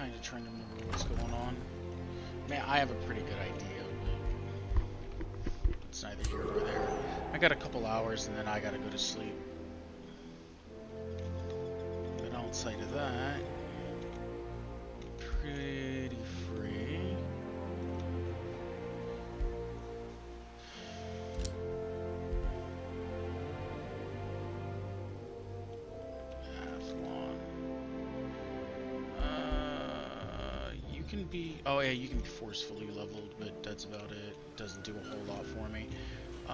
kind of trying to remember what's going on. Man, I have a pretty good idea, but it's neither here nor there. I got a couple hours and then I gotta go to sleep. But outside of that, pretty free. You can be... Oh yeah, you can be forcefully leveled, but that's about it. Doesn't do a whole lot for me. Do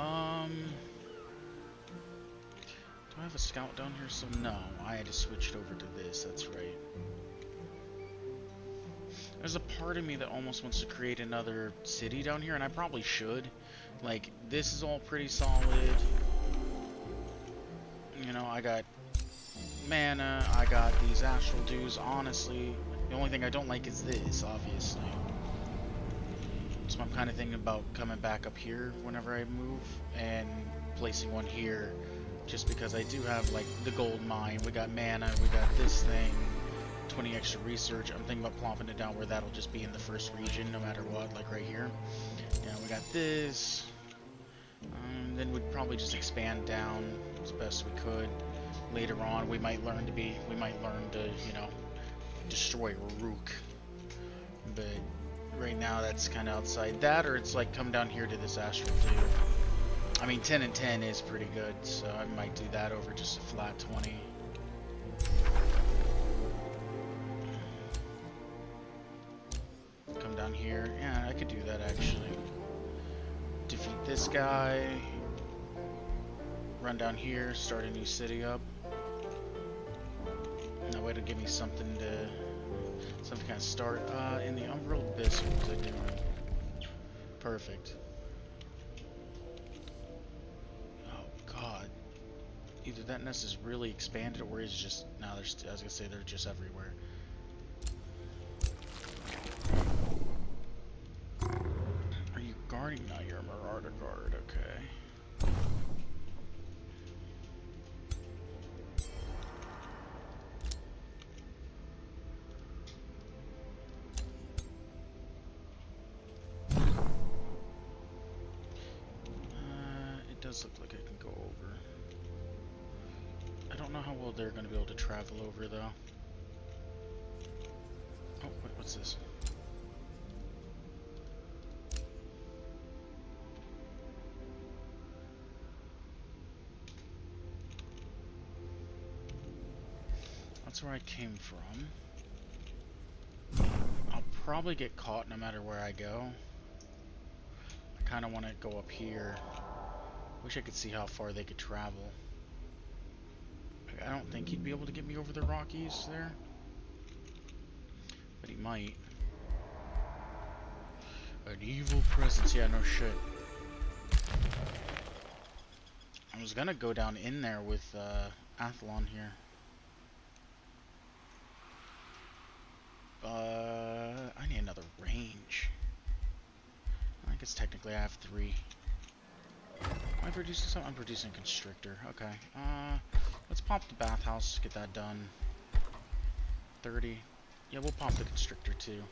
I have a scout down here? So no, I had to switch it over to this, that's right. There's a part of me that almost wants to create another city down here, and I probably should. Like, this is all pretty solid. You know, I got mana, I got these astral dews. Honestly, the only thing I don't like is this, obviously. So I'm kind of thinking about coming back up here whenever I move, and placing one here, just because I do have, like, the gold mine, we got mana, we got this thing, 20 extra research. I'm thinking about plopping it down where that'll just be in the first region, no matter what, like right here. Yeah, we got this. Then we'd probably just expand down as best we could. Later on, we might learn to, you know, destroy Rook. But right now, that's kind of outside that, or it's like come down here to this Astral Dew. I mean, 10 and 10 is pretty good, so I might do that over just a flat 20. Come down here. Yeah, I could do that actually. Defeat this guy. Run down here, start a new city up. That way to give me something to kind of start. In the Umbral Abyss, what was I doing? Perfect. Oh god. Either that nest is really expanded or is just now there's I was gonna say they're just everywhere. Are you guarding? No, you're a Marauder guard, okay. It does look like I can go over. I don't know how well they're going to be able to travel over, though. Oh, wait, what's this? That's where I came from. I'll probably get caught no matter where I go. I kind of want to go up here. Wish I could see how far they could travel. I don't think he'd be able to get me over the Rockies there. But he might. An evil presence. Yeah, no shit. I was gonna go down in there with Athlon here. I need another range. I guess technically I have 3. Am I producing something? I'm producing a Constrictor. Okay. Let's pop the bathhouse, get that done. 30. Yeah, we'll pop the Constrictor too.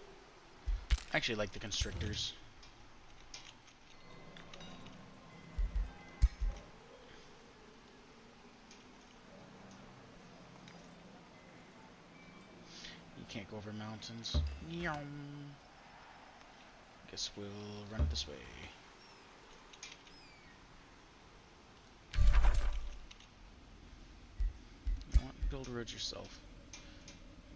I actually like the Constrictors. You can't go over mountains. Guess we'll run it this way. You know what? Build roads yourself.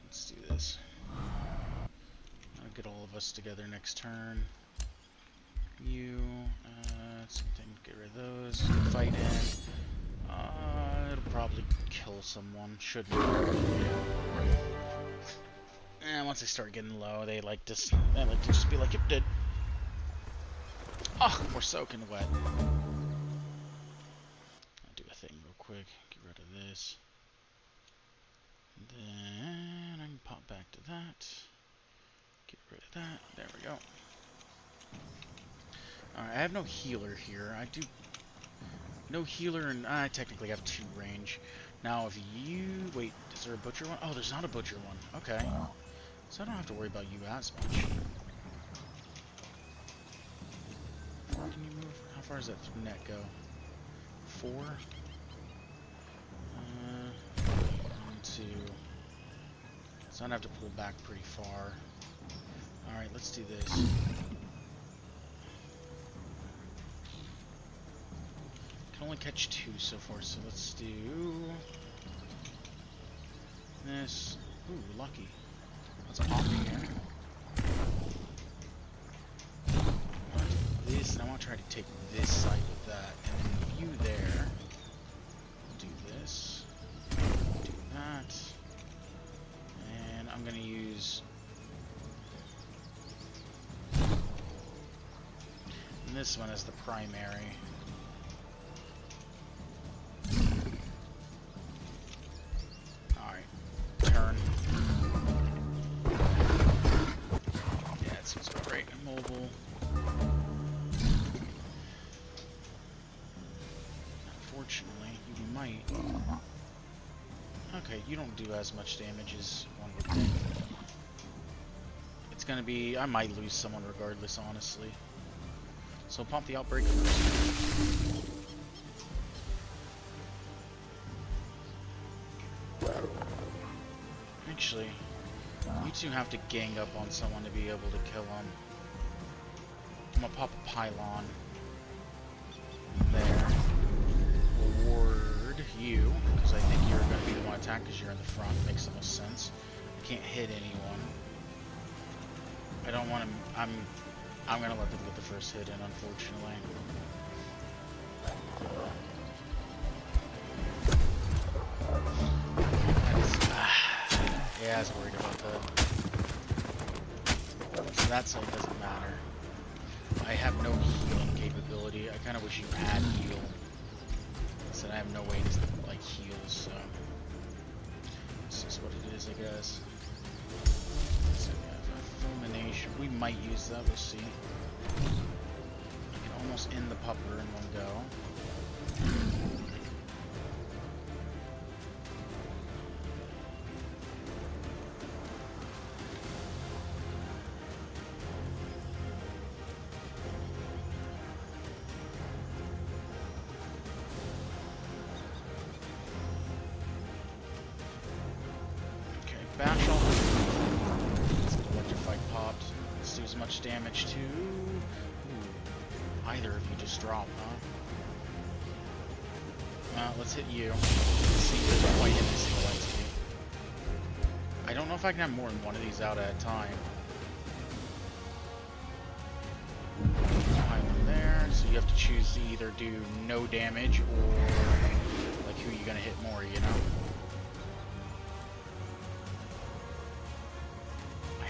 Let's do this. I'll get all of us together next turn. You, something, get rid of those. Fight in. It'll probably kill someone. Shouldn't. And once they start getting low, they like to just be like, "Yep, dead." Oh, we're soaking wet. I'll do a thing real quick. Get rid of this. Then I can pop back to that. Get rid of that. There we go. Alright, I have no healer here. I do... No healer, and I technically have 2 range. Now, if you... Wait, is there a butcher one? Oh, there's not a butcher one. Okay. So I don't have to worry about you as much. How far can you move? How far does that net go? 4? 1, 2. So I have to pull back pretty far. Alright, let's do this. Can only catch 2 so far, so let's do this. Ooh, lucky. That's a poppy here. This, and I want to try to take this side with that, and then view there. Do this. Do that. And I'm gonna use this one as the primary. Alright. Turn. Yeah, it seems about right. Mobile. Unfortunately, you might. Okay, you don't do as much damage as one would think. It's gonna be... I might lose someone regardless, honestly. So pump the outbreak first. Actually, you two have to gang up on someone to be able to kill him. I'm gonna pop a pylon. There. Reward you, because I think you're gonna be the one attacked because you're in the front. Makes the most sense. I can't hit anyone. I don't want to... I'm gonna let them get the first hit in, unfortunately. Yeah, I was worried about that. So that side doesn't matter. I have no healing capability. I kind of wish you had heal. So I have no way to, like, heal, so... This is what it is, I guess. So we have Fulmination. We might use that, we'll see. I can almost end the pupper in one go. Bashal. Electrified popped. Let's do as much damage to... Ooh. Either of you just drop, huh? Let's hit you. Let's see if there's a white in this single entity. I don't know if I can have more than one of these out at a time. Island there. So you have to choose to either do no damage or like who you're gonna hit more, you know?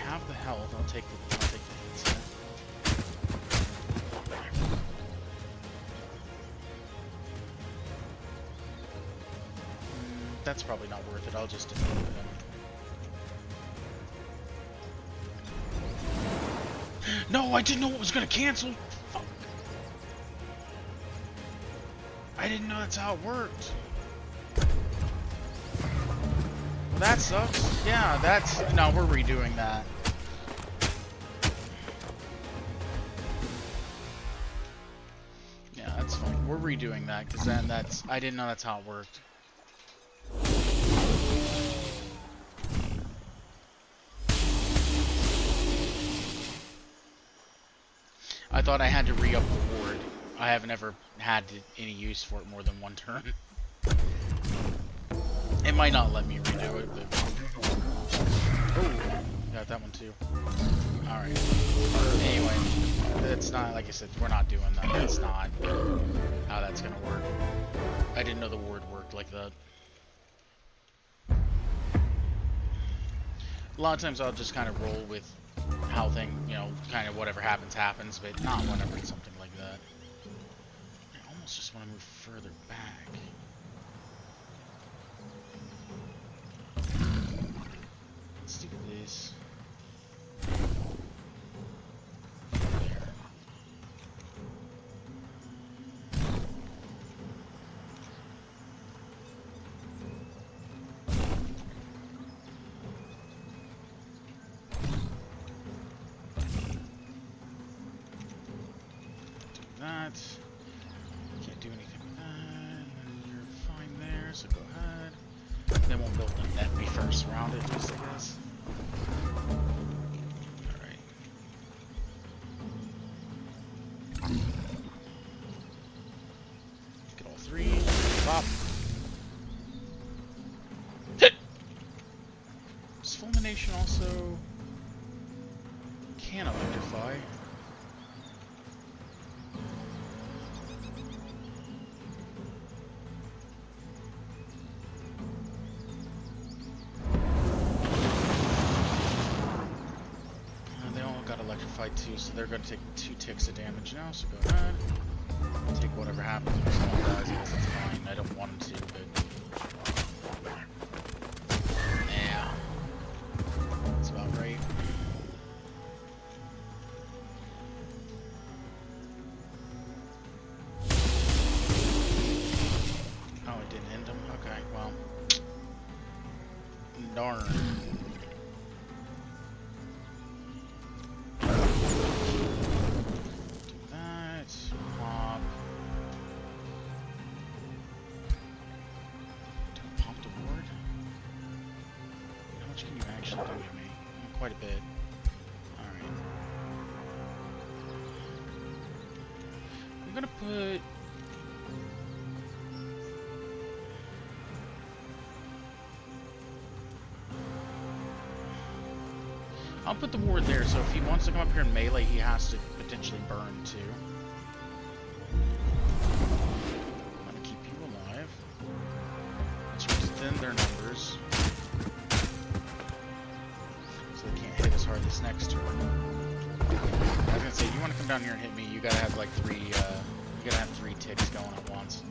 Have the health, I'll take the hits. That's probably not worth it, I'll just defeat them. No, I didn't know it was gonna cancel! Fuck. I didn't know that's how it worked. Well, that sucks. Yeah, that's... No, we're redoing that. Yeah, that's fine. We're redoing that, because then that's... I didn't know that's how it worked. I thought I had to re-up the ward. I haven't ever had any use for it more than one turn. It might not let me redo it, but... Oh, got that one too. Alright. Anyway, it's not, like I said, we're not doing that. That's not how that's gonna work. I didn't know the ward worked like that. A lot of times I'll just kind of roll with how kind of whatever happens, happens, but not whenever it's something like that. I almost just want to move further back. Let's do this. There. that. Can't do anything with that. And then you're fine there, so go ahead. They won't build the net be first round at least, I guess. Alright. Get all three. Pop. Does fulmination also can electrify? Too, so they're going to take 2 ticks of damage now, so go ahead. Take whatever happens when someone dies, I guess that's fine. I don't want them to, but... yeah. That's about right. Oh, it didn't end him? Okay, well. Darn. Quite a bit. Alright. I'm gonna put... I'll put the ward there, so if he wants to come up here and melee, he has to potentially burn too. I'm gonna keep you alive. Let's thin their numbers. They can't hit as hard this next turn. I was gonna say, you want to come down here and hit me, you gotta have like 3, you gotta have 3 ticks going at once.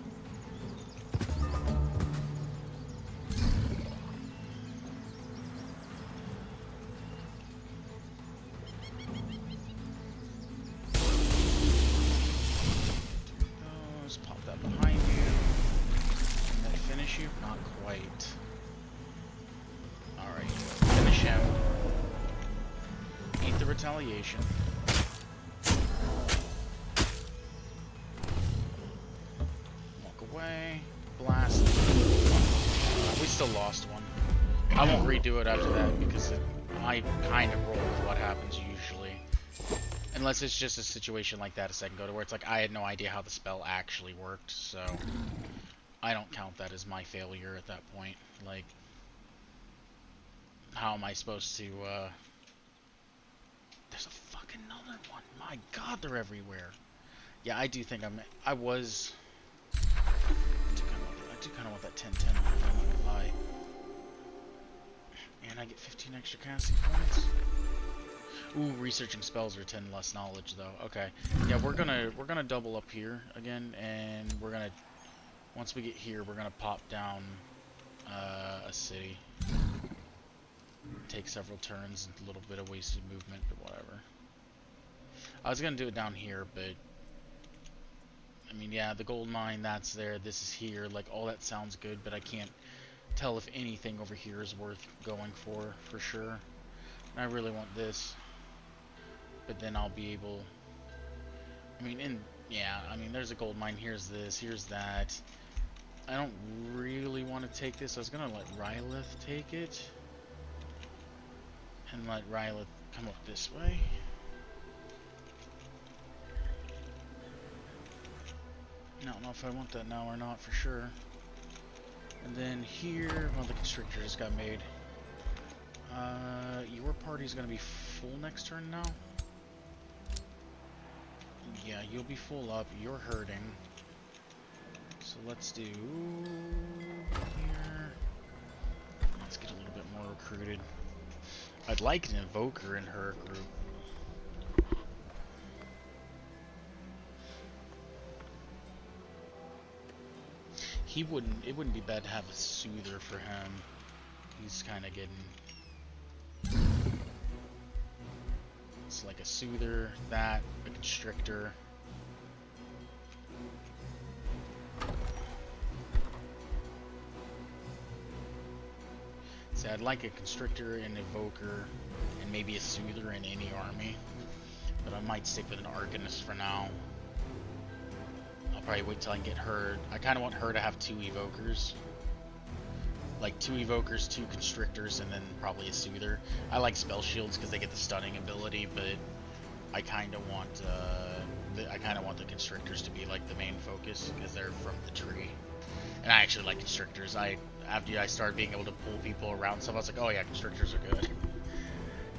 Those, pop that behind you. Can that finish you? Not quite. Alright, finish him. Eat the retaliation. Walk away. Blast. We still lost one. I won't redo it after that because I kind of roll with what happens usually. Unless it's just a situation like that a second ago, where it's like I had no idea how the spell actually worked, so I don't count that as my failure at that point. Like, how am I supposed to, There's a fucking another one. My god, they're everywhere. Yeah, I do think I was... I do kind of want that 10-10, I'm not gonna lie. And I get 15 extra casting points. Ooh, researching spells are 10 less knowledge, though. Okay. Yeah, we're gonna double up here again, and we're gonna... Once we get here, we're gonna pop down a city. Take several turns, a little bit of wasted movement, but whatever. I was gonna do it down here, but I mean, yeah, the gold mine, that's there, this is here, like, all that sounds good, but I can't tell if anything over here is worth going for sure. And I really want this, but then I'll be able, I mean, yeah, I mean, there's a gold mine, here's this, here's that. I don't really want to take this. I was gonna let Rylith take it. And let Rylith come up this way. I don't know if I want that now or not for sure. And then here, well, the constrictor just got made. Your party's gonna be full next turn now. Yeah, you'll be full up. You're hurting. So let's do here. Let's get a little bit more recruited. I'd like an invoker in her group. It wouldn't be bad to have a soother for him. He's kind of getting... It's like a soother, that, a constrictor. See, I'd like a constrictor, an evoker, and maybe a soother in any army. But I might stick with an arcanist for now. probably wait till I can get her. I kind of want her to have 2 evokers. Like 2 evokers, 2 constrictors, and then probably a soother. I like spell shields because they get the stunning ability, but I kind of want the constrictors to be like the main focus because they're from the tree. And I actually like constrictors. After I started being able to pull people around stuff, I was like, oh yeah, constrictors are good.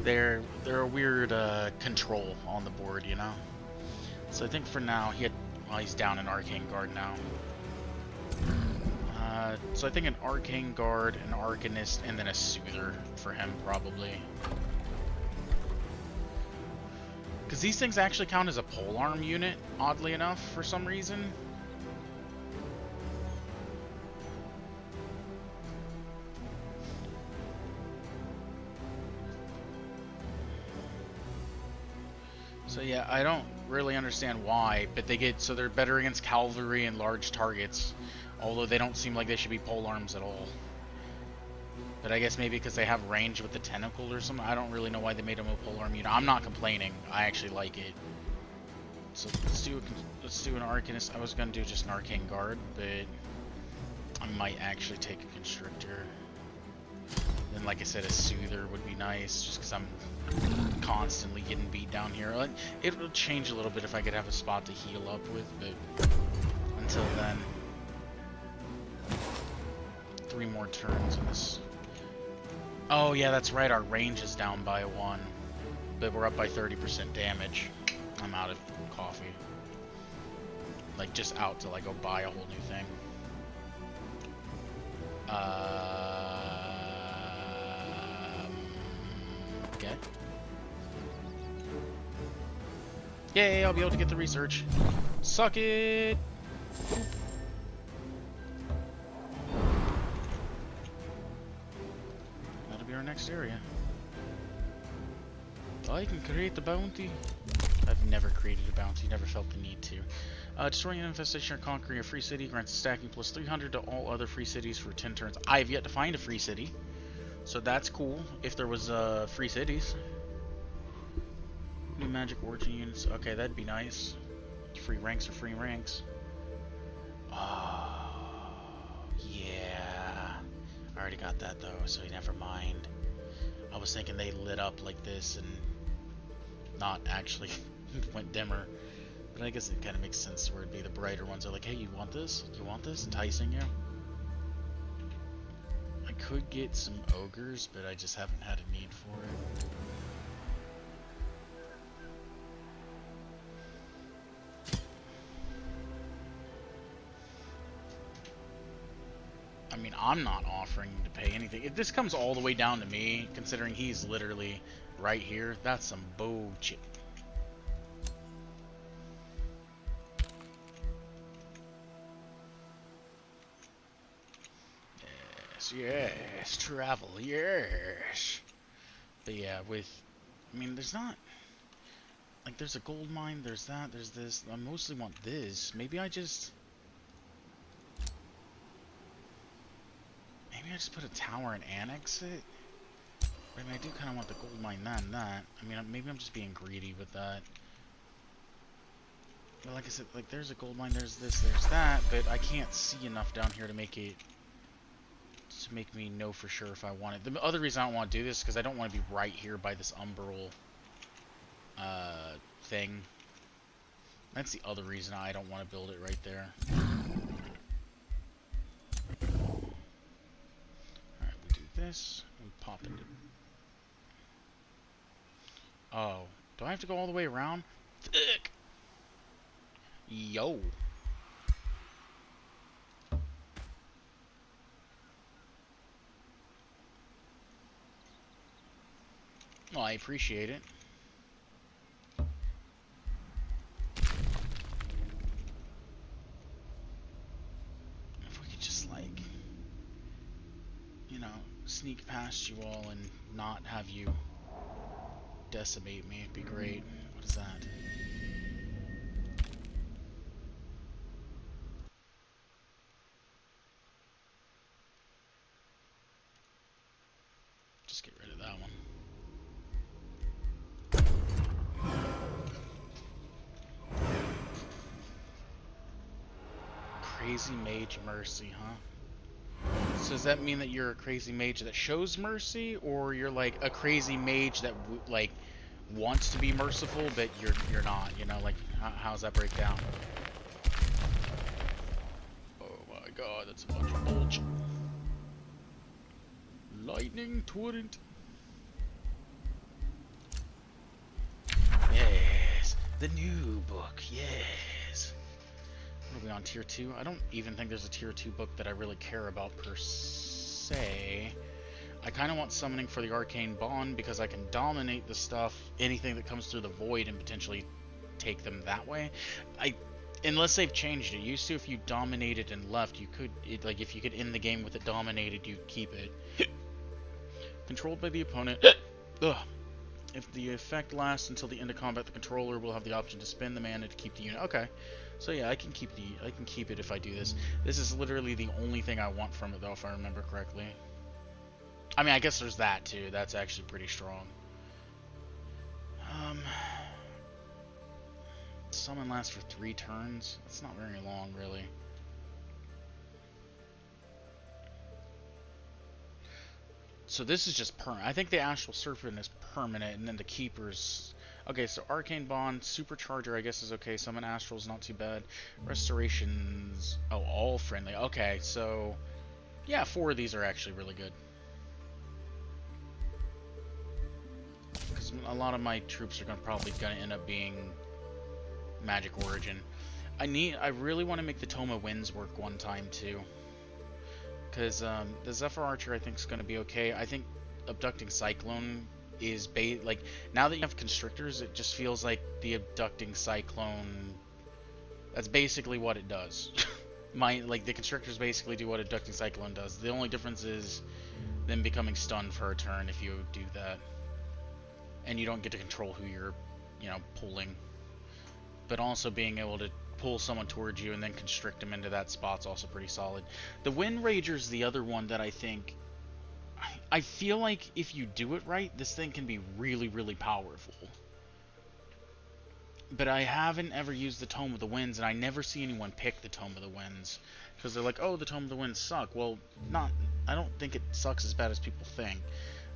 They're a weird control on the board, you know. So I think for now he's down in Arcane Guard now. So I think an Arcane Guard, an Arcanist, and then a Soother for him, probably. Because these things actually count as a polearm unit, oddly enough, for some reason. So yeah, I don't really understand why, but they're better against cavalry and large targets, although they don't seem like they should be polearms at all. But I guess maybe because they have range with the tentacle or something. I don't really know why they made them a polearm unit. I'm not complaining. I actually like it. So let's do an Arcanist. I was gonna do just an Arcane Guard, but I might actually take a Constrictor. Then, like I said, a Soother would be nice, just because I'm constantly getting beat down here. It will change a little bit if I could have a spot to heal up with, but until then, 3 more turns in this. Oh yeah, that's right, our range is down by 1, but we're up by 30% damage. I'm out of coffee. Like, just out to like go buy a whole new thing. Okay. Yay, I'll be able to get the research. Suck it! That'll be our next area. I can create the bounty. I've never created a bounty, never felt the need to. Destroying an infestation or conquering a free city grants stacking plus 300 to all other free cities for 10 turns. I have yet to find a free city, so that's cool. If there was free cities. New magic origin units. Okay, that'd be nice. Free ranks are free ranks. Oh, yeah. I already got that though, so never mind. I was thinking they lit up like this and not actually went dimmer. But I guess it kind of makes sense where it'd be the brighter ones are like, hey, you want this? You want this? Enticing you? I could get some ogres, but I just haven't had a need for it. I mean, I'm not offering to pay anything. If this comes all the way down to me, considering he's literally right here, that's some bullshit. Yes, travel, yes. But yeah, I mean, there's not, like, there's a gold mine, there's that, there's this. I mostly want this. Maybe I just put a tower and annex it. I mean, I do kind of want the gold mine than that. I mean, maybe I'm just being greedy with that. But like I said, like, there's a gold mine, there's this, there's that, but I can't see enough down here to make me know for sure if I want it. The other reason I don't want to do this is because I don't want to be right here by this umbral thing. That's the other reason I don't want to build it right there. Alright, we do this. We pop into... Oh. Do I have to go all the way around? Fuck! Yo! Well, I appreciate it. If we could just, like, you know, sneak past you all and not have you decimate me, it'd be great. What is that? Just get rid of that one. Crazy Mage Mercy, huh? So does that mean that you're a crazy mage that shows mercy, or you're like a crazy mage that like wants to be merciful, but you're not? You know, like how's that break down? Oh my god, that's a bunch of bullshit. Lightning torrent. Yes, the new book. Yes. What are we on, tier 2? I don't even think there's a tier 2 book that I really care about per se. I kind of want summoning for the Arcane Bond because I can dominate the stuff, anything that comes through the void, and potentially take them that way. Unless they've changed it. Used to, if you dominated and left, you could, like, if you could end the game with it dominated, you'd keep it. Controlled by the opponent. Ugh. If the effect lasts until the end of combat, the controller will have the option to spend the mana to keep the unit. Okay, so yeah, I can keep it if I do this. This is literally the only thing I want from it, though, if I remember correctly. I mean, I guess there's that too. That's actually pretty strong. Summon lasts for 3 turns. That's not very long, really. So this is just permanent. I think the Astral Serpent is permanent, and then the Keepers. Okay, so Arcane Bond, Supercharger, I guess is okay. Summon Astral's not too bad. Restorations. Oh, all friendly. Okay, so yeah, 4 of these are actually really good. Because a lot of my troops are probably gonna end up being Magic Origin. I really want to make the Tome of Winds work one time too. Because the Zephyr Archer I think is gonna be okay. I think Abducting Cyclone is like, now that you have Constrictors, it just feels like the Abducting Cyclone. That's basically what it does. The Constrictors basically do what Abducting Cyclone does. The only difference is them becoming stunned for a turn if you do that. And you don't get to control who you're, pulling. But also being able to pull someone towards you and then constrict them into that spot's also pretty solid. The Wind Rager's the other one that I think... I feel like if you do it right, this thing can be really, really powerful. But I haven't ever used the Tome of the Winds, and I never see anyone pick the Tome of the Winds. Because they're like, oh, the Tome of the Winds suck. Well, I don't think it sucks as bad as people think.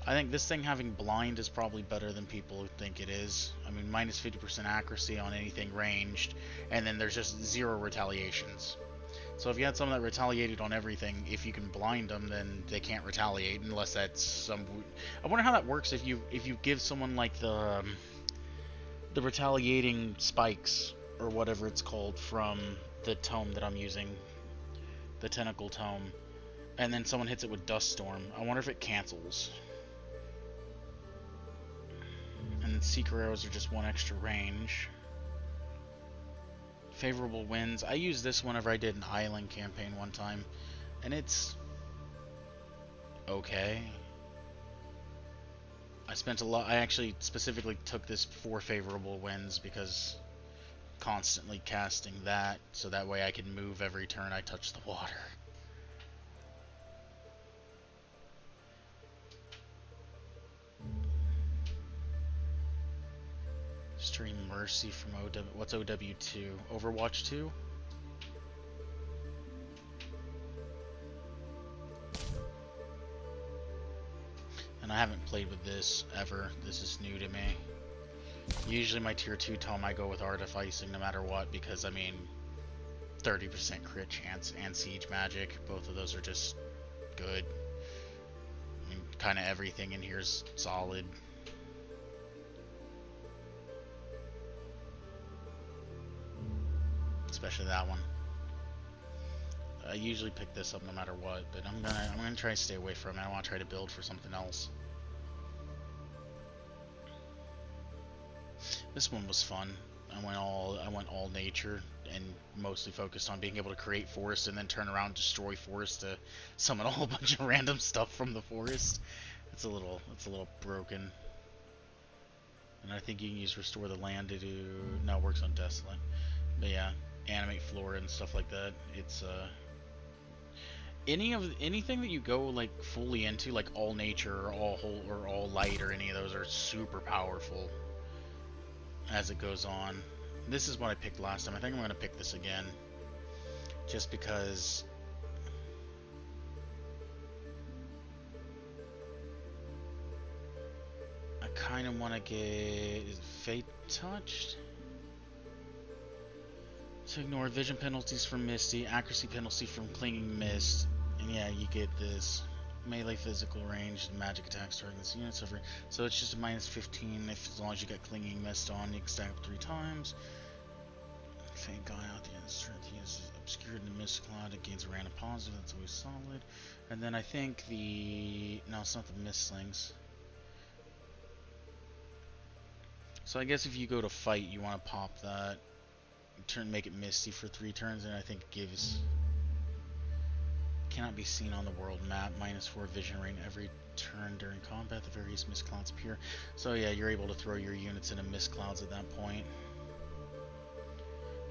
I think this thing having blind is probably better than people think it is. I mean, minus 50% accuracy on anything ranged, and then there's just 0 retaliations. So if you had someone that retaliated on everything, if you can blind them, then they can't retaliate unless that's some... I wonder how that works if you give someone like the retaliating spikes or whatever it's called from the tome that I'm using, the Tentacle Tome, and then someone hits it with Dust Storm. I wonder if it cancels. And then Seeker Arrows are just 1 extra range. Favorable Winds. I used this whenever I did an Island campaign one time, and it's okay. I spent a lot. I actually specifically took this for Favorable Winds because constantly casting that, so that way I can move every turn I touch the water. Stream Mercy from OW. What's OW2? Overwatch 2? And I haven't played with this ever. This is new to me. Usually my tier 2 tome I go with Artificing no matter what, because I mean 30% crit chance and Siege Magic. Both of those are just good. I mean, kind of everything in here is solid. Especially that one. I usually pick this up no matter what, but I'm gonna try to stay away from it. I want to try to build for something else. This one was fun. I went all nature and mostly focused on being able to create forest and then turn around and destroy forest to summon a whole bunch of random stuff from the forest. It's a little broken. And I think you can use Restore the Land to do... No, it works on Desolate. But yeah, animate flora and stuff like that. It's anything that you go like fully into, like all nature or all whole or all light or any of those, are super powerful as it goes on. This is what I picked last time. I think I'm gonna pick this again. just because I kind of want to get... Is it Fate touched? To ignore vision penalties from Misty, accuracy penalty from Clinging Mist, and yeah, you get this melee physical range, magic attacks targeting this unit suffering. So it's just a minus 15 if as long as you got Clinging Mist on, you can stack up 3 times. Faint guy out the end of strength, he is obscured in the mist cloud, it gains a random positive, that's always solid. And then I think the... no, it's not the mist slings. So I guess if you go to fight, you want to pop that. Make it misty for 3 turns, and I think it gives cannot be seen on the world map, -4 vision range every turn during combat. The various mist clouds appear. So yeah, you're able to throw your units into mist clouds at that point.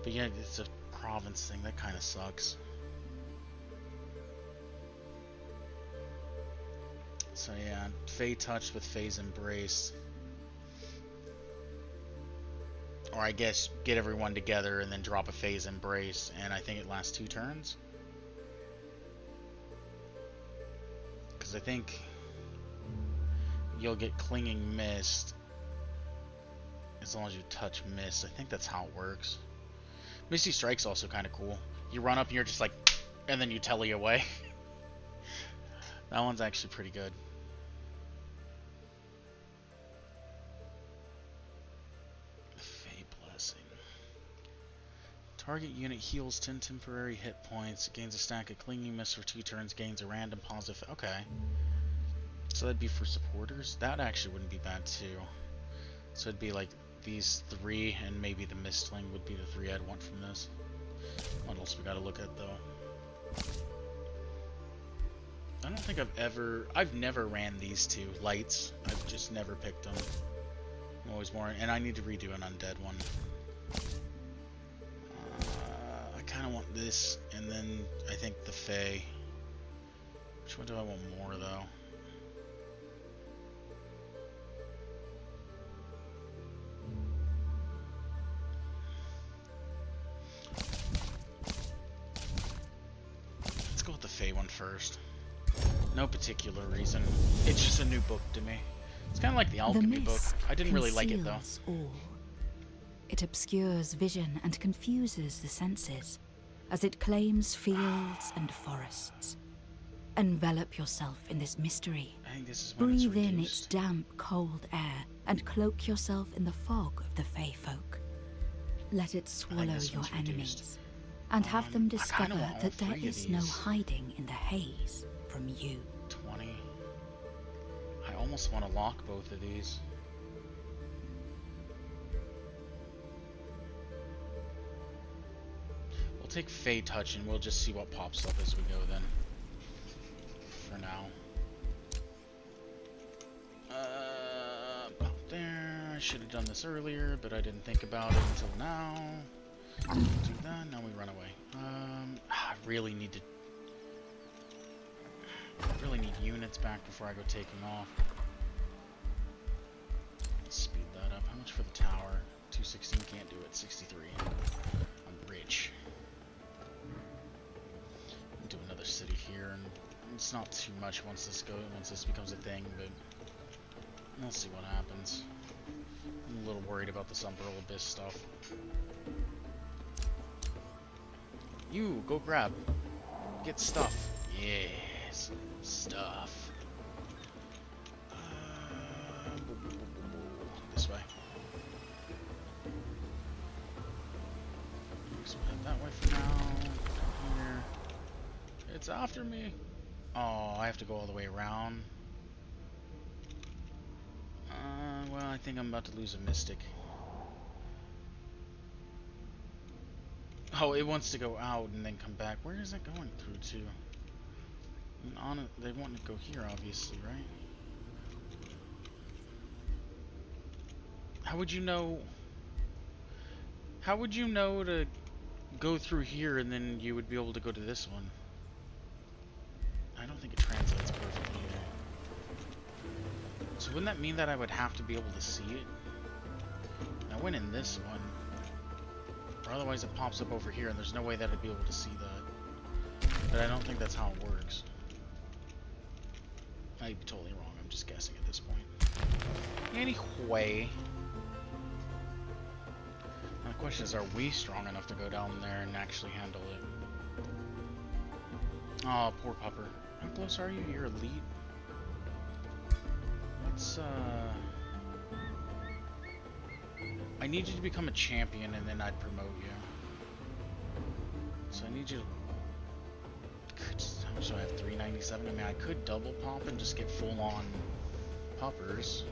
But yeah, it's a province thing that kind of sucks. So yeah, Fey touched with Fey's embrace. Or I guess get everyone together and then drop a Phase Embrace, and I think it lasts 2 turns. Because I think you'll get Clinging Mist as long as you touch Mist. I think that's how it works. Misty Strike's also kind of cool. You run up and you're just like, and then you telly away. That one's actually pretty good. Target unit heals 10 temporary hit points, gains a stack of Clinging Mist for 2 turns, gains a random positive... Okay. So that'd be for supporters? That actually wouldn't be bad too. So it'd be like these 3, and maybe the Mistling would be the 3 I'd want from this. What else we gotta look at though? I don't think I've never ran these 2 lights. I've just never picked them. I'm always more... And I need to redo an undead one. I kind of want this, and then I think the Fae. Which one do I want more, though? Let's go with the Fae one first. No particular reason. It's just a new book to me. It's kind of like the Alchemy book. I didn't really like it, though. All. It obscures vision and confuses the senses, as it claims fields and forests. Envelop yourself in this mystery. I think this is when it's Breathe in reduced. its damp, cold air, and cloak yourself in the fog of the Fey folk. Let it swallow your enemies, and have them discover that there is no hiding in the haze from you. 20. I almost want to lock both of these. We'll take Fey Touch and we'll just see what pops up as we go then. For now. About there. I should have done this earlier, but I didn't think about it until now. Do that, now we run away. I really need units back before I go taking off. Let's speed that up. How much for the tower? 216, can't do it. 63. I'm rich. Do another city here, and it's not too much once this becomes a thing, but we'll see what happens. I'm a little worried about this Umbral Abyss stuff. You go grab, get stuff. Yes, stuff. This way. So we'll head that way for now. Here. It's after me. Oh, I have to go all the way around. Well, I think I'm about to lose a mystic. Oh, it wants to go out and then come back. Where is it going through to? I mean, they want to go here, obviously, right? How would you know? How would you know to go through here and then you would be able to go to this one? I don't think it translates perfectly either. So wouldn't that mean that I would have to be able to see it? I went in this one. Or otherwise it pops up over here and there's no way that I'd be able to see that. But I don't think that's how it works. I might be totally wrong. I'm just guessing at this point. Anyway. Now the question is, are we strong enough to go down there and actually handle it? Oh, poor pupper. How close are you? You're elite? What's, I need you to become a champion and then I'd promote you. So I need you to... How much do I have? 397? I mean, I could double pop and just get full-on puppers.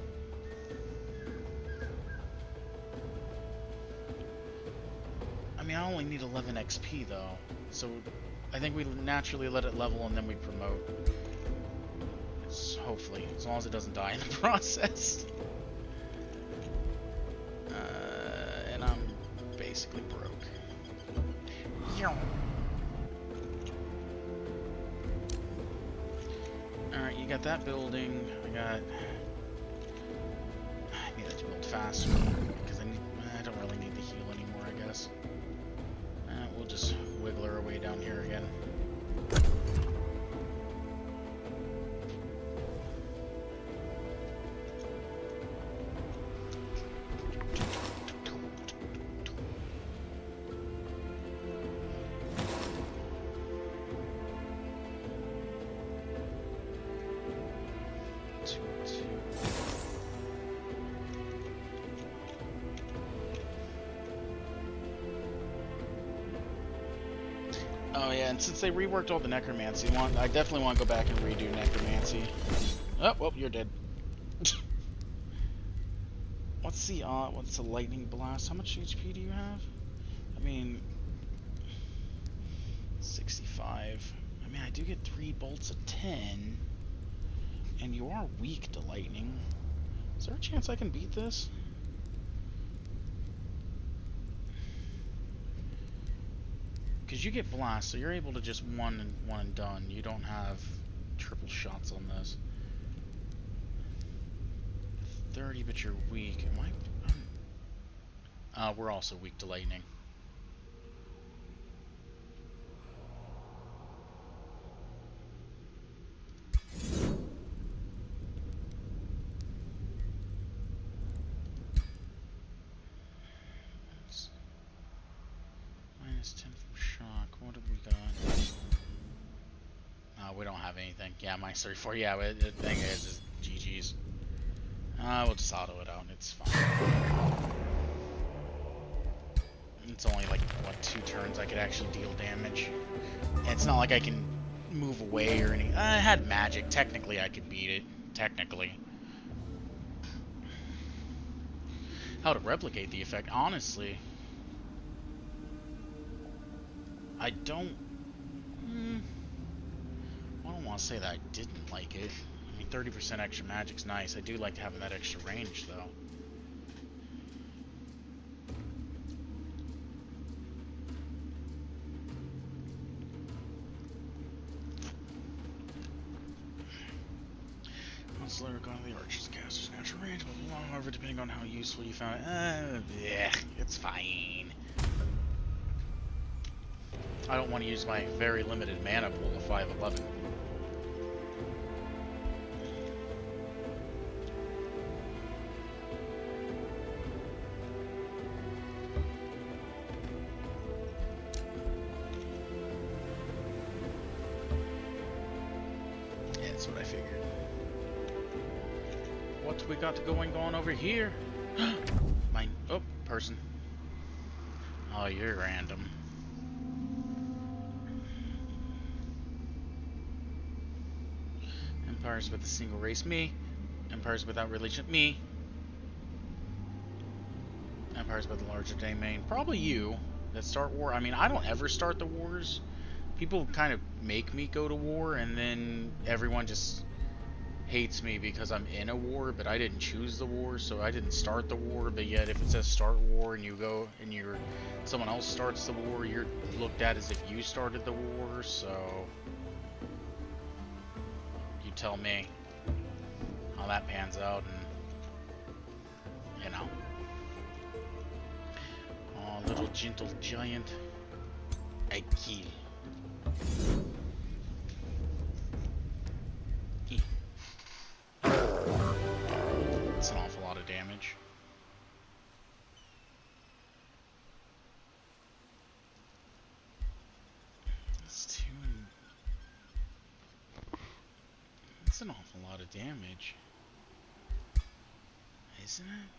I mean, I only need 11 XP though, so I think we naturally let it level and then we promote. Hopefully, as long as it doesn't die in the process. And I'm basically broke. Alright, you got that building. I need that to build faster because I don't really need the heal anymore, I guess. We'll just wiggle our way down here again. Oh yeah, and since they reworked all the necromancy, I definitely want to go back and redo necromancy. Oh, well, you're dead. What's the lightning blast? How much HP do you have? I mean, 65. I mean, I do get 3 bolts of 10, and you are weak to lightning. Is there a chance I can beat this? Because you get blast, so you're able to just one and done. You don't have triple shots on this. 30, but you're weak. We're also weak to lightning. Minus 10 from shock. What have we got? We don't have anything. Yeah, minus 34. Yeah, the thing is GG's. We'll just auto it out. It's fine. It's only like, what, 2 turns I could actually deal damage. And it's not like I can move away or anything. I had magic. Technically, I could beat it. Technically. How to replicate the effect? Honestly, I don't... I don't want to say that I didn't like it. I mean, 30% extra magic's nice. I do like having that extra range, though. Once lyric on the archer's caster's natural range, however, depending on how useful you found it. Yeah, it's fine. I don't want to use my very limited mana pool of 511. Yeah, that's what I figured. What we got going on over here? Mine. Oh, person. Oh, you're random. Empires with a single race, me. Empires without religion, me. Empires with a larger domain, probably you. That start war. I mean, I don't ever start the wars. People kind of make me go to war, and then everyone just hates me because I'm in a war, but I didn't choose the war, so I didn't start the war. But yet, if it says start war and you go and someone else starts the war, you're looked at as if you started the war. So you tell me how that pans out, and you know. Oh, little gentle giant, I kill. That's an awful lot of damage. Isn't it?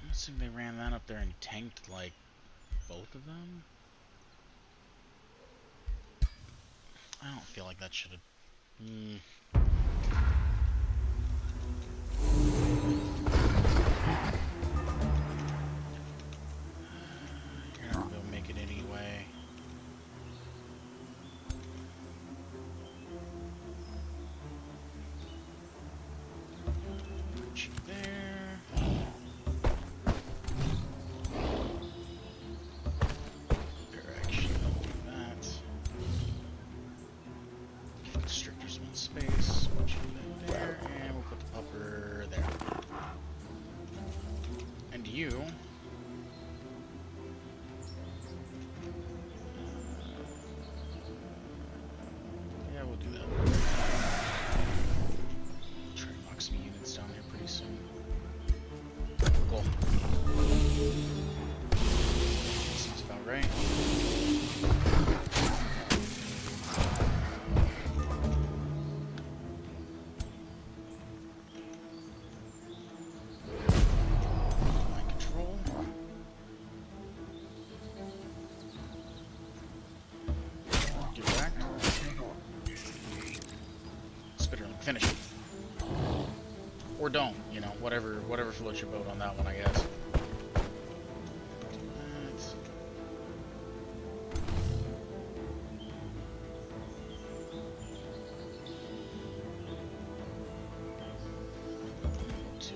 I'm assuming they ran that up there and tanked, like, both of them? I don't feel like that should have... You're not gonna make it anyway. Put you there. Actually, I'll do that. Give constrictors one space. Put you there, and we'll put the pupper there. And you. Yeah, we'll do that. Try to knock some units down here pretty soon. Cool. Sounds about right. Mind control. Get back. Spitter, finish it. Or don't, you know, whatever floats your boat on that one, I guess.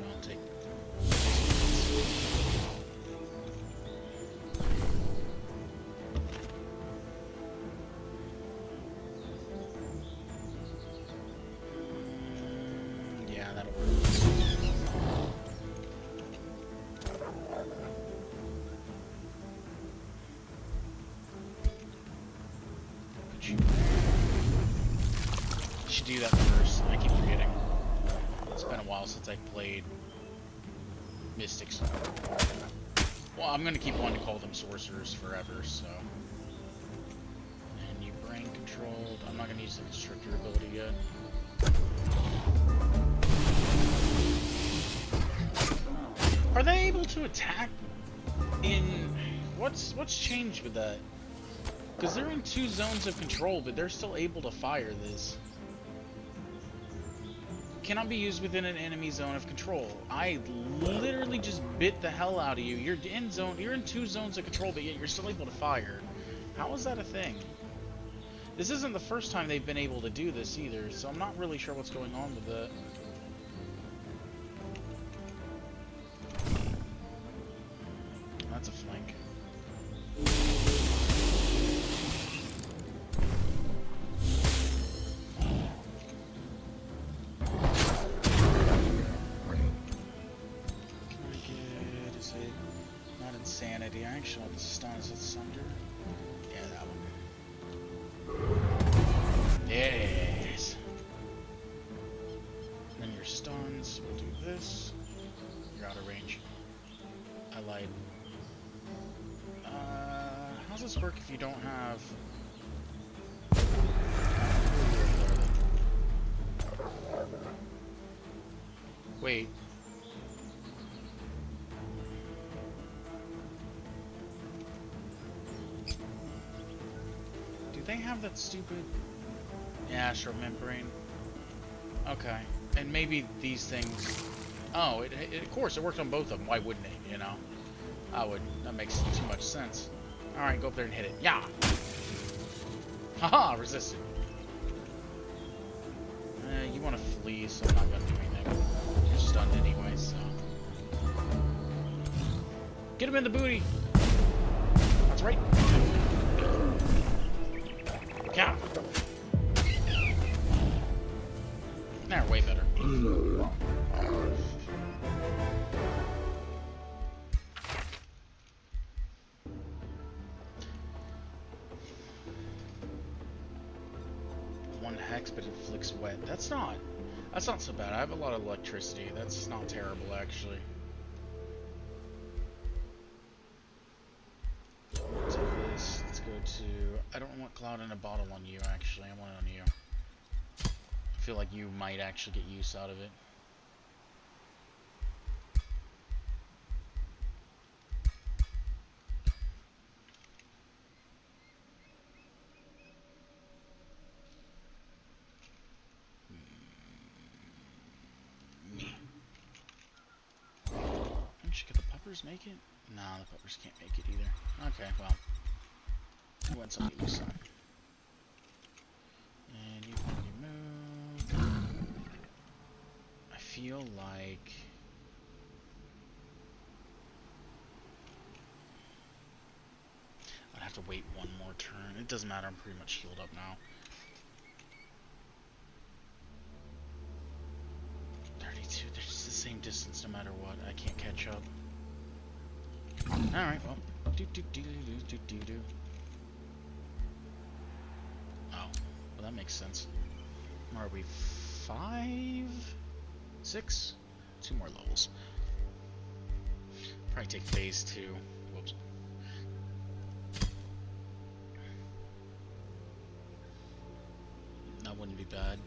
I'll take. Yeah, that'll work. Should do that first. I keep forgetting. It's been a while since I played Mystics. Well, I'm gonna keep wanting to call them sorcerers forever, so. And you brain controlled. I'm not gonna use the constrictor ability yet. Are they able to attack in... What's changed with that? Because they're in 2 zones of control, but they're still able to fire this. Cannot be used within an enemy zone of control. I literally just bit the hell out of you. You're in 2 zones of control, but yet you're still able to fire. How is that a thing? This isn't the first time they've been able to do this either, so I'm not really sure what's going on with that. That's a flank. Insanity. I actually want the stuns. It's under. Yeah, that one. Yes. Then your stuns. We'll do this. You're out of range. I lied. How's this work if you don't have? Wait. They have that stupid astral membrane. Okay, and maybe these things. Oh, of course it worked on both of them. Why wouldn't it? You know, that makes too much sense. All right, go up there and hit it. Yeah. Haha, resisted. You want to flee, so I'm not gonna do anything. You're stunned anyway, so. Get him in the booty. That's right. Yeah. There, way better. One hex, but it flicks wet. That's not so bad. I have a lot of electricity. That's not terrible, actually. Take this. Let's go to I don't want Cloud in a bottle on you, actually. I want it on you. I feel like you might actually get use out of it. Me. Could the puppers make it? Nah, the puppers can't make it either. Okay, well. You want something to use on. And you move. I feel like... I'd have to wait one more turn. It doesn't matter, I'm pretty much healed up now. 32, they're just the same distance no matter what. I can't catch up. Alright, well. Oh, well that makes sense. Are we 5? 6? 2 more levels. Probably take phase 2. Whoops. That wouldn't be bad.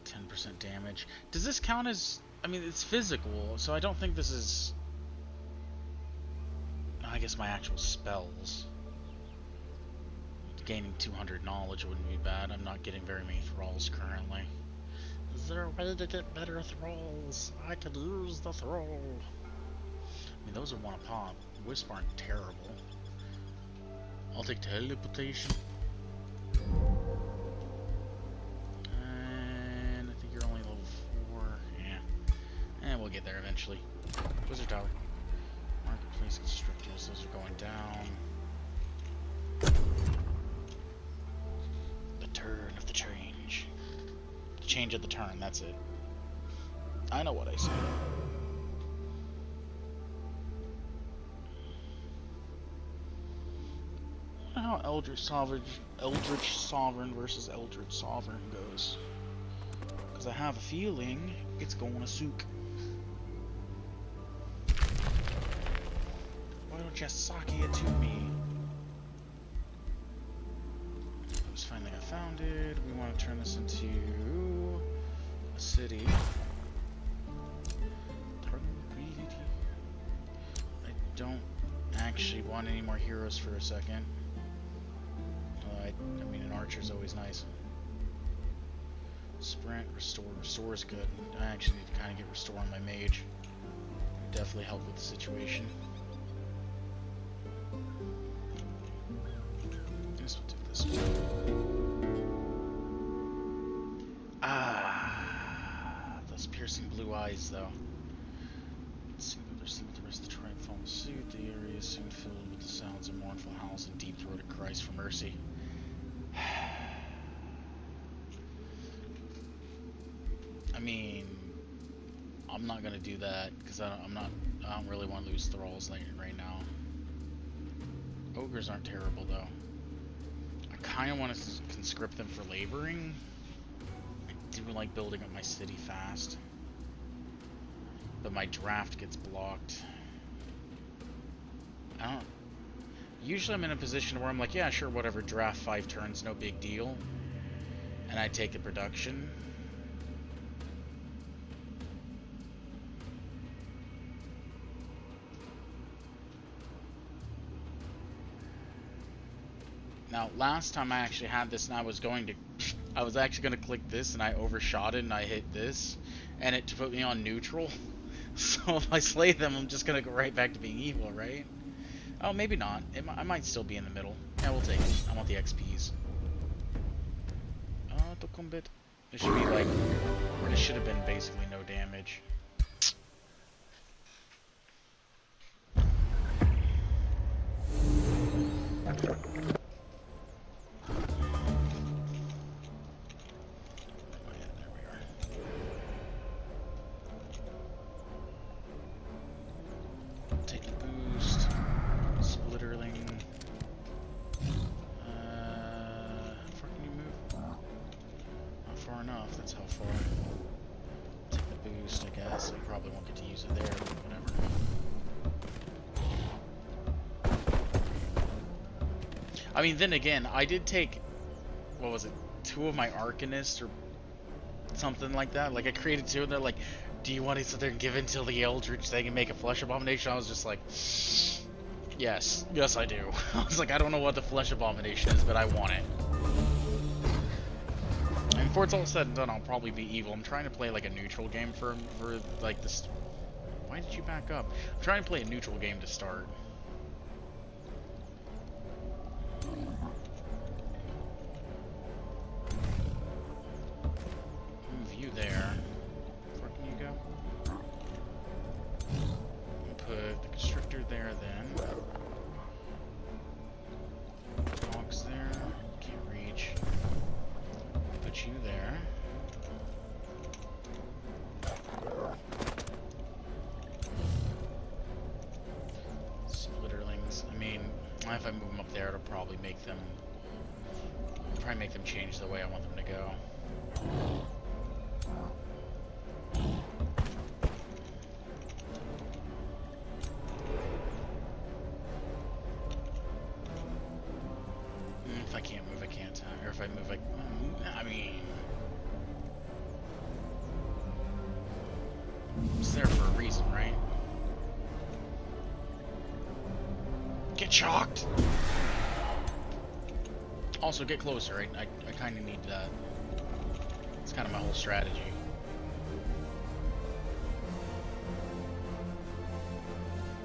10% damage. Does this count as... I mean, it's physical, so I don't think this is... I guess my actual spells. Gaining 200 knowledge wouldn't be bad. I'm not getting very many thralls currently. Is there a way to get better thralls? I could use the thrall. I mean, those are one a pop. Wisp aren't terrible. I'll take teleportation. And I think you're only level 4. Yeah. And we'll get there eventually. Wizard Tower. Marketplace Constrictors. Those are going down. The turn of the change. The change of the turn, that's it. I know what I said. I don't know how Eldritch Sovereign versus Eldritch Sovereign goes. Because I have a feeling it's going to sook. Why don't you sock it to me? Finally got founded. We want to turn this into a city. I don't actually want any more heroes for a second. I mean, an archer's always nice. Sprint, restore. Restore is good. I actually need to kind of get restore on my mage. Would definitely help with the situation. Guess we'll do this one. Those piercing blue eyes, though. Let's see what they're seeing with the rest of the tribe follow suit. The area is soon filled with the sounds of mournful howls and deep-throated cries for mercy. I mean, I'm not gonna do that because I don't really want to lose thralls right now. Ogres aren't terrible though. I kind of want to conscript them for laboring. I do like building up my city fast, but my draft gets blocked. Usually I'm in a position where I'm like, yeah, sure, whatever, draft 5 turns, no big deal, and I take the production. Now, last time I actually had this, and I was actually going to click this, and I overshot it, and I hit this, and it put me on neutral. So if I slay them, I'm just going to go right back to being evil, right? Oh, maybe not. I might still be in the middle. Yeah, we'll take it. I want the XPs. To combat. It should be like, or it should have been basically no damage. I mean, then again, I did take, what was it, 2 of my Arcanists or something like that. Like, I created 2, and they're like, do you want to sit there and give in till the Eldritch thing and make a Flesh Abomination? I was just like, yes. Yes, I do. I was like, I don't know what the Flesh Abomination is, but I want it. And before it's all said and done, I'll probably be evil. I'm trying to play, like, a neutral game for like, this... Why did you back up? I'm trying to play a neutral game to start. Move you there. Where can you go? Put the Constrictor there, then. Dogs there. Can't reach. Put you there. Splitterlings. I mean, if I move them up there, it'll probably make them... Probably make them change the way I want them to go. If I can't move, I can't. Or if I move, I mean... It's there for a reason, right? Get shocked! Also, get closer. I kind of need that. It's kind of my whole strategy.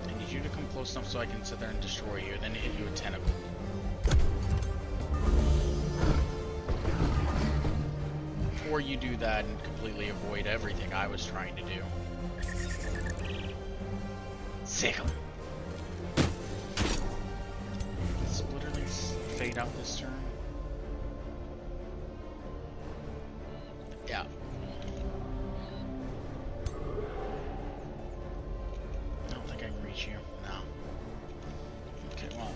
I need you to come close enough so I can sit there and destroy you, and then hit you with tentacle. Or you do that and completely avoid everything I was trying to do. Sickle. Splitterlings fade out this turn. Yeah. I don't think I can reach you. No. Okay, well,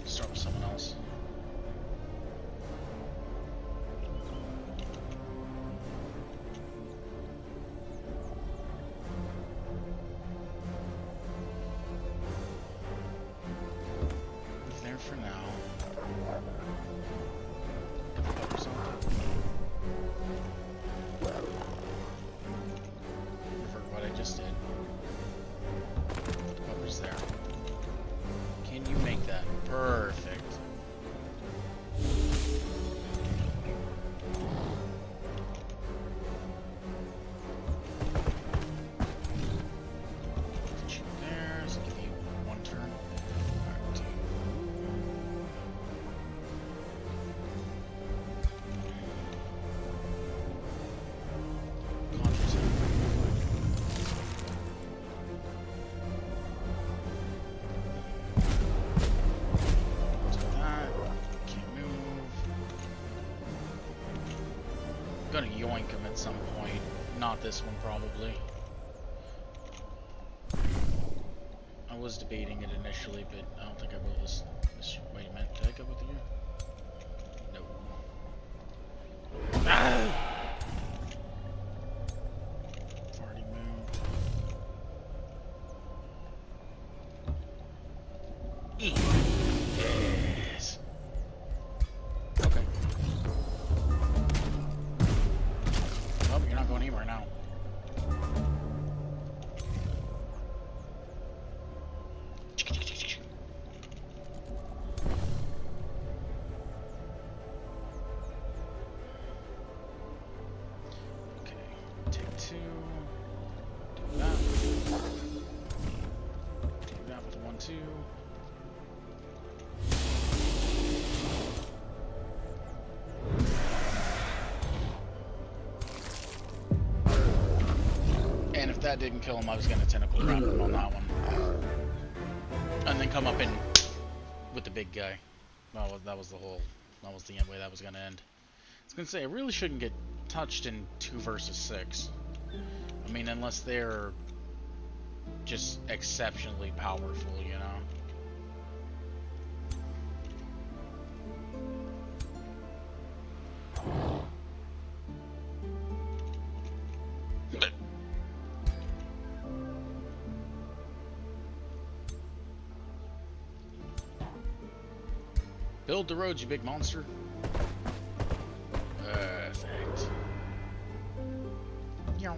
start with someone else. For now. Revert what I just did. The cover's there. Can you make that? Perfect. Put you there, so give you 1 turn. I'm gonna yoink him at some point. Not this one, probably. I was debating it initially, but I don't think I will this. Wait a minute, did I go with you? No. Ah! Already moved. Yes. Okay. Well, you're not going anywhere now. And if that didn't kill him, I was going to tentacle around him on that one. And then come up in with the big guy. Well, that was the way that was going to end. I was going to say, I really shouldn't get touched in 2 versus 6. I mean, unless they're just exceptionally powerful, you know? Build the roads, you big monster. Perfect. Yum.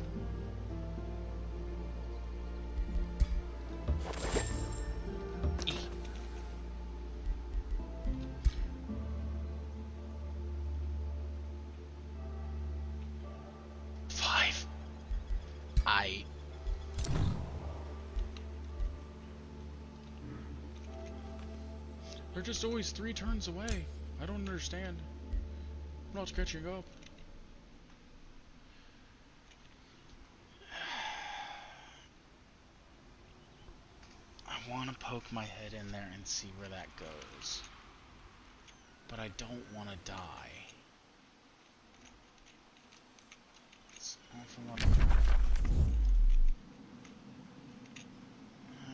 Five. They're just always 3 turns away. I don't understand. I'm not catching up. I want to poke my head in there and see where that goes. But I don't want to die. It's an awful lot of...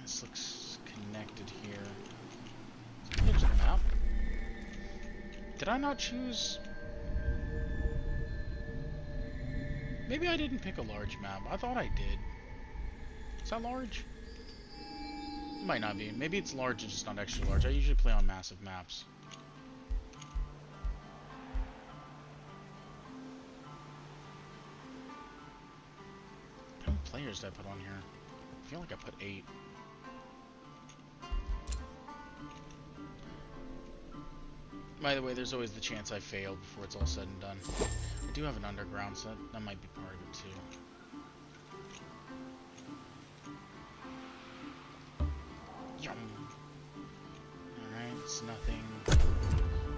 This looks connected here. Here's the map. Did I not choose... Maybe I didn't pick a large map. I thought I did. Is that large? It might not be. Maybe it's large and just not extra large. I usually play on massive maps. How many players did I put on here? I feel like I put 8. By the way, there's always the chance I fail before it's all said and done. I do have an underground, so that might be part of it too. Yum. Alright, it's nothing.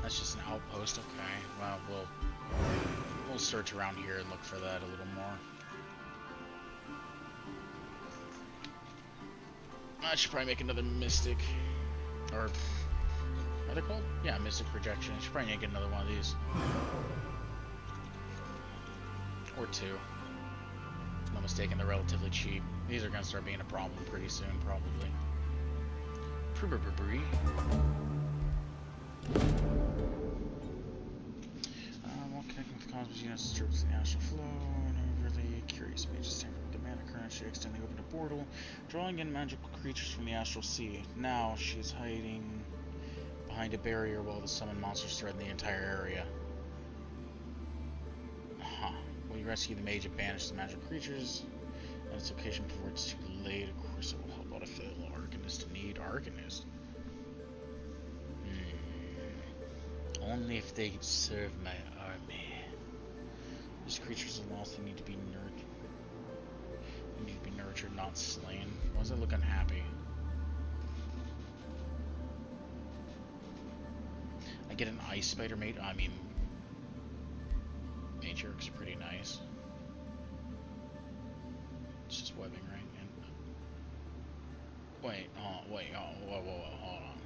That's just an outpost. Okay, well, we'll search around here and look for that a little more. I should probably make another mystic, or what are they called? Yeah, mystic projection. I should probably make another one of these, or 2. If I'm not mistaken, they're relatively cheap. These are gonna start being a problem pretty soon, probably. While connecting with cosmos units disturbs the astral flow, and overly curious mages tamper with the mana current. She accidentally opened a portal, drawing in magical creatures from the astral sea. Now she's hiding behind a barrier while the summoned monsters threaten the entire area. Huh. Will you rescue the mage and banish the magical creatures at its location before it's too late? Of course it will help out if the Arcanist need Arcanist. Only if they serve my army. These creatures are lost. They need to be nurtured. They need to be nurtured, not slain. Why does it look unhappy? I get an ice spider mate. I mean, matriarch's pretty nice. It's just webbing, right? And wait, whoa, hold on.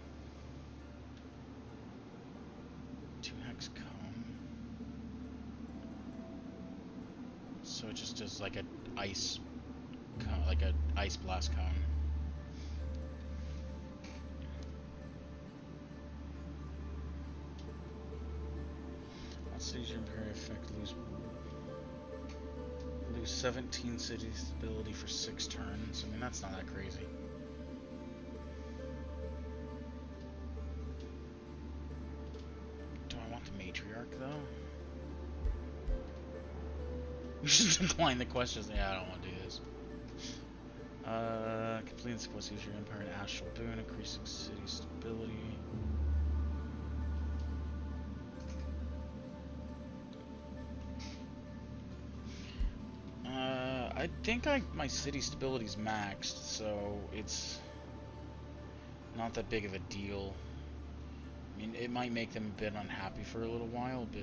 2 hex cone. So it just does like an ice cone, like an ice blast cone. Cities Imperial effect lose 17 city stability for 6 turns. I mean, that's not that crazy. Do I want the matriarch though? We should decline the questions. Yeah, I don't want to do this. Completing this quest use your Empire and Astral Boon, increasing city stability. I think my city stability's maxed, so it's not that big of a deal. I mean, it might make them a bit unhappy for a little while, but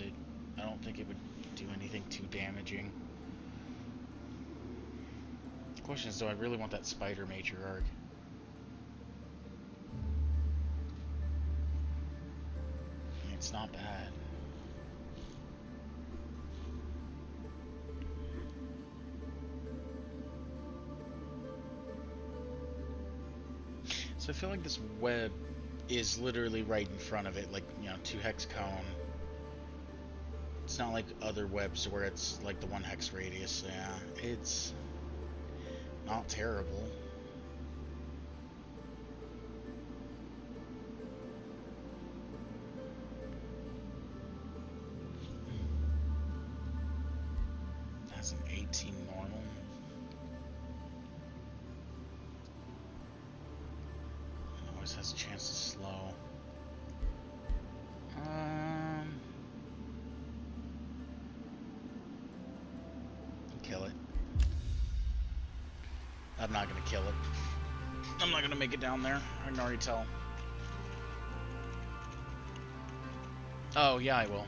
I don't think it would do anything too damaging. The question is, do I really want that spider matriarch? I mean, it's not bad. So I feel like this web is literally right in front of it, like, you know, 2 hex cone. It's not like other webs where it's like the 1 hex radius. Yeah, it's not terrible. Has an 18 normal. Always has a chance to slow. Kill it. I'm not gonna kill it. I'm not gonna make it down there. I can already tell. Oh, yeah, I will.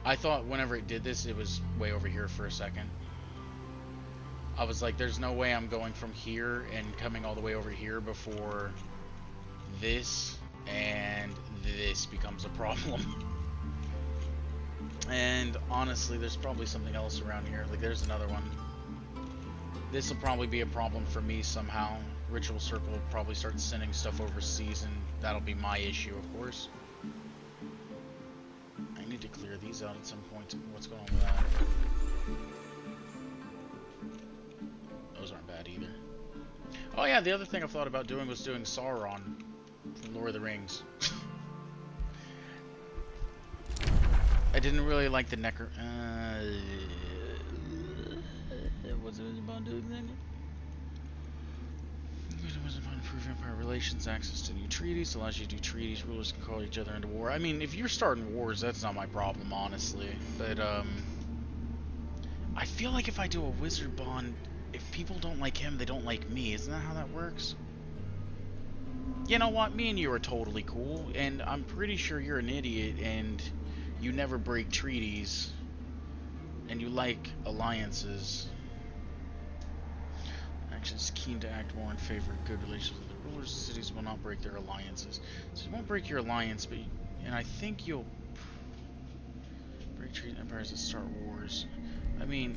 I thought whenever it did this, it was way over here for a second. I was like, there's no way I'm going from here and coming all the way over here before this and this becomes a problem. And honestly, there's probably something else around here. Like, there's another one. This will probably be a problem for me somehow. Ritual Circle will probably start sending stuff overseas, and that'll be my issue, of course. I need to clear these out at some point. What's going on with that? Those aren't bad either. Oh yeah, the other thing I thought about doing was doing Sauron from Lord of the Rings. I didn't really like the what's it about doing then? It was about improving empire relations, access to new treaties, allows you to do treaties, rulers can call each other into war. I mean, if you're starting wars, that's not my problem, honestly. But, I feel like if I do a wizard bond, if people don't like him, they don't like me. Isn't that how that works? You know what? Me and you are totally cool, and I'm pretty sure you're an idiot, and you never break treaties, and you like alliances. Actions keen to act more in favor of good relations with the rulers of cities will not break their alliances. So you won't break your alliance, but and I think you'll break treaty empires that start wars. I mean,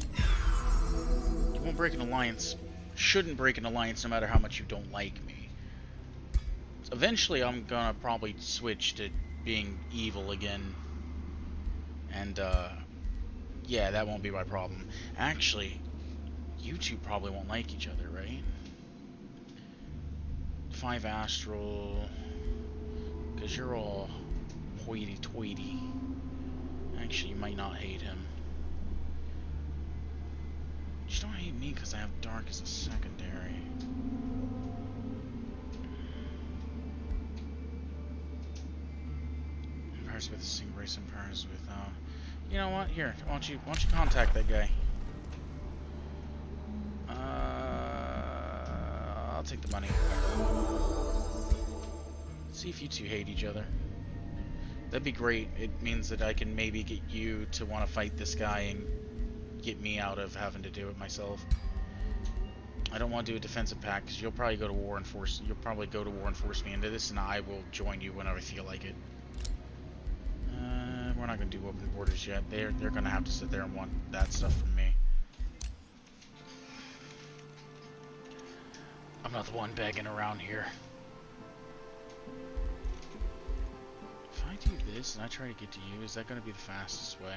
you won't break an alliance. Shouldn't break an alliance no matter how much you don't like me. Eventually, I'm gonna probably switch to being evil again, and yeah, that won't be my problem. Actually, you two probably won't like each other, right? 5 astral, because you're all hoity-toity. Actually, you might not hate him. You don't hate me because I have dark as a secondary. Empires with the same race, empires with, you know what? Here, why don't you contact that guy? I'll take the money. See if you two hate each other. That'd be great. It means that I can maybe get you to want to fight this guy and get me out of having to do it myself. I don't want to do a defensive pact because you'll probably go to war and force me into this, and I will join you whenever I feel like it. We're not gonna do open borders yet. They're gonna have to sit there and want that stuff from me. I'm not the one begging around here. If I do this and I try to get to you, is that gonna be the fastest way?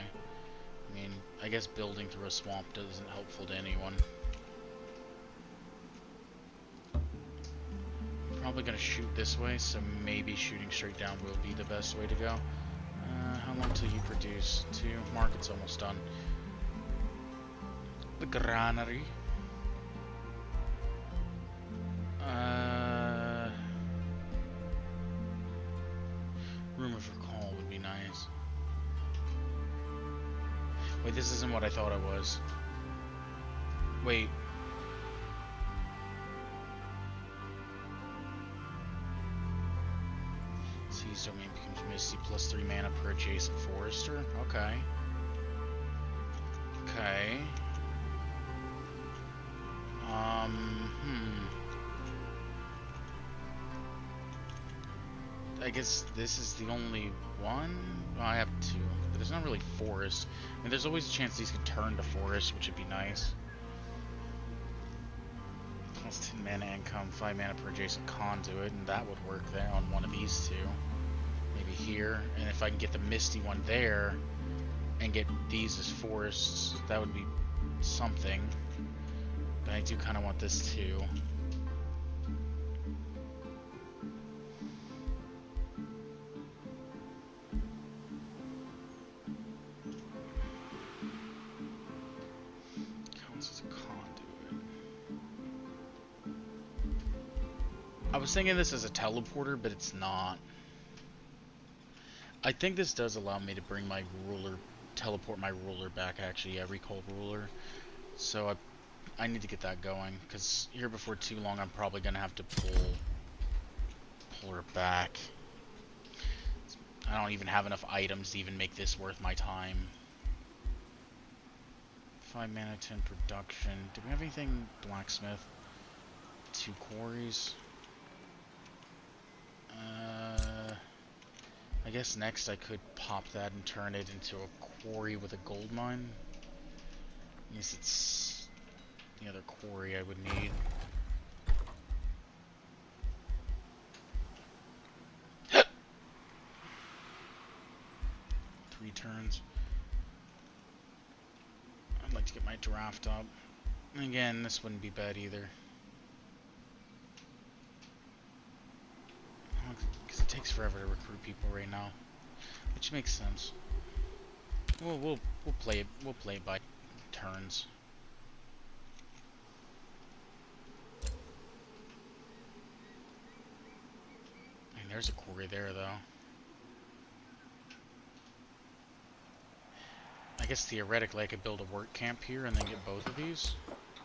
I mean, I guess building through a swamp isn't helpful to anyone. I'm probably gonna shoot this way, so maybe shooting straight down will be the best way to go. How long till you produce? 2. Market's almost done. The granary. Room of recall would be nice. Wait, this isn't what I thought it was. Wait. Sea's domain becomes misty, plus 3 mana per adjacent forester. Okay. Okay. I guess this is the only one? Well, I have 2, but there's not really forest. I mean, there's always a chance these could turn to forest, which would be nice. Plus 10 mana income, 5 mana per adjacent conduit, and that would work there on one of these 2. Maybe here, and if I can get the misty one there, and get these as forests, that would be something. But I do kind of want this too. was thinking this as a teleporter, but it's not. I think this does allow me to bring my ruler, teleport my ruler back, actually. Yeah, recall ruler. So I need to get that going, because here before too long I'm probably going to have to pull her back. I don't even have enough items to even make this worth my time. 5 mana, 10 production. Do we have anything blacksmith? 2 quarries. I guess next I could pop that and turn it into a quarry with a gold mine. I guess it's the other quarry I would need. Three turns. I'd like to get my draft up. And again, this wouldn't be bad either. Because it takes forever to recruit people right now, which makes sense. We'll play it by turns. I mean, there's a quarry there though. I guess theoretically I could build a work camp here and then get both of these.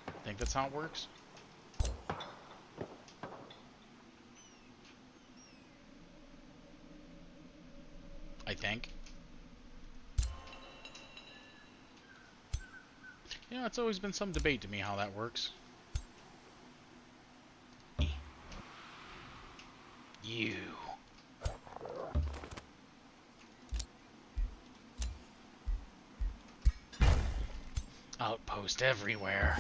I think that's how it works. I think. You know, it's always been some debate to me how that works. You. Outpost everywhere.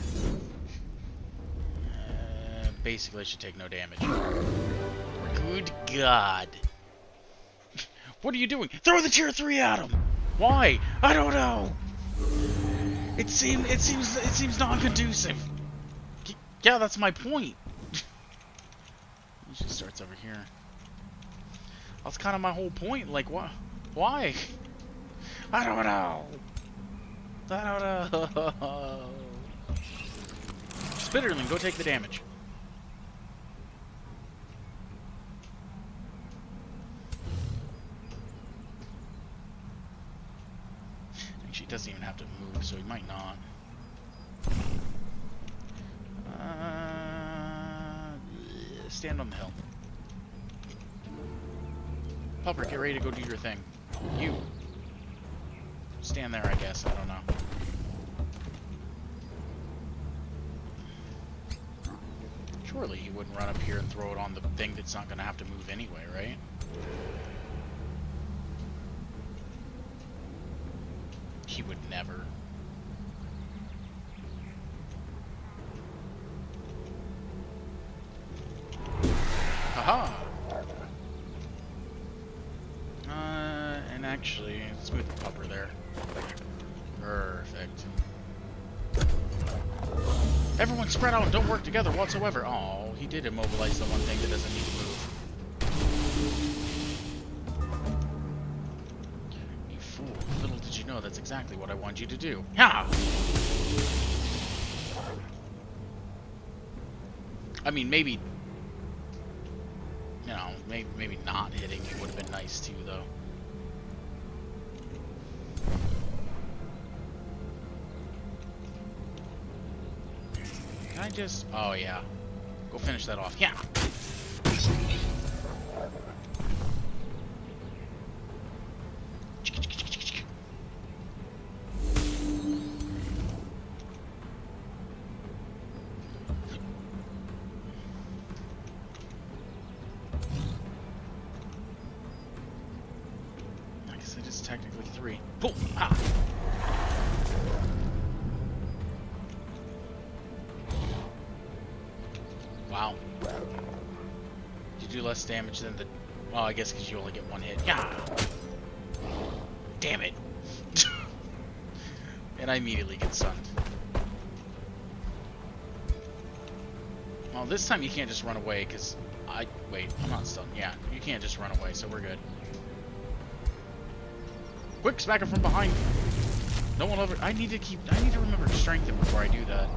Basically, I should take no damage. Good God. What are you doing? Throw the tier 3 at him! Why? I don't know! It seems non-conducive. Yeah, that's my point. Usually starts over here. That's kind of my whole point. Like, what? Why? I don't know. I don't know. Spitterling, go take the damage. Actually, he doesn't even have to move, so he might not. Stand on the hill. Pupper, get ready to go do your thing. You. Stand there, I guess. I don't know. Surely he wouldn't run up here and throw it on the thing that's not going to have to move anyway, right? He would never. Haha! And actually, let's move the pupper there. Perfect. Everyone spread out and don't work together whatsoever. Oh, he did immobilize the one thing that doesn't need to move. You fool. Little did you know that's exactly what I want you to do. Ha! I mean, maybe... You know, maybe not hitting me would have been nice too, though. Can I just... Oh, yeah. Go finish that off. Yeah! I guess it is technically 3. Pull! Ah! Wow. You do less damage than the... Well, I guess because you only get one hit. Yeah! Damn it! And I immediately get stunned. Well, this time you can't just run away, because... Wait, I'm not stunned. Yeah, you can't just run away, so we're good. Quick, smack him from behind! No one over... I need to remember to strengthen before I do that.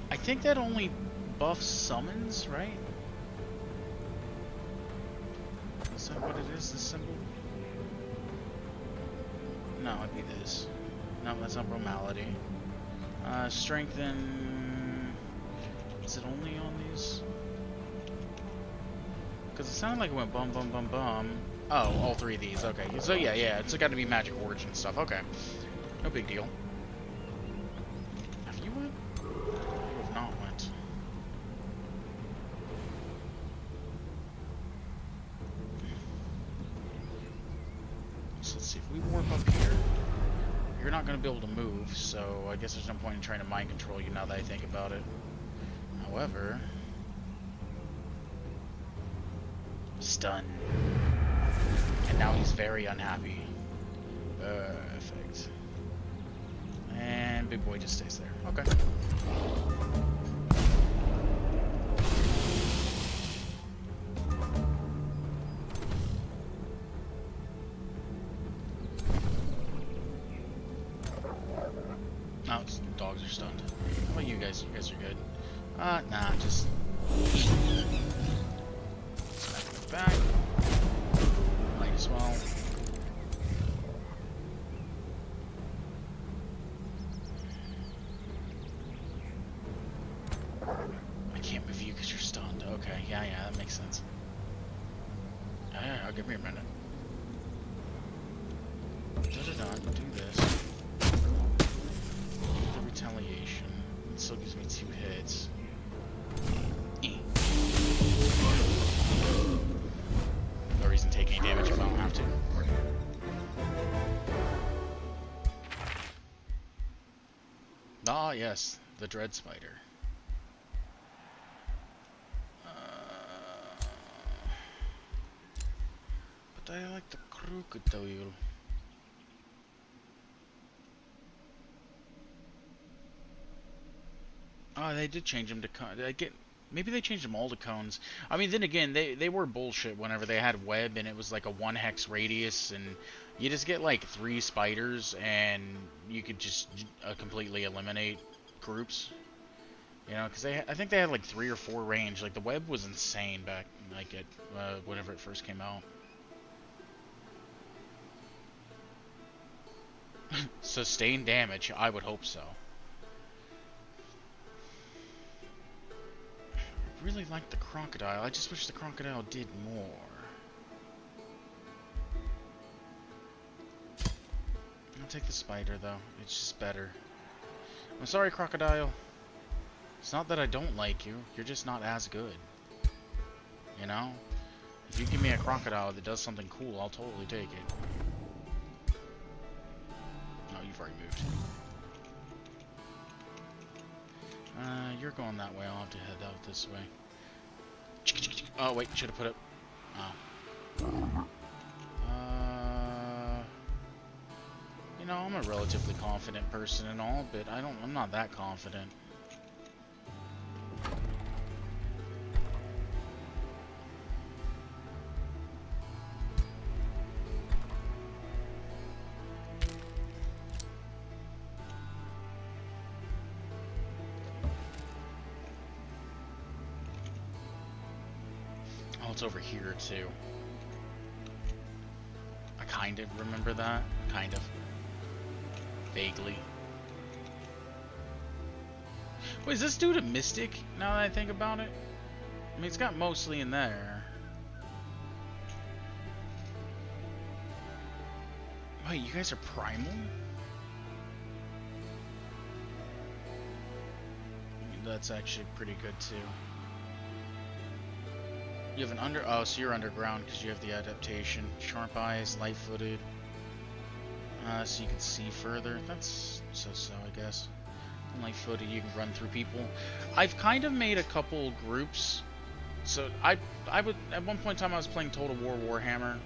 I think that only... buff summons, right? Is that what it is, this symbol? No, it'd be this. No, that's not Bromality. Strengthen... Is it only on these? Because it sounded like it went bum bum bum bum. Oh, all three of these. Okay. So yeah, it's got to be magic origin stuff. Okay. No big deal. Have you went? You have not went. So let's see. If we warp up here, you're not going to be able to move, so I guess there's no point in trying to mind control you now that I think about it. However... Stun. And now he's very unhappy. Perfect. And big boy just stays there. Okay. Oh, dogs are stunned. How about you guys? You guys are good. Nah, just... back. Might as well. I can't move you because you're stunned. Okay, yeah, that makes sense. Give me a minute. Do this. The retaliation. It still gives me 2 hits. No reason to take any damage if I don't have to. Ah, yes, the Dread Spider. But I like the crocodile. Oh, they did change them to cone. Maybe they changed them all to cones. I mean, then again, they were bullshit whenever they had web and it was like a 1 hex radius and you just get like 3 spiders and you could just completely eliminate groups. You know, because I think they had like 3 or 4 range. Like the web was insane back like at whenever it first came out. Sustained damage, I would hope so. Really like the crocodile. I just wish the crocodile did more. I'll take the spider though. It's just better. I'm sorry, crocodile. It's not that I don't like you. You're just not as good. You know? If you give me a crocodile that does something cool, I'll totally take it. No, you've already moved. You're going that way. I'll have to head out this way. Oh, wait. Should have put it... Oh. You know, I'm a relatively confident person and all, but I'm not that confident. Oh, it's over here, too. I kind of remember that. Kind of. Vaguely. Wait, is this dude a mystic, now that I think about it? I mean, it's got mostly in there. Wait, you guys are primal? I mean, that's actually pretty good, too. You have an oh, so you're underground because you have the adaptation. Sharp eyes, light-footed. So you can see further. That's so-so, I guess. Light-footed, you can run through people. I've kind of made a couple groups. So I would, at one point in time I was playing Total War Warhammer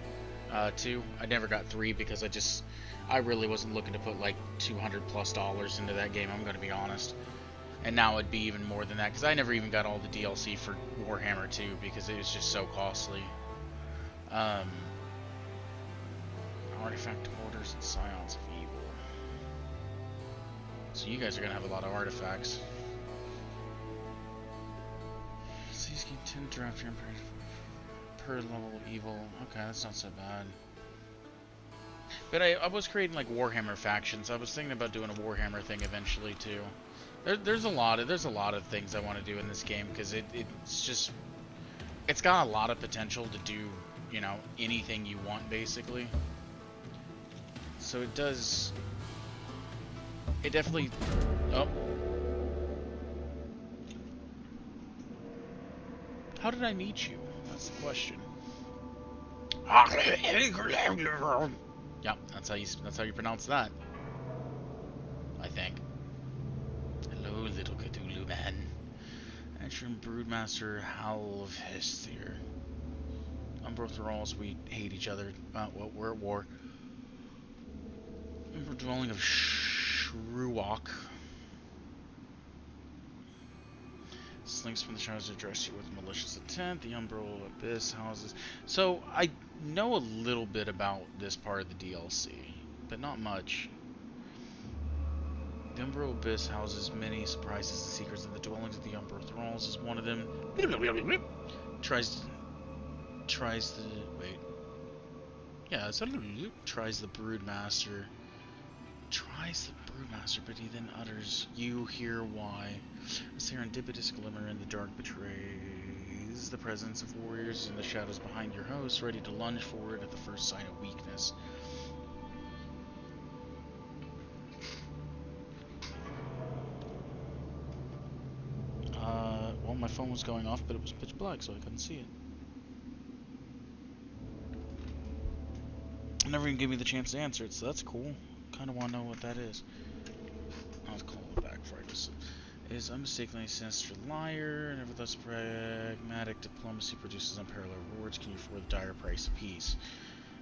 2. I never got 3 because I really wasn't looking to put like $200+ into that game, I'm going to be honest. And now it'd be even more than that, because I never even got all the DLC for Warhammer 2, because it was just so costly. Artifact Hoarders and Scions of Evil. So you guys are going to have a lot of artifacts. Please gain 10 draft your per level of evil. Okay, that's not so bad. But I was creating like Warhammer factions. I was thinking about doing a Warhammer thing eventually too. There's a lot of things I want to do in this game because it's got a lot of potential to do, you know, anything you want basically. So it definitely. Oh. How did I meet you? That's the question. Yep, that's how you pronounce that. I think. Hello, little Cthulhu man. Ancient Broodmaster Halvhestir. Umbro Thralls, we hate each other. Well, we're at war. Emperor Dwelling of Shruwok. Slinks from the shadows address you with malicious intent. The Umbral Abyss houses. So, I know a little bit about this part of the DLC, but not much. The Umbral Abyss houses many surprises and secrets, and the dwellings of the Umbral Thralls is one of them. Tries the wait. Yeah, it's tries the Broodmaster. Tries the Broodmaster, but he then utters, "You hear why." A serendipitous glimmer in the dark betrays the presence of warriors in the shadows behind your host, ready to lunge forward at the first sign of weakness. Well, my phone was going off, but it was pitch black, so I couldn't see it. It never even gave me the chance to answer it, so that's cool. Kind of want to know what that is. I'll call it back before I just... Is unmistakably a sinister liar, nevertheless pragmatic diplomacy produces unparalleled rewards. Can you afford the dire price of peace?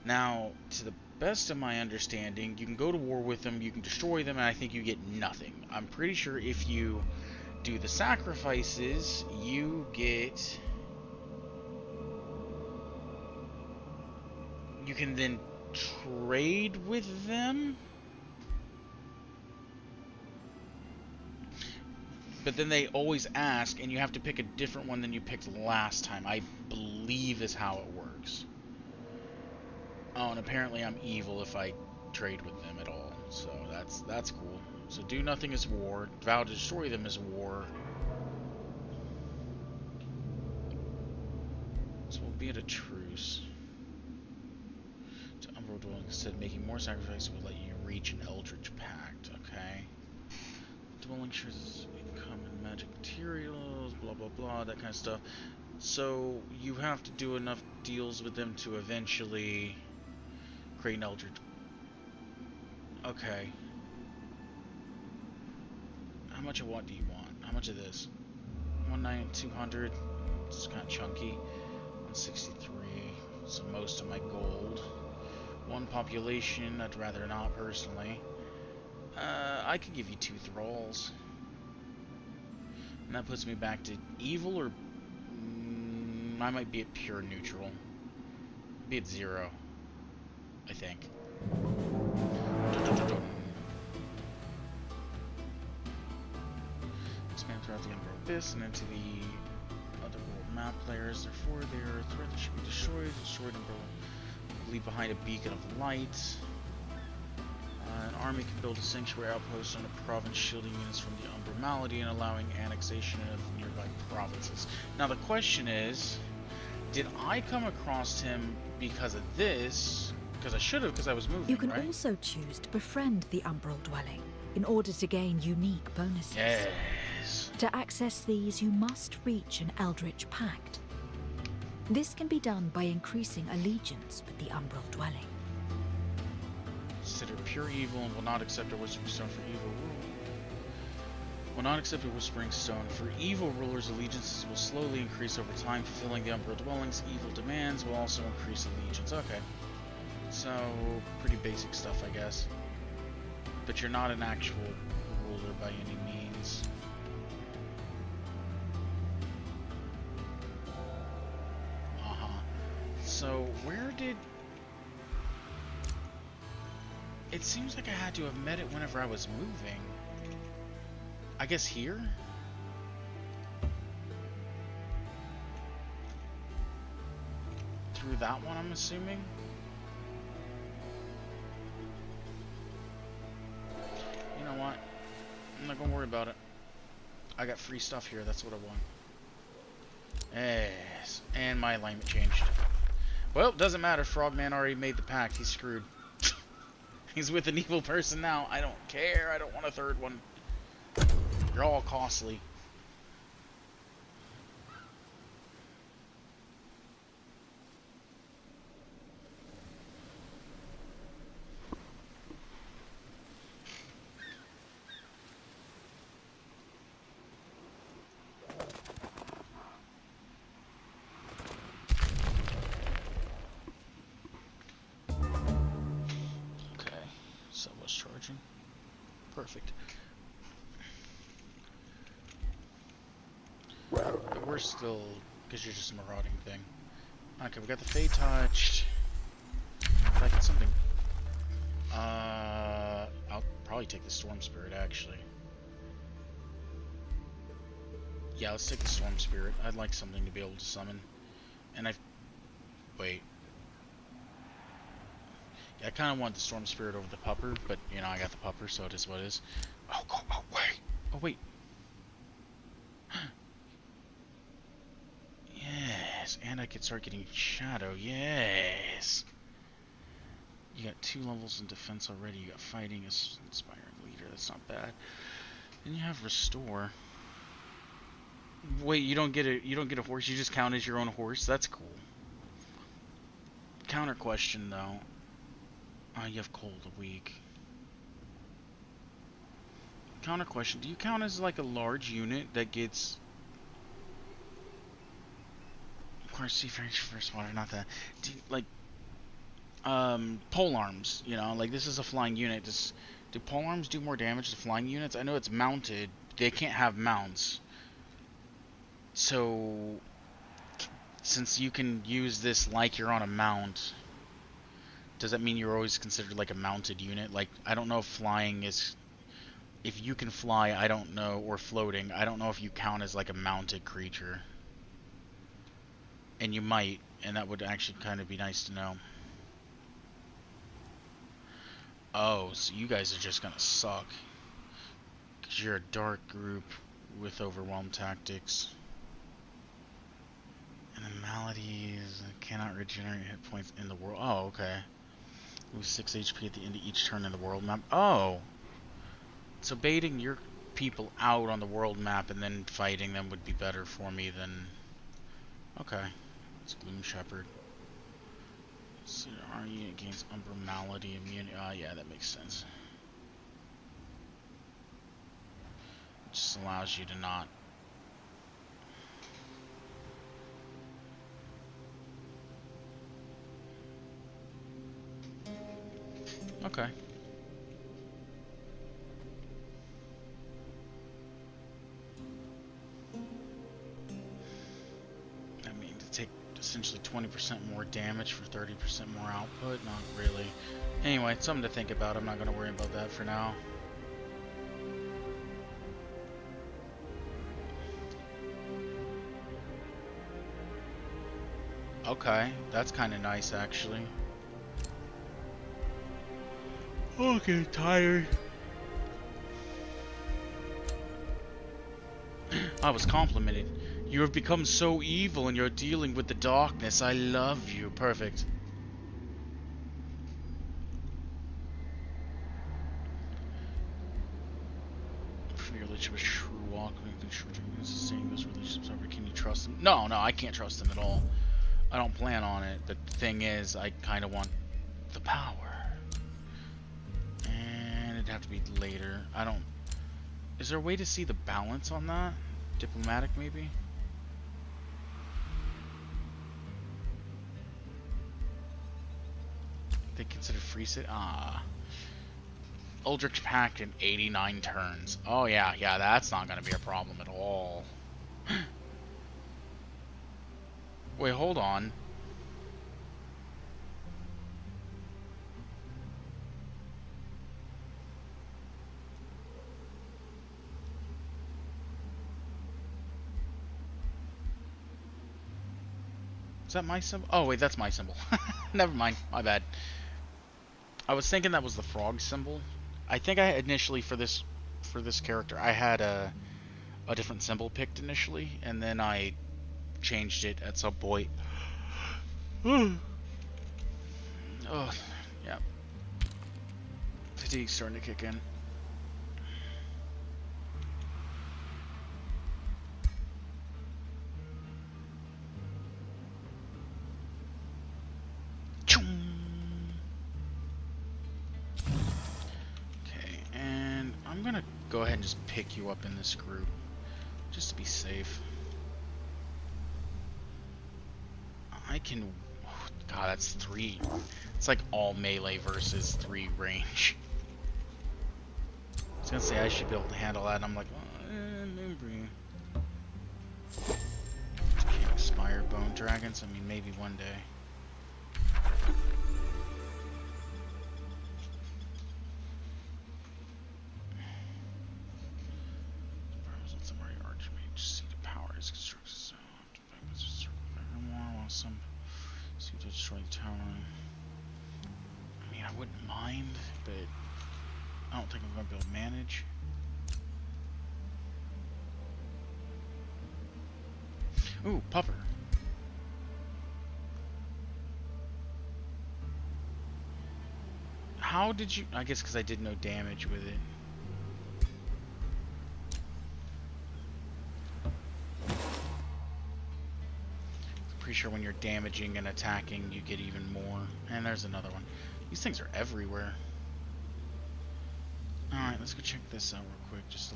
Now, to the best of my understanding, you can go to war with them, you can destroy them, and I think you get nothing. I'm pretty sure if you do the sacrifices, you get... You can then trade with them? But then they always ask, and you have to pick a different one than you picked last time. I believe is how it works. Oh, and apparently I'm evil if I trade with them at all. So that's cool. So do nothing is war. Vow to destroy them is war. So we'll be at a truce. To Umbral Dwelling said making more sacrifices will let you reach an Eldritch Pact. Okay. Dwelling shares common magic materials, blah blah blah, that kind of stuff. So you have to do enough deals with them to eventually create an Eldritch. Okay. How much of what do you want? How much of this? 190, 200. It's kind of chunky. 163. So most of my gold. One population. I'd rather not personally. I could give you 2 thralls. And that puts me back to evil, or I might be at pure neutral. Be at 0, I think. Expand throughout the Umbral Abyss and into the otherworld map layers. Therefore, they are a threat that should be destroyed. Destroyed Umbral will leave behind a beacon of light. An army can build a sanctuary outpost on a province, shielding units from the Umbral malady and allowing annexation of nearby provinces. Now the question is, did I come across him because of this? Because I should have, because I was moving, You can right? also choose to befriend the Umbral Dwelling in order to gain unique bonuses. Yes. To access these, you must reach an Eldritch Pact. This can be done by increasing allegiance with the Umbral Dwelling. Consider pure evil and will not accept a Whispering Stone for evil rule. Will not accept a Whispering Stone. For evil rulers, allegiances will slowly increase over time. Fulfilling the Umbral Dwelling's evil demands will also increase allegiance. Okay. So, pretty basic stuff, I guess. But you're not an actual ruler by any means. So, where did... It seems like I had to have met it whenever I was moving. I guess here? through that one, I'm assuming. You know what? I'm not gonna worry about it. I got free stuff here, that's what I want. Yes, and my alignment changed. Well, doesn't matter, Frogman already made the pact, he's screwed. He's with an evil person now. I don't care, I don't want a third one. You're all costly. Perfect. But we're still, because you're just a marauding thing. Okay, we got the Fey touched. If I get something, I'll probably take the Storm Spirit actually. Yeah, let's take the Storm Spirit. I'd like something to be able to summon. And wait. Yeah, I kind of want the Storm Spirit over the Pupper, but you know, I got the Pupper, so it is what it is. Oh, wait. Oh, wait. Yes, and I could start getting Shadow. Yes. You got 2 levels in defense already. You got Fighting, Inspiring Leader. That's not bad. And you have Restore. Wait, you don't get a horse. You just count as your own horse. That's cool. Counter question though. You have Cold a week. Counter question: do you count as like a large unit that gets? Of course, see first water, not that. Like pole arms. You know, like this is a flying unit. Do pole arms do more damage to flying units? I know it's mounted. They can't have mounts. So, since you can use this like you're on a mount, does that mean you're always considered like a mounted unit? Like, I don't know if flying is... If you can fly, I don't know, or floating, I don't know if you count as like a mounted creature. And you might, and that would actually kind of be nice to know. Oh, so you guys are just gonna suck. Because you're a dark group with Overwhelm Tactics. And the maladies cannot regenerate hit points in the world. Oh, okay. Lose 6 HP at the end of each turn in the world map. Oh! So baiting your people out on the world map and then fighting them would be better for me than... Okay. It's Gloom Shepherd. So our unit gains Umbra Malady immunity. Yeah, that makes sense. It just allows you to not... Okay. I mean, to take essentially 20% more damage for 30% more output? Not really. Anyway, it's something to think about. I'm not going to worry about that for now. Okay, that's kind of nice, actually. Okay, tired. I was complimented. You have become so evil and you're dealing with the darkness. I love you. Perfect. From your relationship with True Walk, sustaining those relationships over. Can you trust them? No, I can't trust them at all. I don't plan on it, but the thing is, I kind of want the power. And it'd have to be later. I don't... Is there a way to see the balance on that? Diplomatic, maybe? They consider free sit? Eldritch Pact in 89 turns. Oh yeah, that's not gonna be a problem at all. Wait, hold on. Is that my symbol? Oh, wait, that's my symbol. Never mind. My bad. I was thinking that was the frog symbol. I think I initially for this character I had a different symbol picked initially, and then I changed it at some point. Oh, yeah. Fatigue's starting to kick in. Okay, and I'm gonna go ahead and just pick you up in this group, just to be safe. I can... God, that's 3. It's like all melee versus 3 range. I was gonna say I should be able to handle that, and I'm like, maybe. Can't expire bone dragons. I mean, maybe one day. Some seem to destroy the tower. I mean, I wouldn't mind, but I don't think I'm gonna be able to manage. Ooh, puffer. How did you... I guess because I did no damage with it. Pretty sure when you're damaging and attacking, you get even more. And there's another one. These things are everywhere. Alright, let's go check this out real quick, just to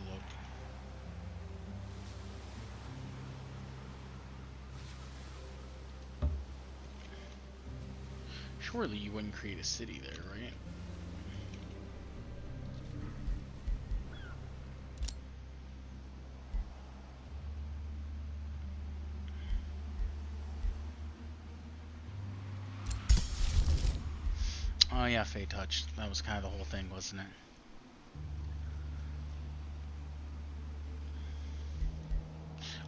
look. Surely you wouldn't create a city there, right? Oh yeah, Fey Touch. That was kind of the whole thing, wasn't it?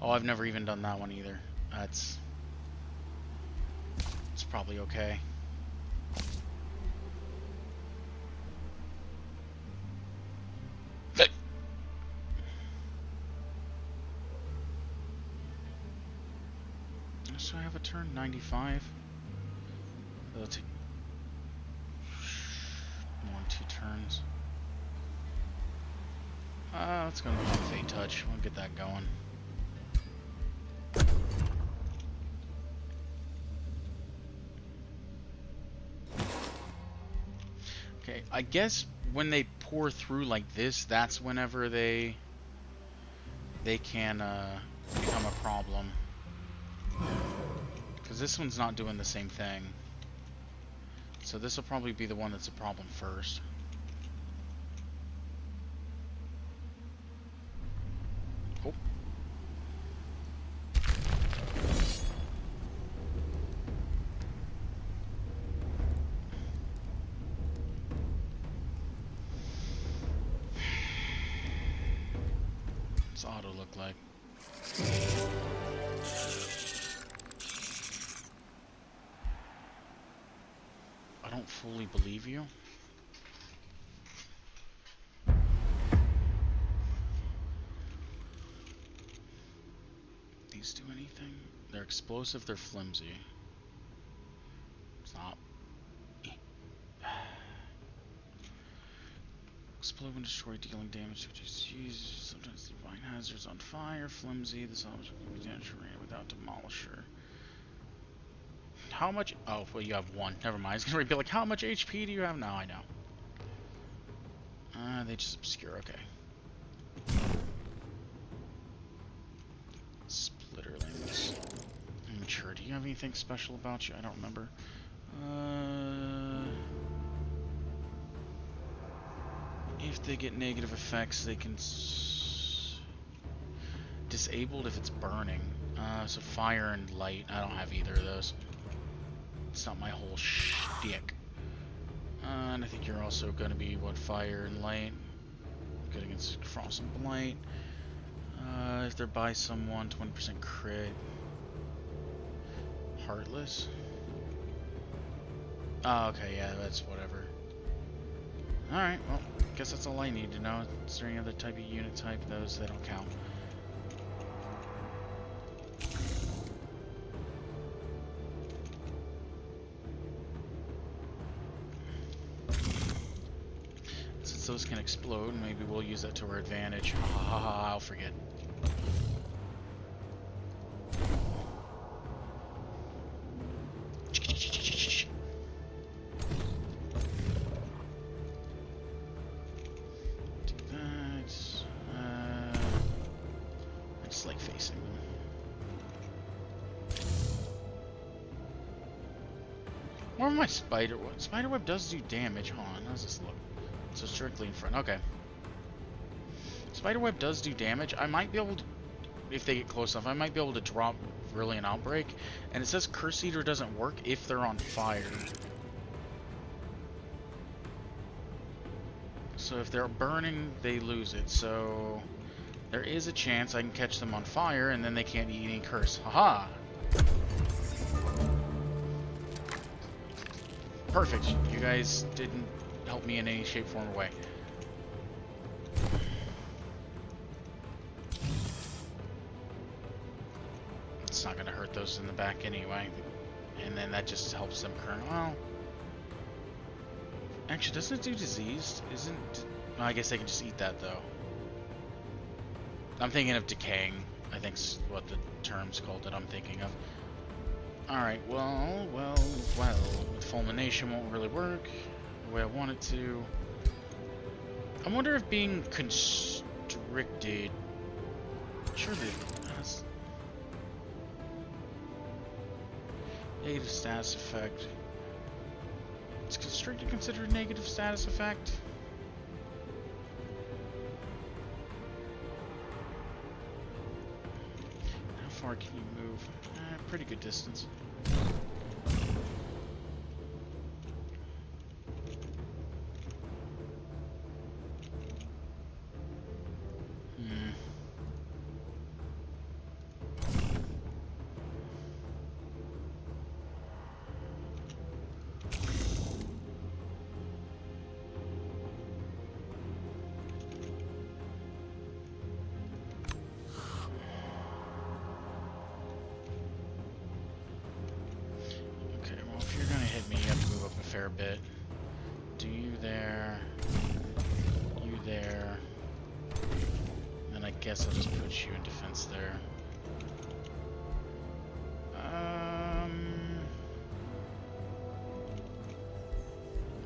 Oh, I've never even done that one either. It's probably okay. So I have a turn 95. It'll take more than 2 turns. Let's go with Fey Touch. We'll get that going. Okay, I guess when they pour through like this, that's whenever they can become a problem. Because this one's not doing the same thing. So this will probably be the one that's a problem first. Oh. What's auto look like? I don't fully believe you. These do anything? They're explosive, they're flimsy. Stop. Explode when destroyed, dealing damage to use. Sometimes divine hazards on fire, flimsy. This object can be damaged without demolisher. How much? Oh, well, you have 1. Never mind. I was gonna be like, how much HP do you have? Now I know. They just obscure. Okay. Splitterlings. Immature. Do you have anything special about you? I don't remember. If they get negative effects, they can disabled if it's burning. So fire and light. I don't have either of those. It's not my whole shtick. And I think you're also going to be, what, fire and light? Good against frost and blight. If they're by someone, 20% crit. Heartless? Oh, okay, yeah, that's whatever. Alright, well, guess that's all I need to know. Is there any other type of unit type? Those, they don't count. Since those can explode, maybe we'll use that to our advantage. Ha ha ha, I'll forget. More of my spiderweb. Spiderweb does do damage. Hold on, how does this look? So it's directly in front. Okay. Spiderweb does do damage. I might be able to, if they get close enough, I might be able to drop Brilliant Outbreak. And it says Curse Eater doesn't work if they're on fire. So if they're burning, they lose it. So there is a chance I can catch them on fire, and then they can't eat any curse. Haha! Perfect. You guys didn't help me in any shape, form, or way. It's not going to hurt those in the back anyway. And then that just helps them current. Well, actually, doesn't it do diseased? Isn't... Well, I guess they can just eat that, though. I'm thinking of decaying. I think's what the term's called that I'm thinking of. Alright, well, Fulmination won't really work the way I want it to. I wonder if being constricted... Surely it has... Negative status effect. Is constricted considered a negative status effect? How far can you move? Pretty good distance. A bit. Do you there, you there, and I guess I'll just put you in defense there.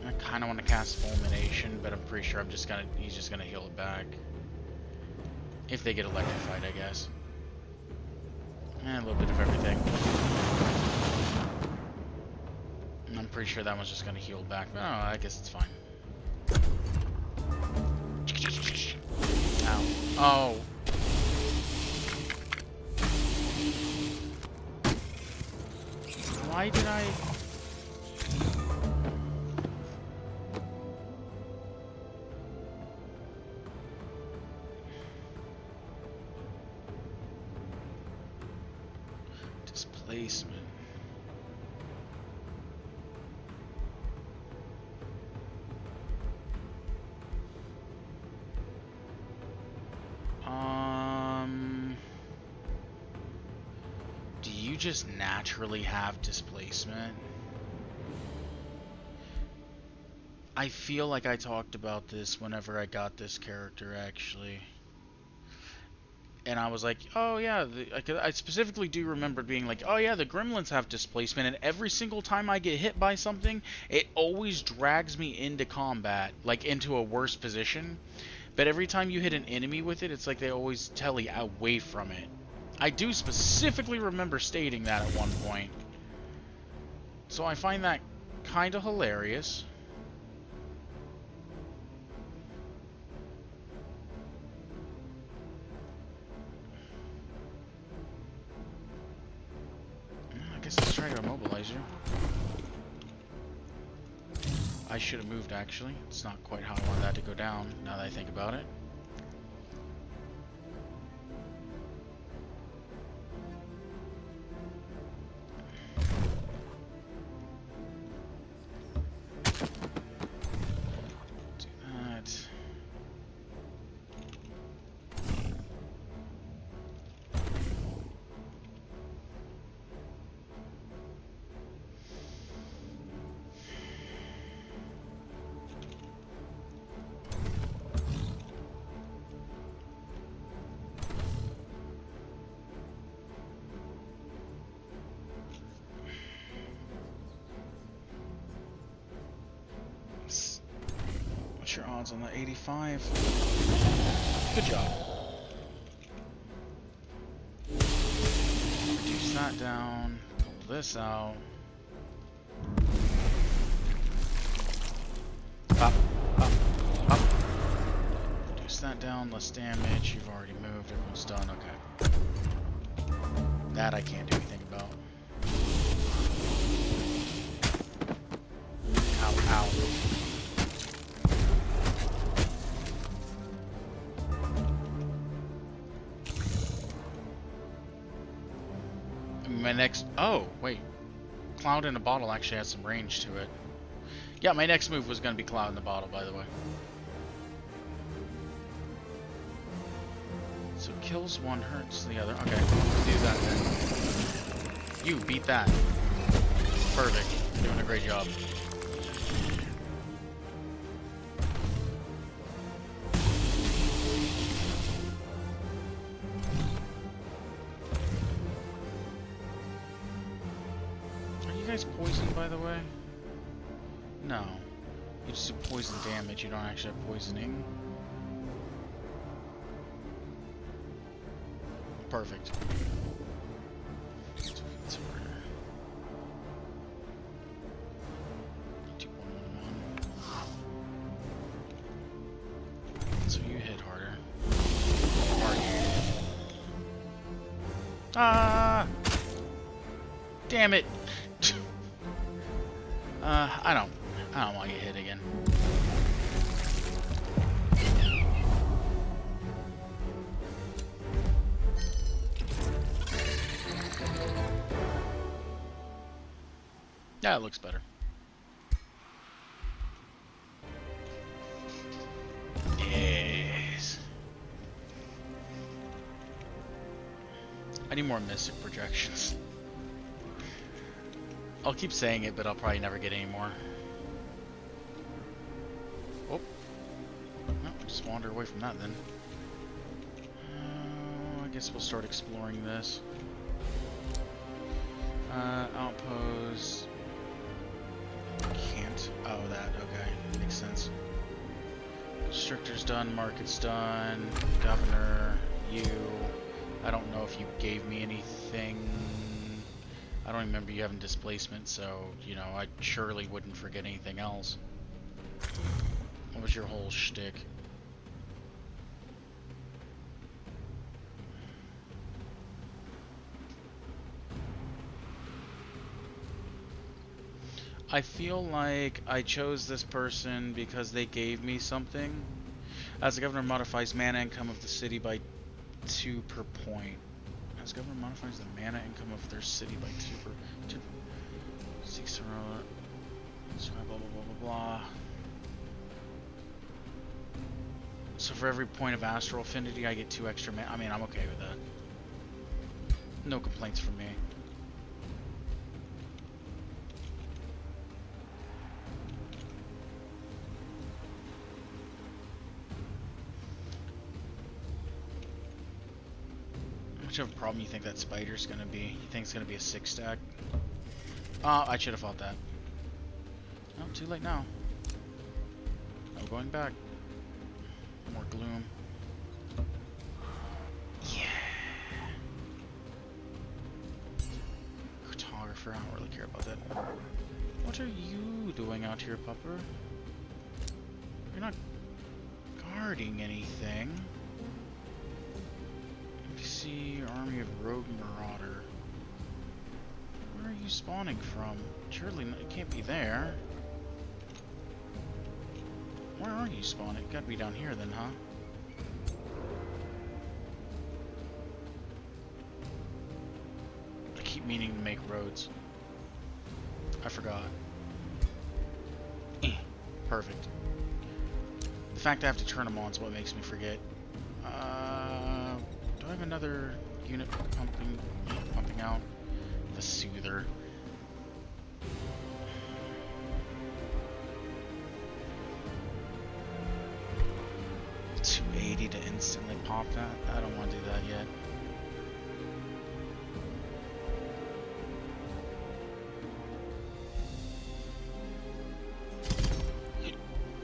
I kind of want to cast Fulmination, but I'm pretty sure he's just gonna heal it back. If they get electrified, I guess. And a little bit of everything. I'm pretty sure that one's just gonna heal back. Oh, I guess it's fine. Ow. Oh. Why did I... Displacement. Do you just naturally have displacement? I feel like I talked about this whenever I got this character, actually. And I was like, oh yeah, I specifically do remember being like, oh yeah, the gremlins have displacement, and every single time I get hit by something, it always drags me into combat, like into a worse position. But every time you hit an enemy with it, it's like they always telly away from it. I do specifically remember stating that at one point. So I find that kind of hilarious. I guess let's try to immobilize you. I should have moved, actually. It's not quite how I wanted that to go down, now that I think about it. What's your odds on that? 85. Good job. Reduce that down. Pull this out. Up, up, up. Reduce that down. Less damage. You've already moved. Everyone's done. Okay. That I can't do anything about. Ow, ow. My next... Oh, wait. Cloud in a bottle actually has some range to it. Yeah, my next move was going to be Cloud in the bottle, by the way. So kills one, hurts the other. Okay, do that then. You beat that. Perfect. You're doing a great job. Poisoned, by the way? No. You just do poison damage, you don't actually have poisoning. Perfect. It's harder. 2111. So you hit harder. Ah! Damn it! I don't want to get hit again. Yeah, it looks better. Yes. I need more mystic projections. I'll keep saying it, but I'll probably never get any more. Oh. No, just wander away from that then. I guess we'll start exploring this. Outpost. Can't. Oh, that. Okay. Makes sense. Constrictor's done. Market's done. Governor. You. I don't know if you gave me anything. I don't remember you having displacement, so, you know, I surely wouldn't forget anything else. What was your whole shtick? I feel like I chose this person because they gave me something. As the governor modifies mana income of the city by 2 per point. As governor modifies the mana income of their city by 2 per... 2 6 blah blah blah blah blah. So for every point of astral affinity, I get 2 extra mana. I mean, I'm okay with that. No complaints from me. How much of a problem you think that spider's gonna be? You think it's gonna be a 6 stack? I should have fought that. Oh, too late now. No going back. More gloom. Yeah. Cartographer, I don't really care about that. What are you doing out here, pupper? You're not guarding anything. NPC, Army of Rogue Marauder. Where are you spawning from? Surely it can't be there. Where are you spawning? Gotta be down here then, huh? I keep meaning to make roads. I forgot. Perfect. The fact I have to turn them on is what makes me forget. Do I have another unit pumping out? The Soother. $280 to instantly pop that? I don't want to do that yet.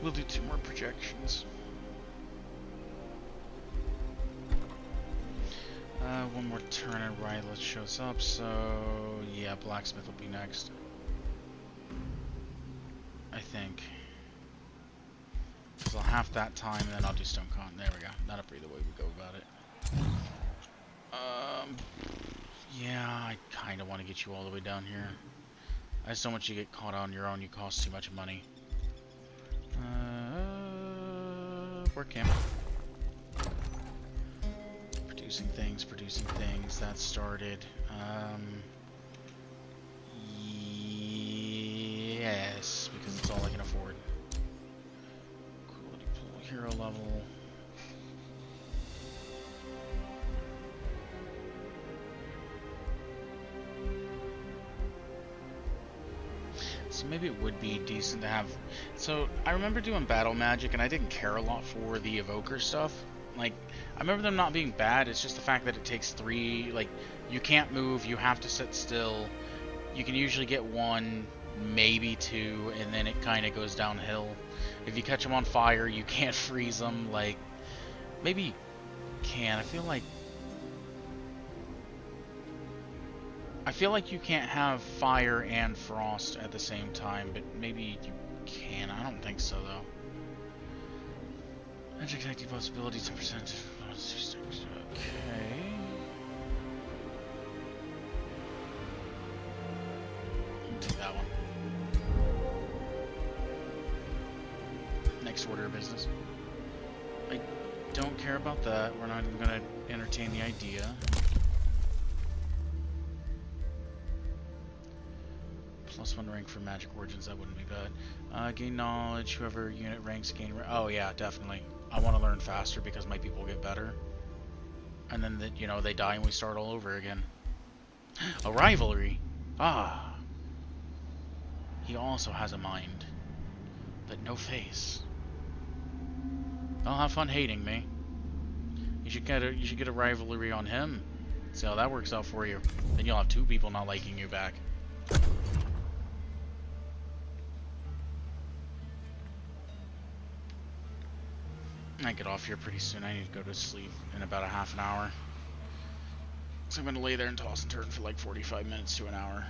We'll do 2 more projections. One more turn and right, let's show us up, so yeah, blacksmith will be next. I think. Because I'll have that time and then I'll do stone con. There we go. That'll be the way we go about it. Yeah, I kind of want to get you all the way down here. I just don't want you to get caught on your own. You cost too much money. Work camp. Producing things. That started. Yes, because it's all I can afford. Quality pool, hero level. So maybe it would be decent to have... So, I remember doing battle magic, and I didn't care a lot for the evoker stuff. Like, I remember them not being bad, it's just the fact that it takes 3... Like, you can't move, you have to sit still. You can usually get 1, maybe 2, and then it kind of goes downhill. If you catch them on fire, you can't freeze them. Like, maybe you can. I feel like you can't have fire and frost at the same time, but maybe you can. I don't think so, though. Magic active possibility 10%. Okay. I'll take that one. Next order of business. I don't care about that. We're not even going to entertain the idea. +1 rank for magic origins, that wouldn't be bad. Gain knowledge, whoever unit ranks gain... Oh yeah, definitely. I want to learn faster because my people get better. And then, you know, they die and we start all over again. A rivalry! Ah! He also has a mind, but no face. I'll have fun hating me. You should get a rivalry on him. See how that works out for you. Then you'll have 2 people not liking you back. I get off here pretty soon. I need to go to sleep in about a half an hour. So I'm going to lay there and toss and turn for like 45 minutes to an hour.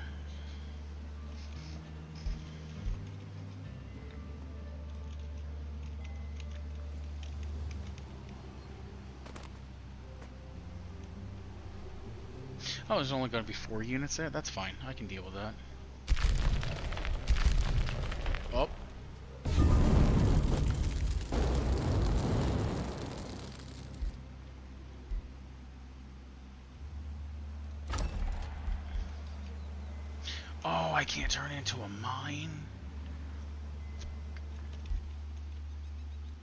Oh, there's only going to be 4 units there? That's fine. I can deal with that. Oh. Oh, I can't turn into a mine?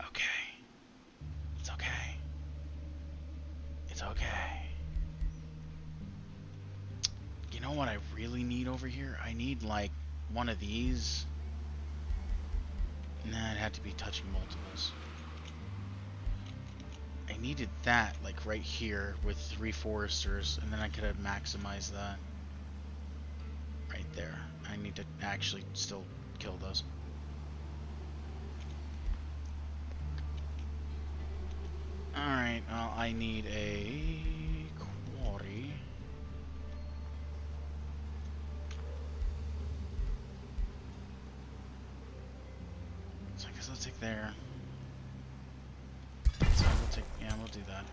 Okay. It's okay. It's okay. You know what I really need over here? I need, like, one of these. Nah, it had to be touching multiples. I needed that, like, right here with 3 foresters, and then I could have maximized that. Right there. I need to actually still kill those. Alright, well, I need a quarry. So I guess I'll take there. So we'll take, yeah, we'll do that.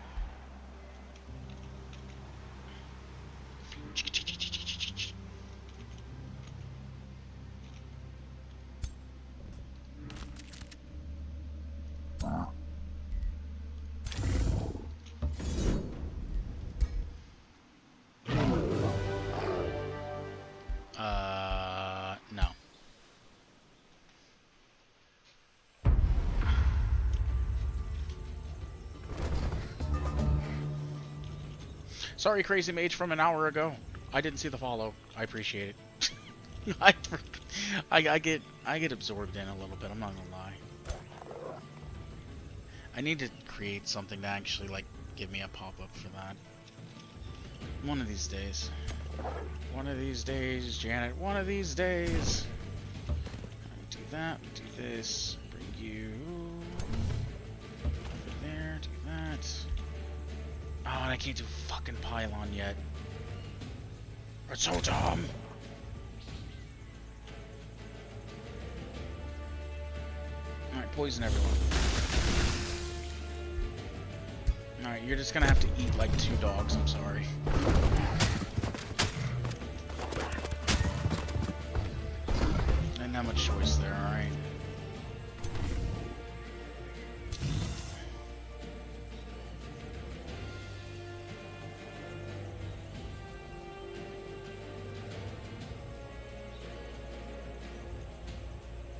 No. Sorry, Crazy Mage from an hour ago. I didn't see the follow. I appreciate it. I get absorbed in a little bit. I'm not gonna lie. I need to create something to actually like give me a pop-up for that. One of these days. One of these days, Janet. One of these days. Do that. Do this. Bring you. I can't do fucking pylon yet. It's so dumb. Alright, poison everyone. Alright, you're just gonna have to eat like 2 dogs, I'm sorry. Didn't have much choice there, alright.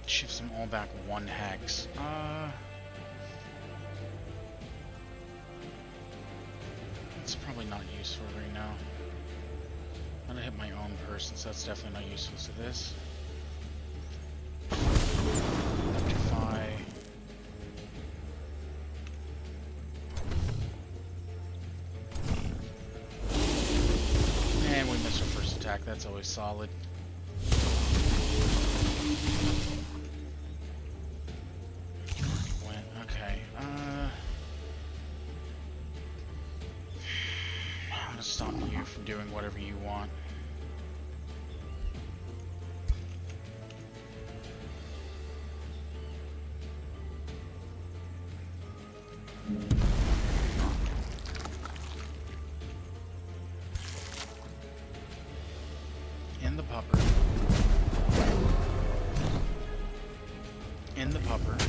Shifts them all back 1 hex. It's probably not useful right now. I'm gonna hit my own person, so that's definitely not useful. So this. Electrify. And we missed our first attack, that's always solid. Okay, I'm gonna stop you from doing whatever you want. In the pupper. In the pupper.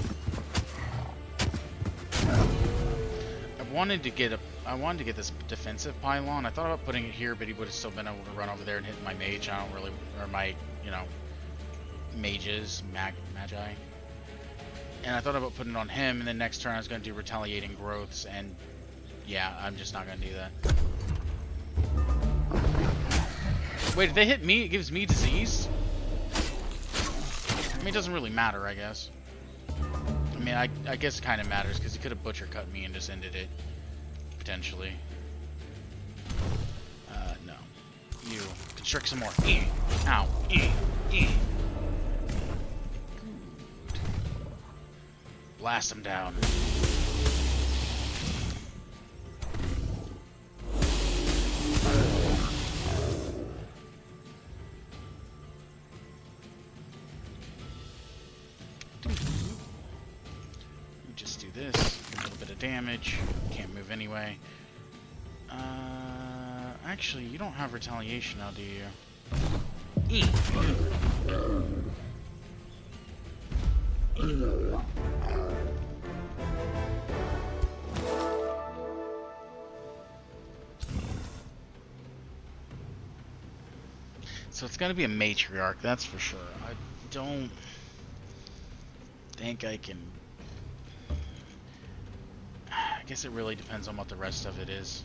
I wanted to get this defensive pylon. I thought about putting it here, but he would have still been able to run over there and hit my mage. I don't really, or my, you know, mages, magi. And I thought about putting it on him, and then next turn I was going to do retaliating growths, and yeah, I'm just not going to do that. Wait, if they hit me, it gives me disease? I mean, it doesn't really matter, I guess. I mean, I guess it kind of matters, because he could have butcher cut me and just ended it. Potentially. No. You. Constrict some more. Ow. Blast him down. Just do this. A little bit of damage. Can't move anyway. Actually, you don't have retaliation now, do you? So it's gonna be a matriarch, that's for sure. I don't think I can. I guess it really depends on what the rest of it is.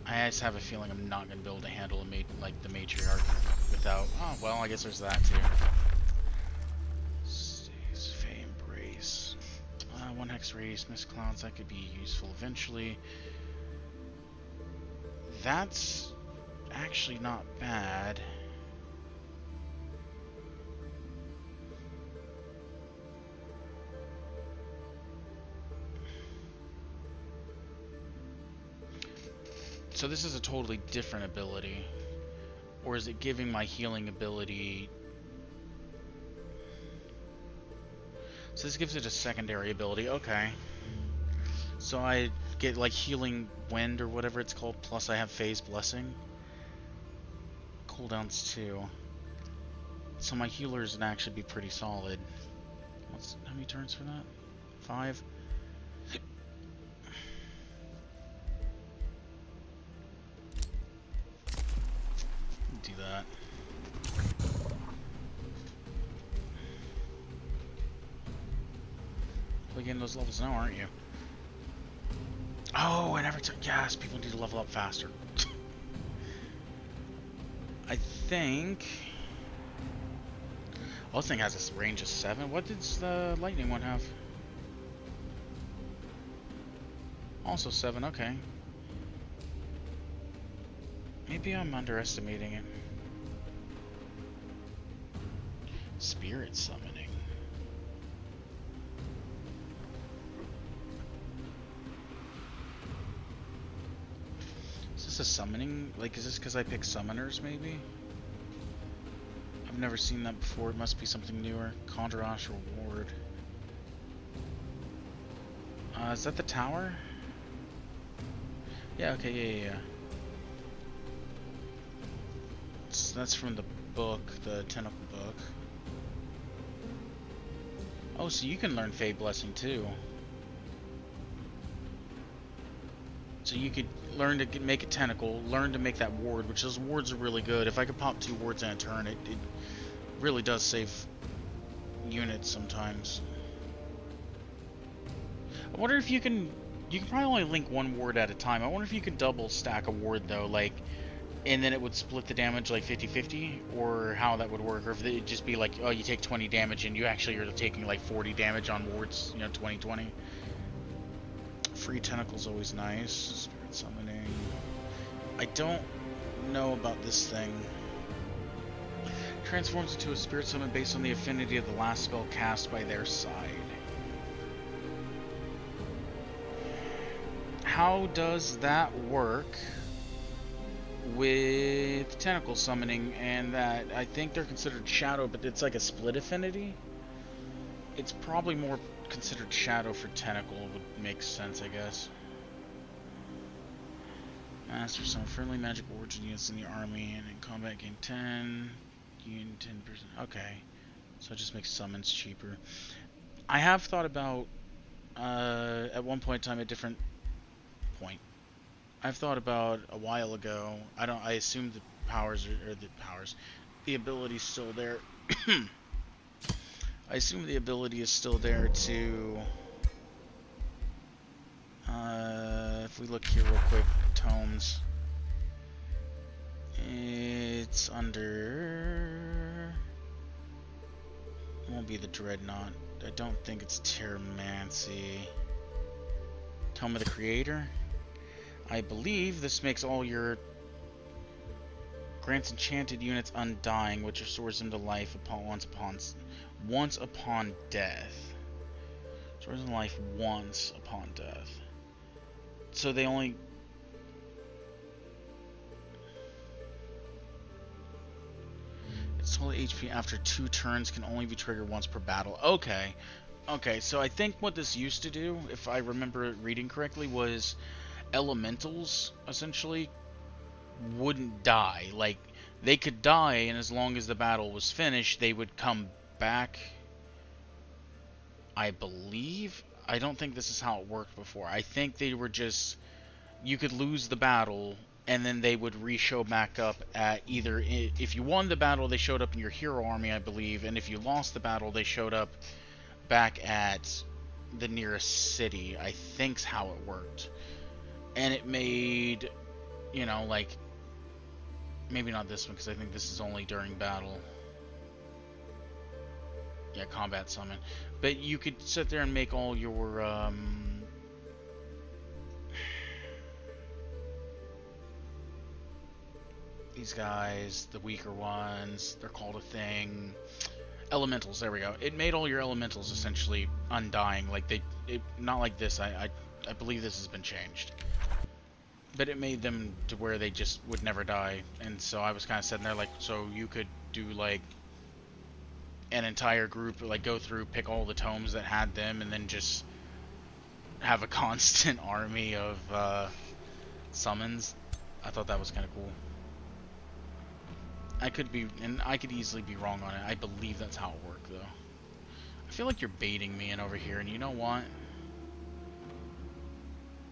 I just have a feeling I'm not gonna be able to handle like the matriarch without. Oh well, I guess there's that too. Stays, Fey Embrace. 1 hex radius, Mist Clouds. That could be useful eventually. That's actually not bad. So this is a totally different ability. Or is it giving my healing ability... So this gives it a secondary ability, okay. So I get like healing wind or whatever it's called, plus I have phase blessing. Cooldowns too. So my healers would actually be pretty solid. How many turns for that? 5? Do that. We're getting those levels now, aren't you? Oh, and every time, yes, people need to level up faster. I think. Oh, this thing has a range of 7. What did the lightning one have? Also 7. Okay. Maybe I'm underestimating it. Spirit summoning. this a summoning? Like, is this because I pick summoners, maybe? I've never seen that before. It must be something newer. Conjurash reward. Is that the tower? Yeah, okay, yeah. That's from the book, the Tentacle book. Oh, so you can learn Fey Blessing too. So you could learn to make a tentacle, learn to make that ward, which those wards are really good. If I could pop 2 wards in a turn, it really does save units sometimes. I wonder if you can probably only link 1 ward at a time. I wonder if you could double stack a ward though, like, and then it would split the damage like 50-50, or how that would work, or if it'd just be like, oh, you take 20 damage and you actually are taking like 40 damage on wards, you know, 20-20. Free tentacle's always nice. Spirit summoning. I don't know about this thing. Transforms into a spirit summon based on the affinity of the last spell cast by their side. How does that work with tentacle summoning? And that, I think they're considered shadow, but it's like a split affinity. It's probably more considered shadow for tentacle, would make sense, I guess. Master some friendly magic origin units in the army, and in combat gain 10, gain 10%. Okay, so it just makes summons cheaper. I have thought about, at one point in time, a different point. I've thought about a while ago. I assume the powers are, the ability's still there. I assume the ability is still there to, if we look here real quick, tomes, it's under, it won't be the Dreadnought, I don't think it's Terramancy, Tome of the Creator. I believe this makes all your grants enchanted units undying, which restores them to life once upon death. Restores them to life once upon death. So they only... Its total HP after 2 turns can only be triggered once per battle. Okay. Okay, so I think what this used to do, if I remember reading correctly, was elementals, essentially, wouldn't die. Like, they could die, and as long as the battle was finished, they would come back, I believe. I don't think this is how it worked before. I think they were just, you could lose the battle, and then they would re-show back up at either, if you won the battle, they showed up in your hero army, I believe, and if you lost the battle, they showed up back at the nearest city, I think's how it worked. And it made, you know, like, maybe not this one, because I think this is only during battle. Yeah, combat summon. But you could sit there and make all your, these guys, the weaker ones, they're called a thing. Elementals, there we go. It made all your elementals essentially undying. Like, not like this, I believe this has been changed. But it made them to where they just would never die. And so I was kind of sitting there like, so you could do like an entire group, like go through, pick all the tomes that had them, and then just have a constant army of summons. I thought that was kind of cool. I could easily be wrong on it. I believe that's how it worked, though. I feel like you're baiting me in over here, and you know what?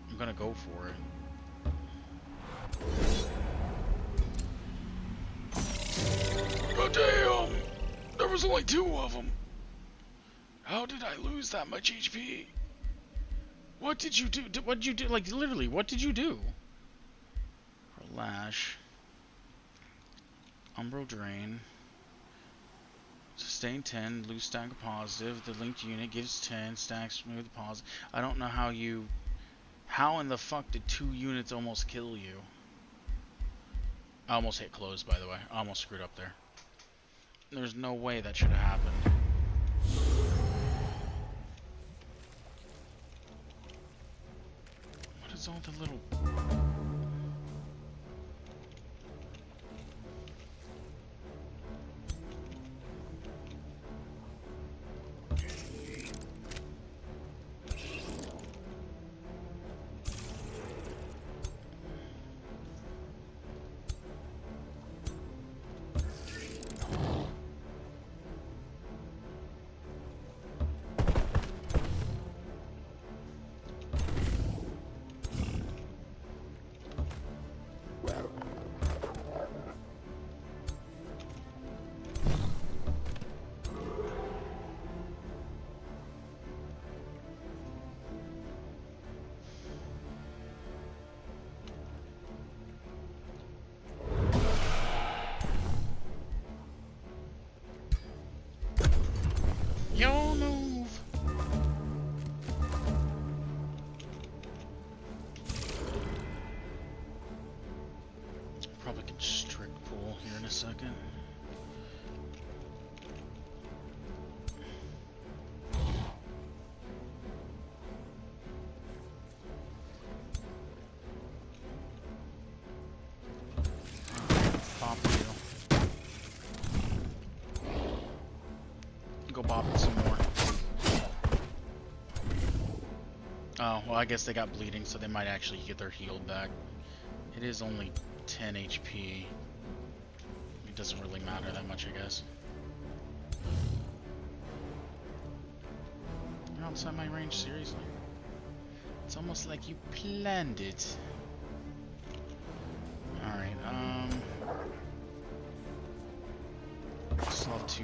I'm gonna go for it. Oh damn! There was only 2 of them. How did I lose that much HP? What did you do? What did you do? Like, literally, what did you do? Lash. Umbral Drain. Sustain 10, lose stack of positive. The linked unit gives 10, stacks smooth positive. I don't know how you... How in the fuck did 2 units almost kill you? I almost hit close, by the way. I almost screwed up there. There's no way that should have happened. What is all the little... second. Bop you. Go bop it some more. Oh, well, I guess they got bleeding, so they might actually get their heal back. It is only 10 HP. It doesn't really matter that much, I guess. You're outside my range, seriously? It's almost like you planned it. Alright, still have to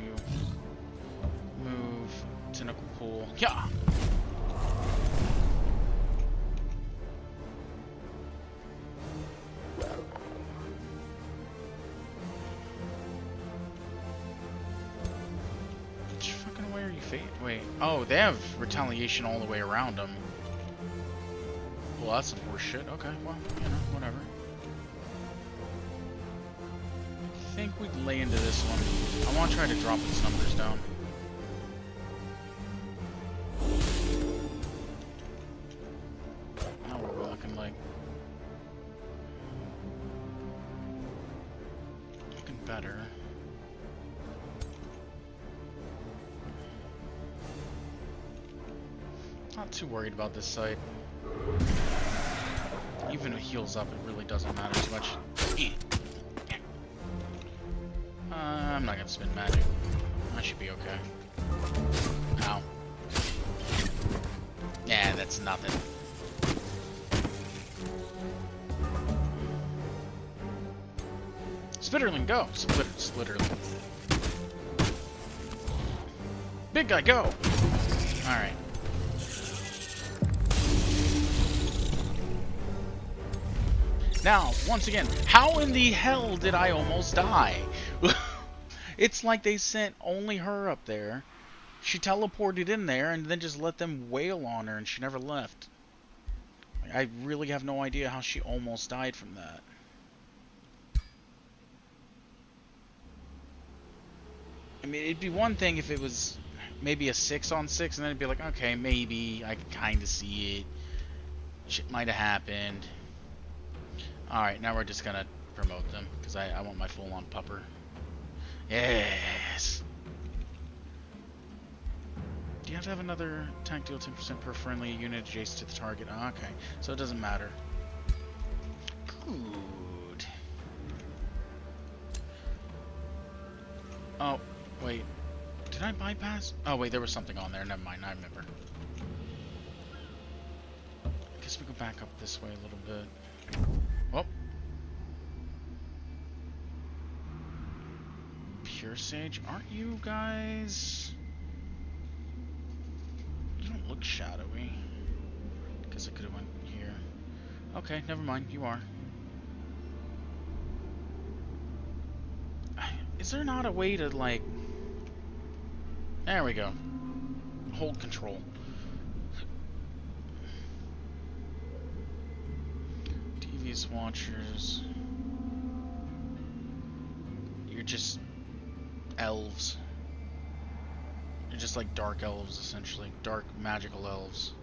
move Tentacle Pool. Yeah! Which fucking way are you wait, oh, they have retaliation all the way around them. Well, that's some horse shit. Okay, well, you know, whatever. I think we'd lay into this one. I want to try to drop its numbers down. Now we're looking like... looking better. Not too worried about this site. Even if it heals up, it really doesn't matter as much. I'm not gonna spin magic. I should be okay. Ow. Yeah, that's nothing. Spitterling, go! Splitterling. Big guy, go! Alright. Now, once again, how in the hell did I almost die? It's like they sent only her up there. She teleported in there and then just let them wail on her and she never left. I really have no idea how she almost died from that. I mean, it'd be one thing if it was maybe a 6-on-6 and then it'd be like, okay, maybe I could kind of see it. Shit might have happened. Alright, now we're just gonna promote them, because I want my full-on pupper. Yes! Do you have to have another attack deal 10% per friendly unit adjacent to the target? Oh, okay, so it doesn't matter. Good. Oh, wait. Did I bypass? Oh, wait, there was something on there. Never mind, I remember. I guess we go back up this way a little bit. Oh. Pure Sage, aren't you guys... You don't look shadowy. Guess I could have went here. Okay, never mind, you are. Is there not a way to, like... There we go. Hold control. Devious Watchers... You're just... elves. You're just like dark elves, essentially. Dark magical elves.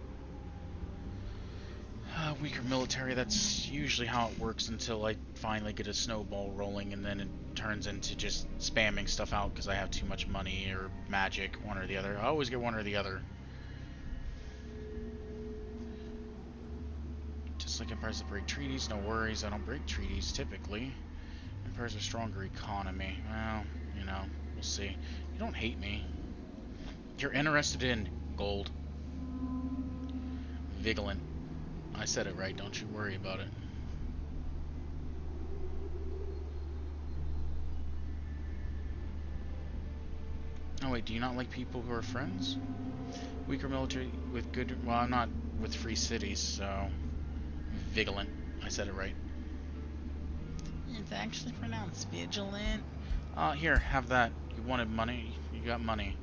Weaker military, that's usually how it works until I finally get a snowball rolling, and then it turns into just spamming stuff out because I have too much money or magic, one or the other. I always get one or the other. Just like empires that break treaties, no worries, I don't break treaties typically. Empires with stronger economy. Well, you know, we'll see. You don't hate me. You're interested in gold. Vigilant. I said it right, don't you worry about it. Oh wait, do you not like people who are friends? Weaker military with good... Well, I'm not with free cities, so... Vigilant. I said it right. It's actually pronounced vigilant. Here, have that. You wanted money? You got money.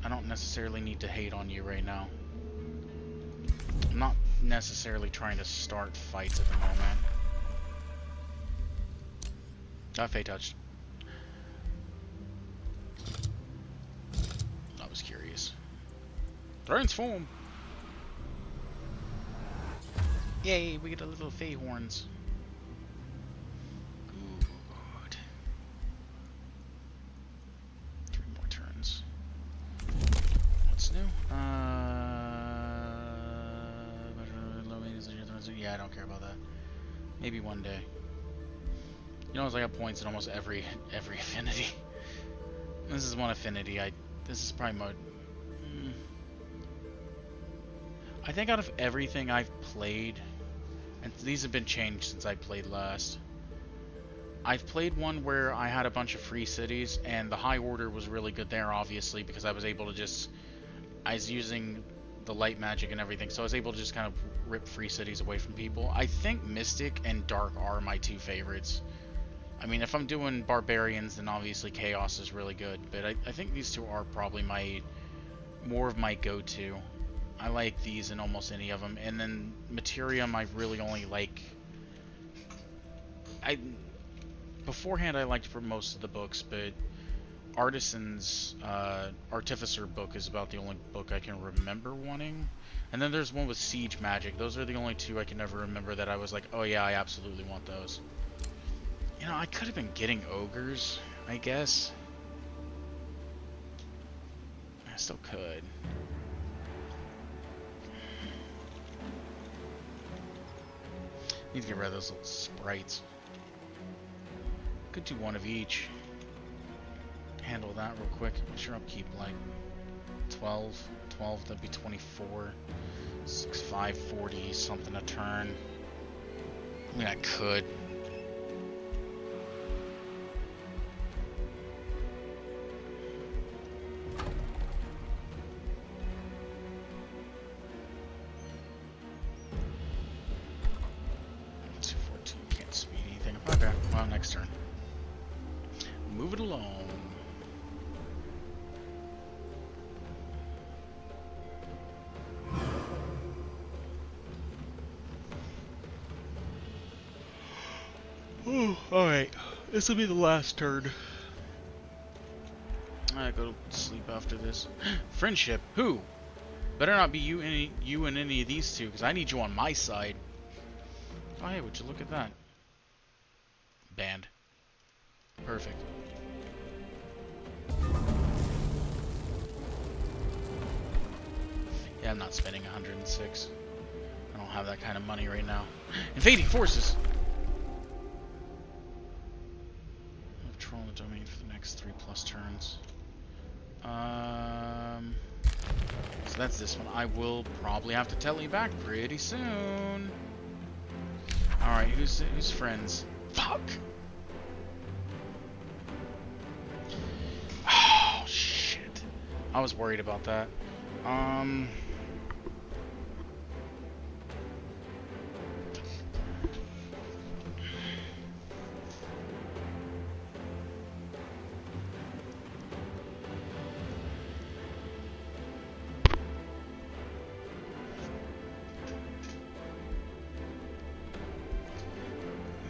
I don't necessarily need to hate on you right now. I'm not necessarily trying to start fights at the moment. Fey touched. was curious. Transform! Yay, we get a little Fey horns. Good. 3 more turns. What's new? Yeah, I don't care about that. Maybe one day. You know, I got points in almost every affinity. This is one affinity. This is probably my. I think out of everything I've played, and these have been changed since I played last. I've played one where I had a bunch of free cities, and the high order was really good there, obviously, because I was able to just. I was using the light magic and everything, so I was able to just kind of rip free cities away from people. I think Mystic and Dark are my 2 favorites. I mean, if I'm doing Barbarians, then obviously Chaos is really good, but I think these 2 are probably more of my go-to. I like these in almost any of them, and then Materium I really only like... Beforehand I liked for most of the books, but Artisan's Artificer book is about the only book I can remember wanting. And then there's one with Siege Magic. Those are the only 2 I can never remember that I was like, oh yeah, I absolutely want those. You know, I could have been getting Ogres, I guess. I still could. Need to get rid of those little sprites. Could do one of each. Handle that real quick. I'm sure I'll keep like 12, that'd be 24. 6, 5, 40, something a turn. I mean, I could. Can't speed anything. Okay, well, next turn. Move it along. Oh, alright. This will be the last turn. I go to sleep after this. Friendship? Who? Better not be you and any of these 2, because I need you on my side. Oh, hey, would you look at that? Banned. Perfect. Yeah, I'm not spending 106. I don't have that kind of money right now. Invading forces! Control the domain for the next 3+ turns. So that's this one. I will probably have to tell you back pretty soon. Alright, who's friends? Fuck! Oh, shit. I was worried about that.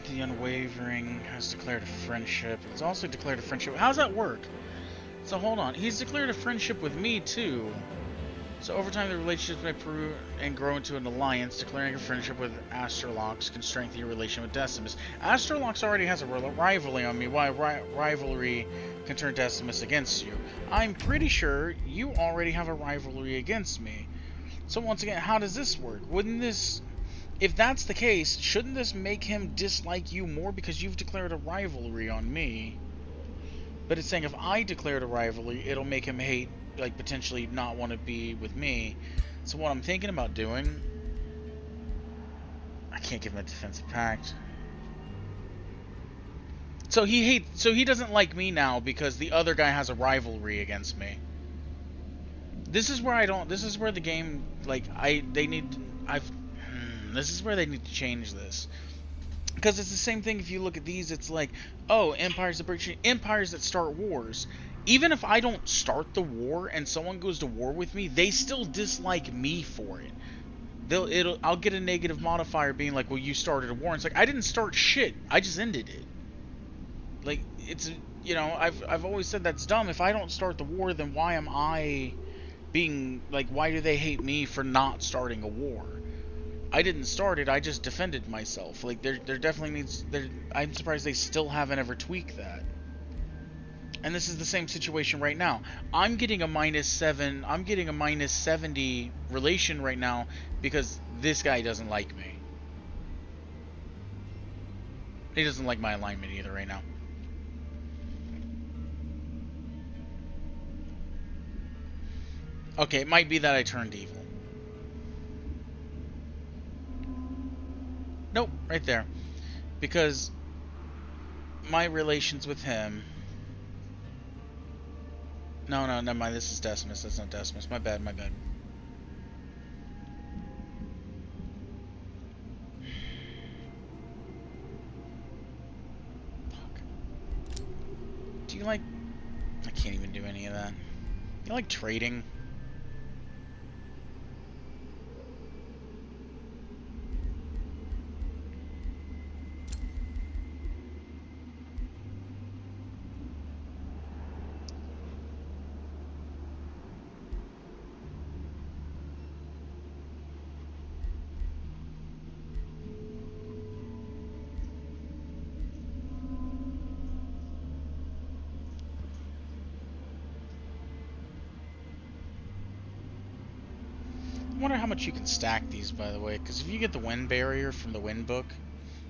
The Unwavering has declared a friendship. It's also declared a friendship. How does that work? So hold on. He's declared a friendship with me too. So over time the relationship may prove and grow into an alliance. Declaring a friendship with Astrolox can strengthen your relation with Decimus. Astrolox already has a rivalry on me. Why rivalry can turn Decimus against you? I'm pretty sure you already have a rivalry against me. So once again, how does this work? Wouldn't this... If that's the case, shouldn't this make him dislike you more because you've declared a rivalry on me? But it's saying if I declared a rivalry, it'll make him hate, like, potentially not want to be with me. So what I'm thinking about doing... I can't give him a defensive pact. So he doesn't like me now because the other guy has a rivalry against me. This is where this is where the game, like, this is where they need to change this. Because it's the same thing if you look at these, it's like, oh, empires that start wars. Even if I don't start the war and someone goes to war with me, they still dislike me for it. I'll get a negative modifier being like, well, you started a war. And it's like, I didn't start shit. I just ended it. Like, you know, I've always said that's dumb. If I don't start the war, then why am I being like? Why do they hate me for not starting a war? I didn't start it. I just defended myself. Like there definitely needs there. I'm surprised they still haven't ever tweaked that. And this is the same situation right now. I'm getting a -7. I'm getting a -70 relation right now because this guy doesn't like me. He doesn't like my alignment either right now. Okay, it might be that I turned evil. Nope, right there. Because my relations with him... No, never mind. This is Decimus. That's not Decimus. My bad, my bad. Do you like... I can't even do any of that. You like trading? I wonder how much you can stack these, by the way. Because if you get the wind barrier from the wind book,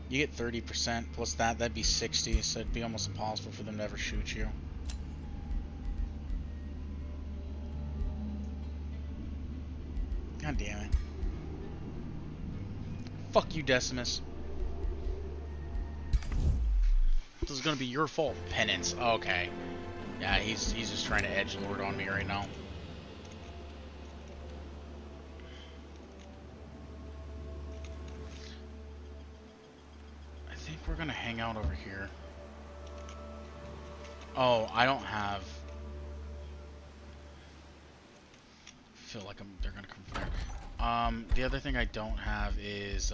you get 30%. Plus that'd be 60. So it'd be almost impossible for them to ever shoot you. God damn it. Fuck you, Decimus. This is gonna be your fault. Penance. Okay. Yeah, he's just trying to edgelord on me right now. I think we're gonna hang out over here. Oh, I don't have... I feel like they're gonna come from there. The other thing I don't have is,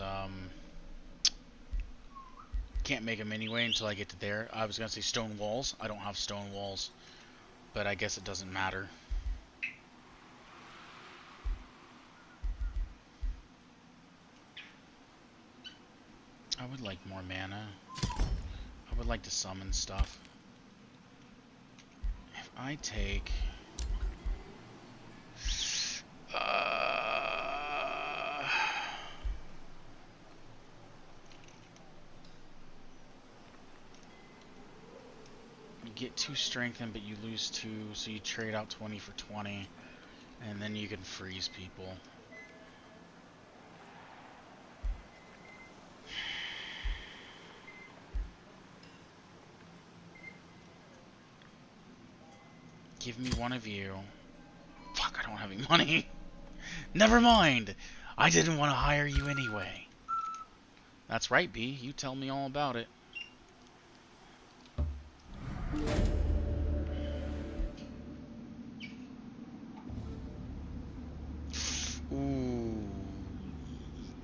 can't make them anyway until I get to there. I was gonna say stone walls. I don't have stone walls. But I guess it doesn't matter. I would like more mana. I would like to summon stuff. If I take... you get 2 strengthen, but you lose 2, so you trade out 20 for 20, and then you can freeze people. Give me one of you. Fuck, I don't have any money. Never mind. I didn't want to hire you anyway. That's right, B. You tell me all about it. Ooh.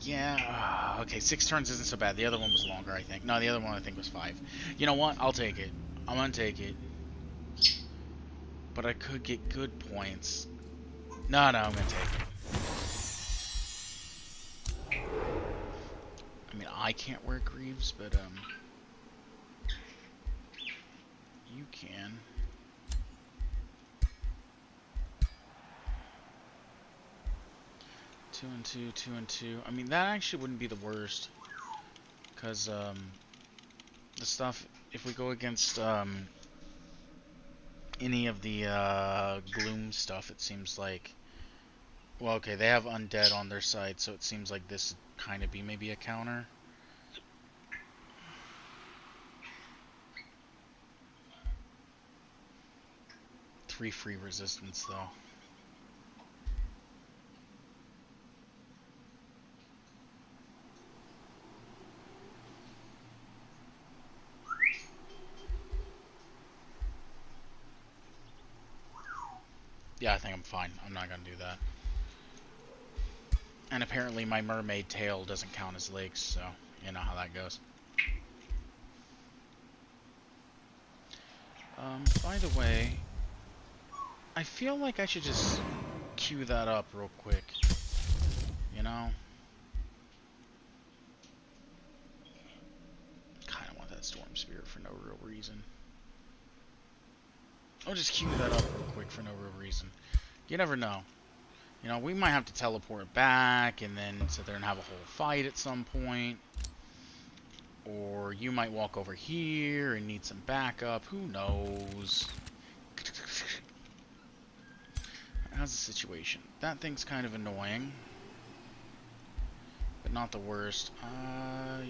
Yeah. Okay, 6 turns isn't so bad. The other one was longer, I think. No, the other one I think was 5. You know what? I'll take it. I'm gonna take it. But I could get good points. No, I'm gonna take it. I mean, I can't wear greaves, but, you can. Two and two, 2 and 2. I mean, that actually wouldn't be the worst. Because, the stuff, if we go against, any of the, gloom stuff, it seems like... Well, okay, they have undead on their side, so it seems like this would kind of be maybe a counter. Three free resistance, though. Yeah, I think I'm fine. I'm not gonna do that. And apparently my mermaid tail doesn't count as legs, so you know how that goes. By the way, I feel like I should just queue that up real quick. You know? Kinda want that Storm Spirit for no real reason. I'll just queue that up real quick for no real reason. You never know. You know, we might have to teleport back and then sit there and have a whole fight at some point. Or you might walk over here and need some backup. Who knows? How's the situation? That thing's kind of annoying. But not the worst.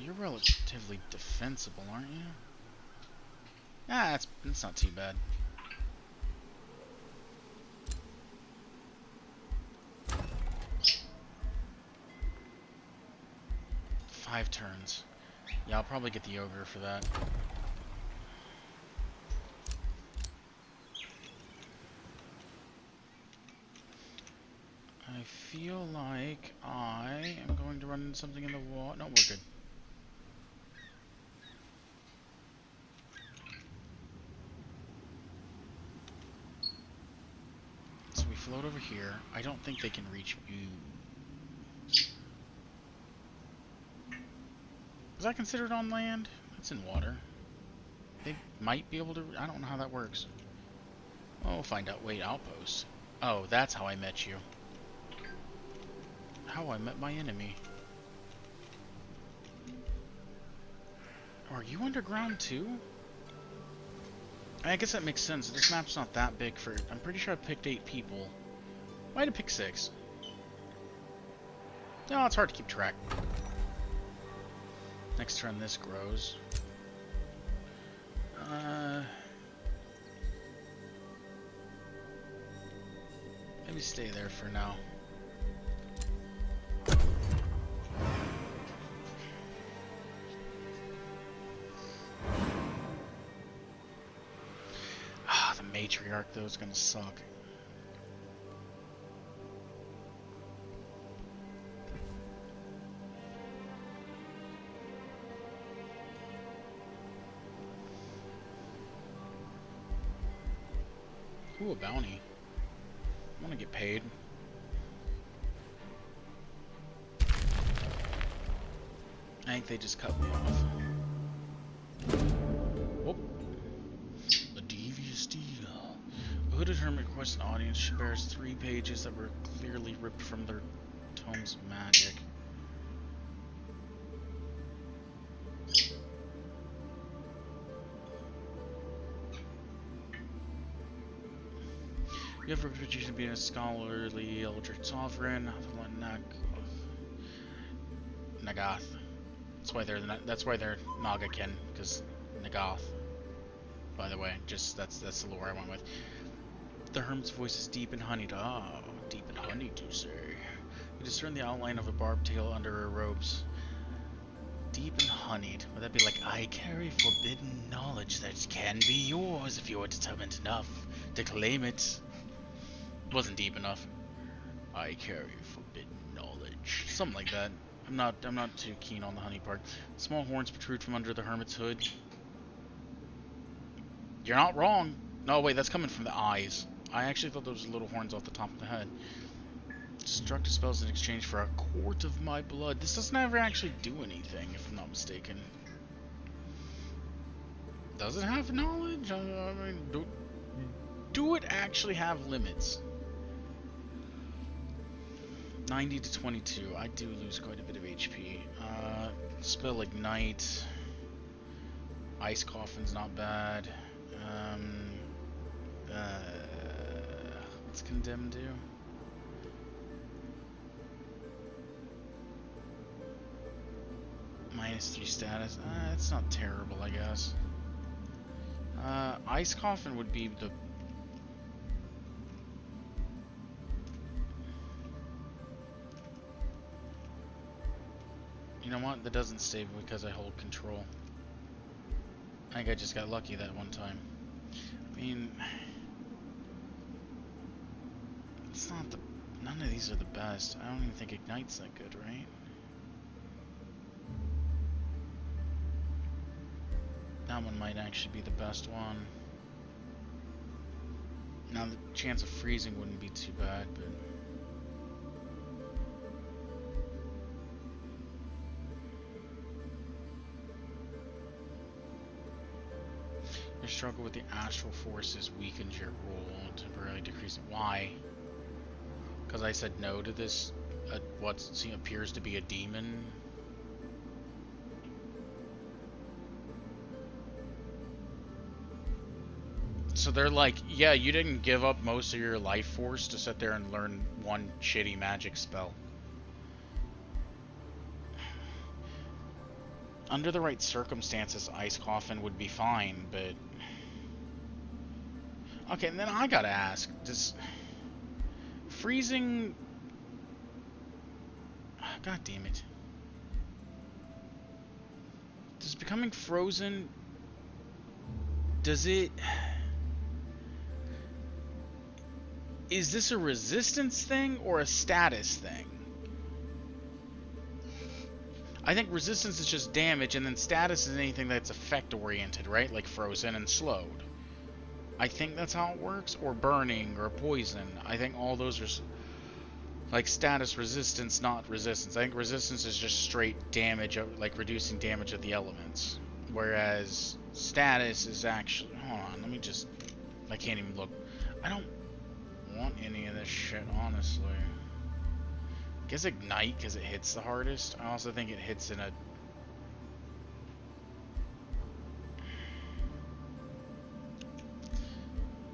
You're relatively defensible, aren't you? Ah, it's not too bad. Five turns. Yeah, I'll probably get the ogre for that. I feel like I am going to run into something in the wall. No, we're good. So we float over here. I don't think they can reach you. Is that considered on land? It's in water. They might be able to... I don't know how that works. Oh, we'll find out. Wait, outpost. Oh, that's how I met you. How I met my enemy. Are you underground too? I guess that makes sense. This map's not that big for... I'm pretty sure I picked 8 people. Might have picked 6. No, it's hard to keep track. Next turn this grows. Maybe stay there for now. Ah, the matriarch though is gonna suck. Ooh, a bounty. I want to get paid. I think they just cut me off. Whoop. The devious deal. A hooded hermit requests an audience. She bears 3 pages that were clearly ripped from their tomes of magic. You have a reputation of being a scholarly eldritch sovereign. Nagath. That's why they're Nagakin, because Nagath. By the way, that's the lore I went with. The hermit's voice is deep and honeyed. Ah, deep and honeyed, you say. You discern the outline of a barbed tail under her robes. Deep and honeyed. Would that be like, I carry forbidden knowledge that can be yours if you are determined enough to claim it? Wasn't deep enough. I carry forbidden knowledge. Something like that. I'm not too keen on the honey part. Small horns protrude from under the hermit's hood. You're not wrong. No, wait, that's coming from the eyes. I actually thought those were little horns off the top of the head. Destructive spells in exchange for a quart of my blood. This doesn't ever actually do anything, if I'm not mistaken. Does it have knowledge? I mean, do it actually have limits? 90 to 22. I do lose quite a bit of HP. Spell Ignite. Ice Coffin's not bad. What's Condemn do? -3 status. It's not terrible, I guess. Ice Coffin would be the... You know what? That doesn't save because I hold control. I think I just got lucky that one time. I mean... It's not the... None of these are the best. I don't even think Ignite's that good, right? That one might actually be the best one. Now the chance of freezing wouldn't be too bad, but your struggle with the astral forces weakens your roll, temporarily decreasing. Why? Because I said no to this, what appears to be a demon. So they're like, yeah, you didn't give up most of your life force to sit there and learn one shitty magic spell. Under the right circumstances, Ice Coffin would be fine, but... Okay, and then I gotta ask, does... freezing... God damn it. Does becoming frozen... Does it... Is this a resistance thing or a status thing? I think resistance is just damage, and then status is anything that's effect-oriented, right? Like frozen and slowed. I think that's how it works. Or burning, or poison. I think all those are... like status resistance, not resistance. I think resistance is just straight damage, like reducing damage of the elements. Whereas status is actually... Hold on, let me just... I can't even look. I don't want any of this shit, honestly. I guess ignite because it hits the hardest. I also think it hits in a...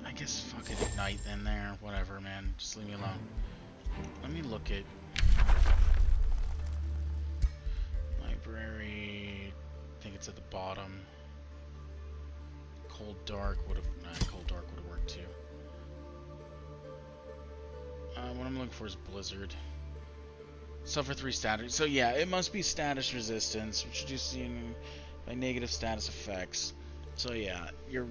I guess fuck it, ignite then there. Whatever, man. Just leave me alone. Let me look at... library... I think it's at the bottom. Cold Dark would have... Nah, Cold Dark would have worked too. What I'm looking for is Blizzard. Suffer 3 status. So yeah, it must be status resistance, which you see by negative status effects. So yeah, you're...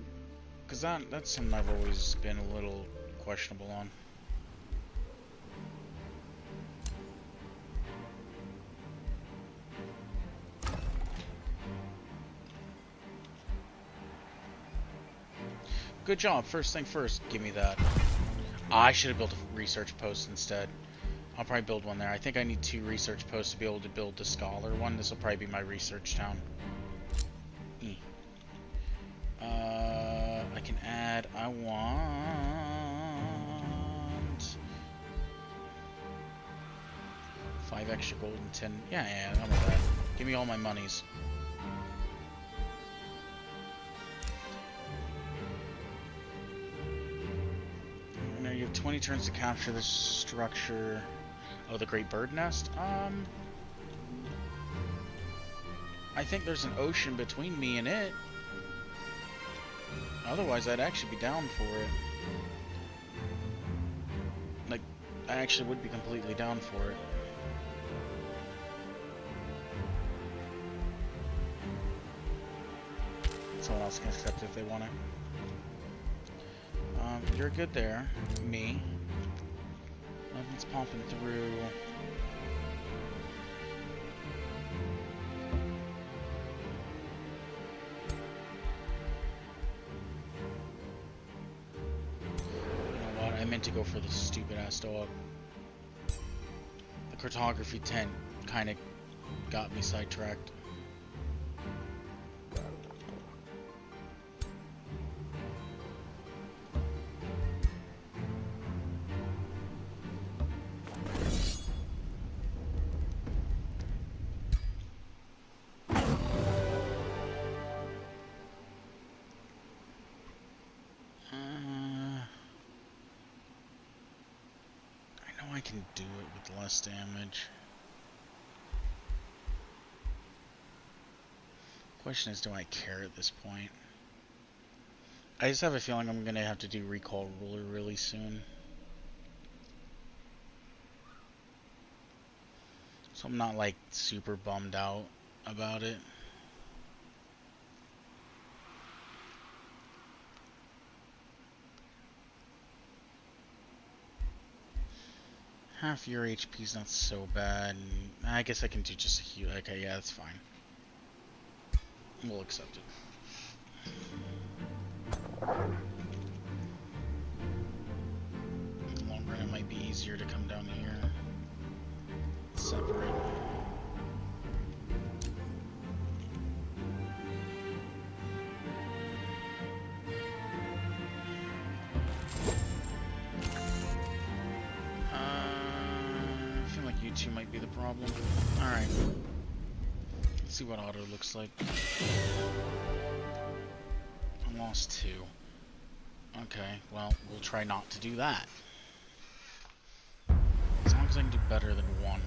because that's something I've always been a little questionable on. Good job. First thing first, give me that. I should have built a research post instead. I'll probably build one there. I think I need 2 research posts to be able to build the scholar one. This will probably be my research town. I can add... I want... 5 extra gold and 10... Yeah, I'm with that. Give me all my monies. Now you have 20 turns to capture the structure... Oh, the Great Bird Nest? I think there's an ocean between me and it. Otherwise, I'd actually be down for it. Like, I actually would be completely down for it. Someone else can accept it if they want it. You're good there. Me. Nothing's pumping through. I meant to go for the stupid ass dog. The cartography tent kind of got me sidetracked. I can do it with less damage. Question is, do I care at this point? I just have a feeling I'm gonna have to do Recall Ruler really soon. So I'm not like super bummed out about it. Half your HP is not so bad. I guess I can do just a heal. Okay, yeah, that's fine. We'll accept it. might be easier to come down here. Separate. I feel like you two might be the problem. Alright. Let's see what auto looks like. I lost 2. Okay, well, we'll try not to do that. As long as I can do better than 1.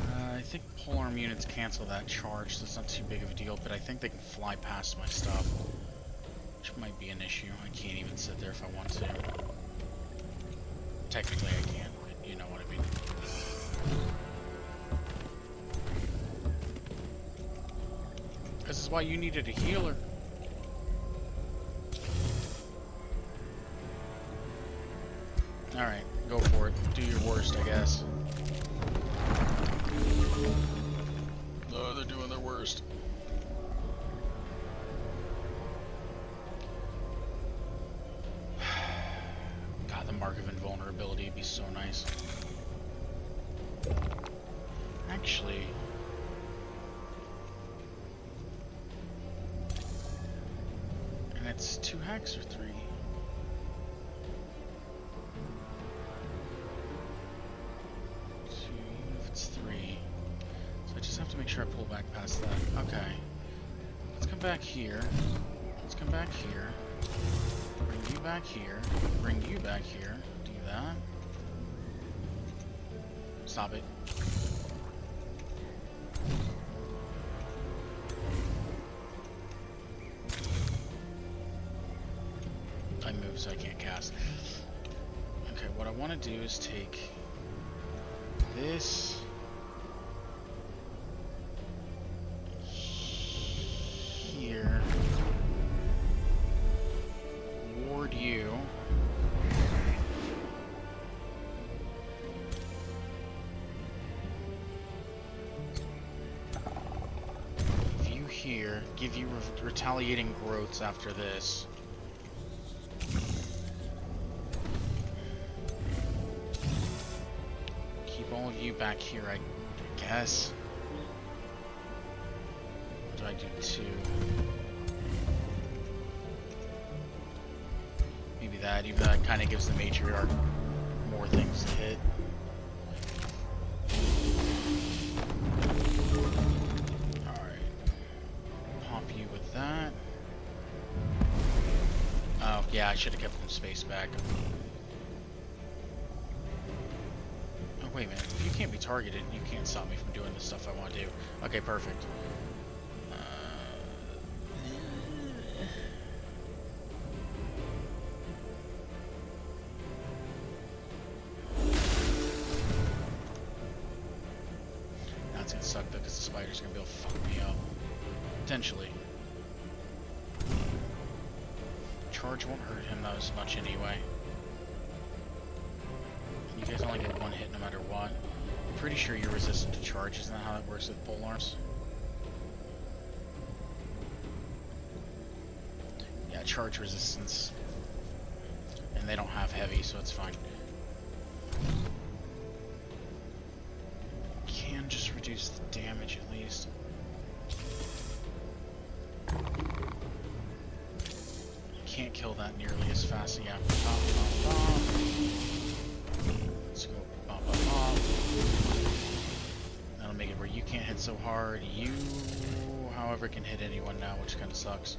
I think polearm units cancel that charge, so it's not too big of a deal, but I think they can fly past my stuff, which might be an issue. I can't even sit there if I want to. Technically I can, but you know what I mean. This is why you needed a healer. Alright, go for it. Do your worst, I guess. Oh, they're doing their worst. God, the mark of invulnerability would be so nice. Actually... and it's 2 hacks or 3? I just have to make sure I pull back past that. Okay. Let's come back here. Let's come back here. Bring you back here. Bring you back here. Do that. Stop it. I move so I can't cast. Okay, what I want to do is take this here, ward you, give you here, give you retaliating growths after this. Keep all of you back here, I guess. What do I do? 2. Maybe that, even though that kind of gives the matriarch more things to hit. Alright. Pop you with that. Oh, yeah, I should have kept some space back. Oh, wait a minute. If you can't be targeted, you can't stop me from doing the stuff I want to do. Okay, perfect. That's gonna suck though, because the spider's gonna be able to fuck me up. Potentially. Charge won't hurt him as much anyway. You guys only get 1 hit no matter what. I'm pretty sure you're resistant to charge, isn't that how that works with polearms? Yeah, charge resistance. And they don't have heavy, so it's fine. Can just reduce the damage at least. Can't kill that nearly as fast. Yeah, pop, pop, pop. Let's go pop, pop, pop. That'll make it where you can't hit so hard. You, however, can hit anyone now, which kind of sucks.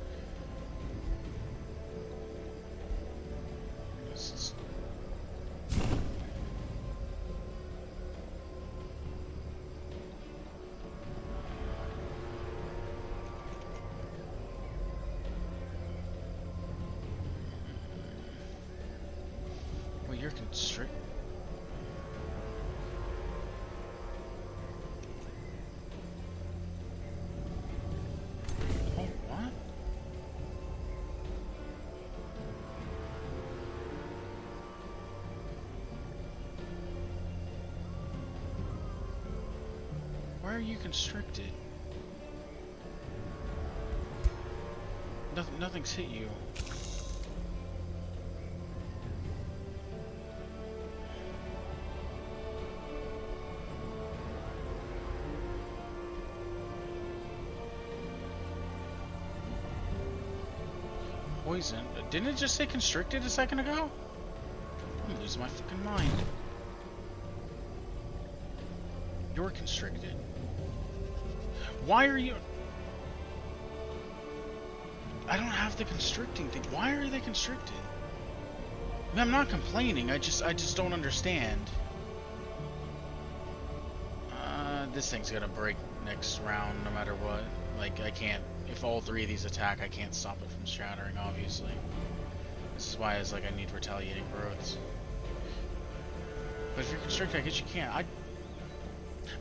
This is... well, you're constrict. Oh, what? Why are you constricted? Nothing's hit you. Poison? Didn't it just say constricted a second ago? I'm losing my fucking mind. You're constricted. Why are you... I don't have the constricting thing. Why are they constricted? I mean, I'm not complaining. I just don't understand. This thing's gonna break next round no matter what. Like, I can't... If all three of these attack, I can't stop it from shattering, obviously. This is why I was like, I need retaliating growths. But if you're constricted, I guess you can't. I'm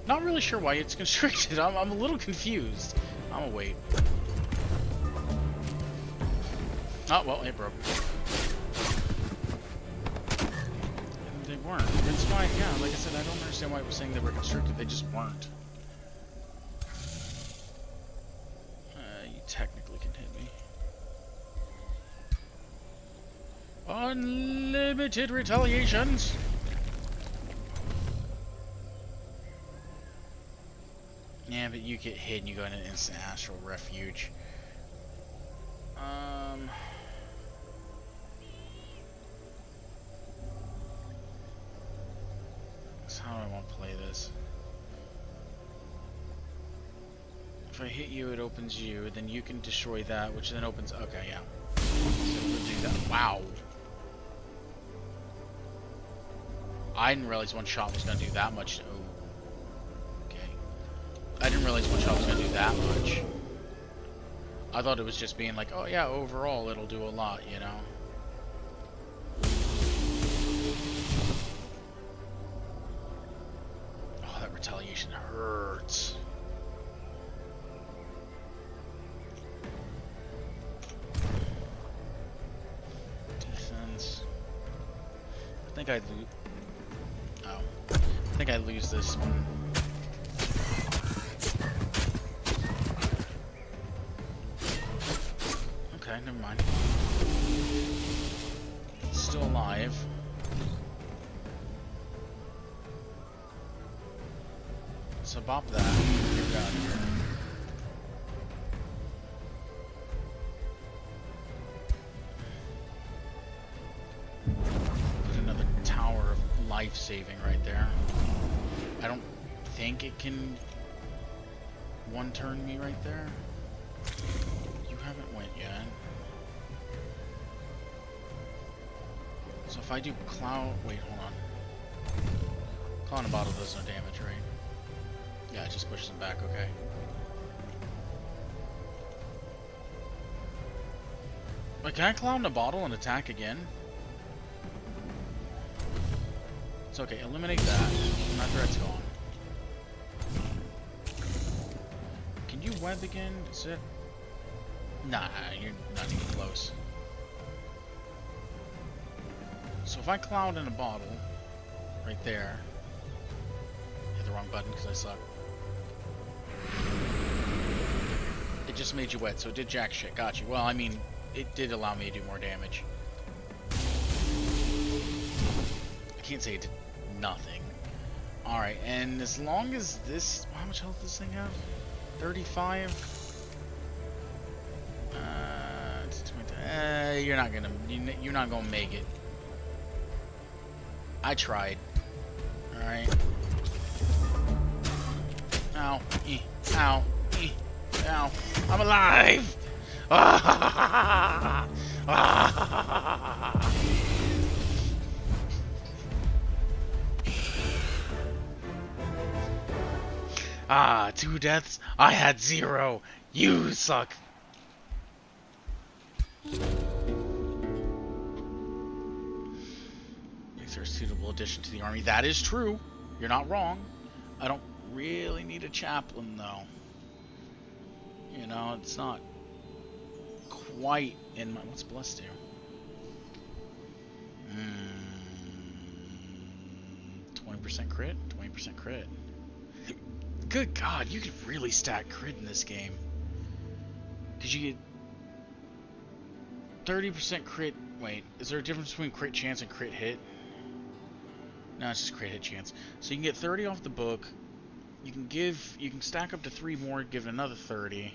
not really sure why it's constricted. I'm a little confused. I'm gonna wait. Oh, well, it broke. They weren't. It's fine, yeah. Like I said, I don't understand why it was saying they were constricted. They just weren't. You technically can hit me. Unlimited retaliations! Yeah, but you get hit and you go in an instant astral refuge. So how do I want to play this? If I hit you, it opens you, then you can destroy that, which then opens... Okay, yeah. So we'll do that. Wow. I didn't realize one shot was going to do that much. Oh. Okay. I didn't realize one shot was going to do that much. I thought it was just being like, oh yeah, overall it'll do a lot, you know? Oh, that retaliation hurts. Defense. I think I lose. Oh. I think I lose this one. Okay, never mind. Still alive. So bop that. Get out of here. Put another tower of life saving right there. I don't think it can one turn me right there. You haven't went yet. So if I do cloud... Wait, hold on. Cloud in a bottle does no damage, right? Yeah, it just pushes him back, okay. Wait, can I cloud in a bottle and attack again? It's okay, eliminate that. My threat's gone. Can you web again? Is it? Nah, you're not even close. So if I cloud in a bottle, right there, hit the wrong button because I suck. It just made you wet, so it did jack shit. Got you. Well, I mean, it did allow me to do more damage. I can't say it did nothing. Alright, and as long as this... How much health does this thing have? 35? You're not gonna make it. I tried. Alright. Ow. Ow. Ow. I'm alive! Ah, 2 deaths. I had 0. You suck. These are a suitable addition to the army. That is true. You're not wrong. I don't really need a chaplain, though. You know, it's not quite in my... What's Bless do? 20% crit? 20% crit. Good God, you can really stack crit in this game. Because you get 30% crit. Wait, is there a difference between crit chance and crit hit? No, it's just crit hit chance. So you can get 30 off the book. You can stack up to 3 more, give it another 30.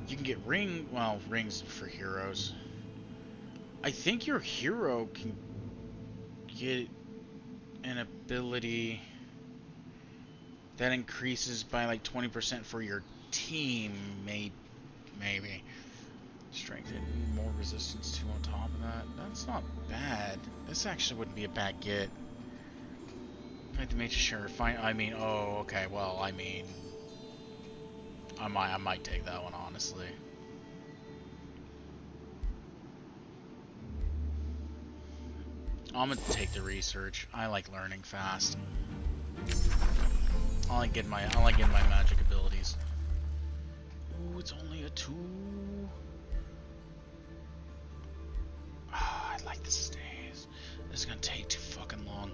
You can get rings for heroes. I think your hero can get an ability that increases by like 20% for your team, maybe. Strength and more resistance 2 on top of that. That's not bad. This actually wouldn't be a bad get. I have to make sure. Oh, okay. Well, I might take that one, honestly. I'm gonna take the research. I like learning fast. I like getting my magic abilities. Ooh, it's only a 2. I like the stays. This is gonna take too fucking long.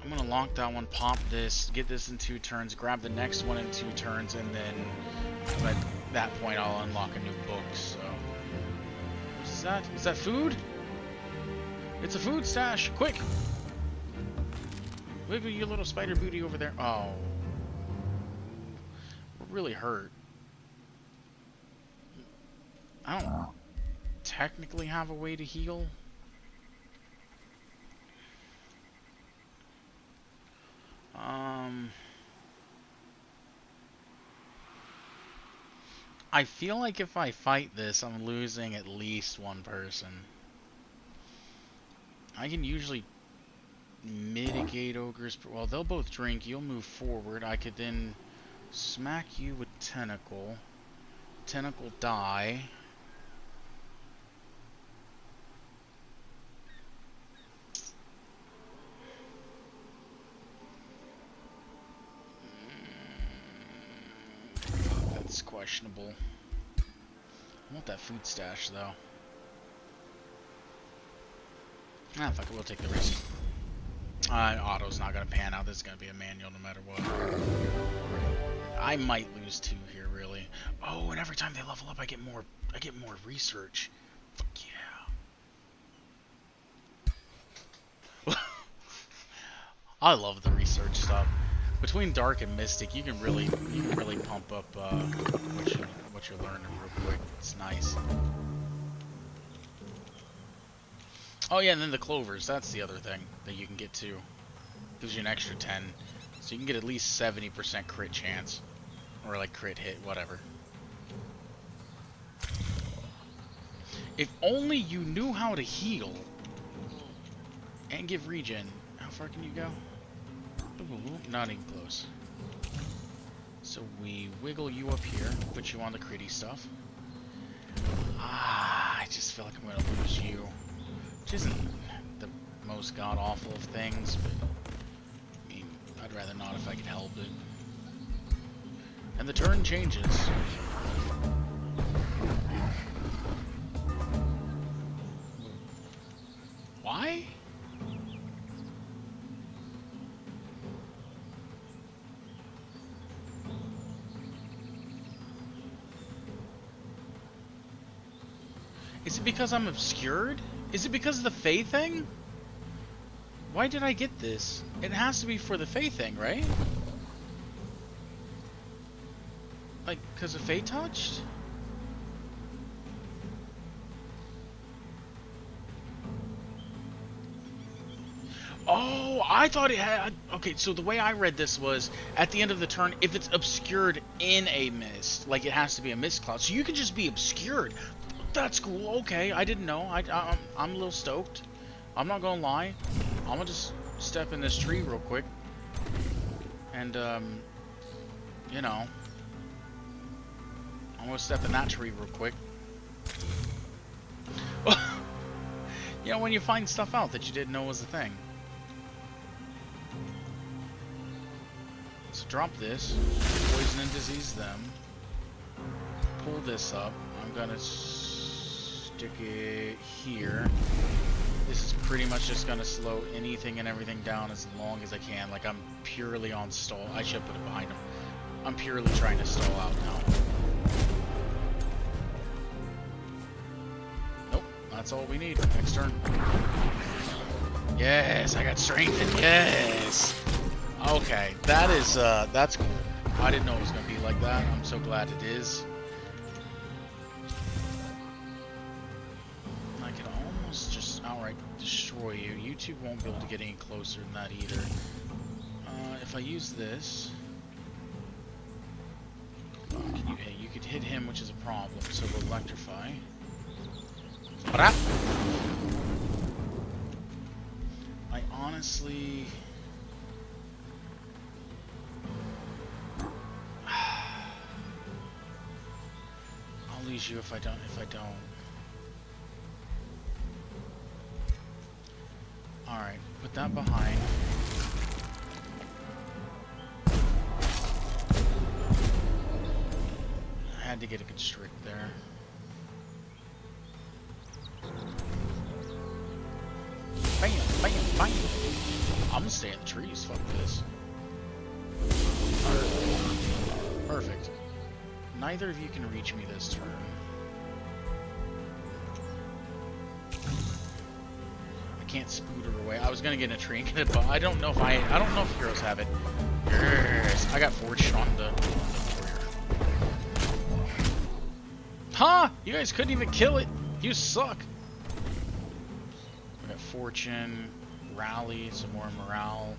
I'm gonna lock that one, pop this, get this in 2 turns, grab the next one in 2 turns, and then at that point I'll unlock a new book. So, what is that? Is that food? It's a food stash. Quick! Wiggle your little spider booty over there. Oh, we're really hurt. I don't technically have a way to heal. I feel like if I fight this, I'm losing at least 1 person. I can usually mitigate ogres. Well, they'll both drink. You'll move forward. I could then smack you with tentacle. Tentacle die. That's questionable. I want that food stash, though. Ah, fuck it, we'll take the risk. Auto's not gonna pan out. This is gonna be a manual no matter what. I might lose 2 here, really. Oh, and every time they level up, I get more research. Fuck yeah. I love the research stuff. Between Dark and Mystic, you can really pump up what you're learning real quick. It's nice. Oh yeah, and then the clovers. That's the other thing that you can get too. Gives you an extra 10, so you can get at least 70% crit chance, or like crit hit, whatever. If only you knew how to heal and give regen. How far can you go? Not even close. So we wiggle you up here, put you on the critty stuff. I just feel like I'm gonna lose you. Which isn't the most god-awful of things, but I mean, I'd rather not if I could help it. And the turn changes. Why? Is it because I'm obscured? Is it because of the Fae thing? Why did I get this? It has to be for the Fae thing, right? Like, because of Fae touched? Oh, I thought it had... Okay, so the way I read this was, at the end of the turn, if it's obscured in a mist, like it has to be a mist cloud, so you can just be obscured. That's cool. Okay, I didn't know. I'm a little stoked. I'm not gonna lie. I'm gonna just step in this tree real quick, and you know, I'm gonna step in that tree real quick. You know, when you find stuff out that you didn't know was a thing. So drop this. Poison and disease them. Pull this up. I'm gonna stick it here. This is pretty much just gonna slow anything and everything down as long as I can. Like, I'm purely on stall. I should put it behind him. I'm purely trying to stall out now. Nope, that's all we need. Next turn. Yes, I got strengthened. Yes. Okay, that is that's cool. I didn't know it was gonna be like that. I'm so glad it is. I can almost just outright destroy you. You two won't be able to get any closer than that either. If I use this, you could hit him, which is a problem. So we'll electrify. I honestly. I'll lose you if I don't. Alright, put that behind. I had to get a constrict there. Bam, bam, bam. I'm gonna stay in the trees, fuck this. Perfect. Neither of you can reach me this turn. I can't spoot her away. I was gonna get in a tree and get it, but I don't know if I don't know if heroes have it. Yes, I got forged on the warrior. Huh? You guys couldn't even kill it. You suck. I got fortune, rally, some more morale,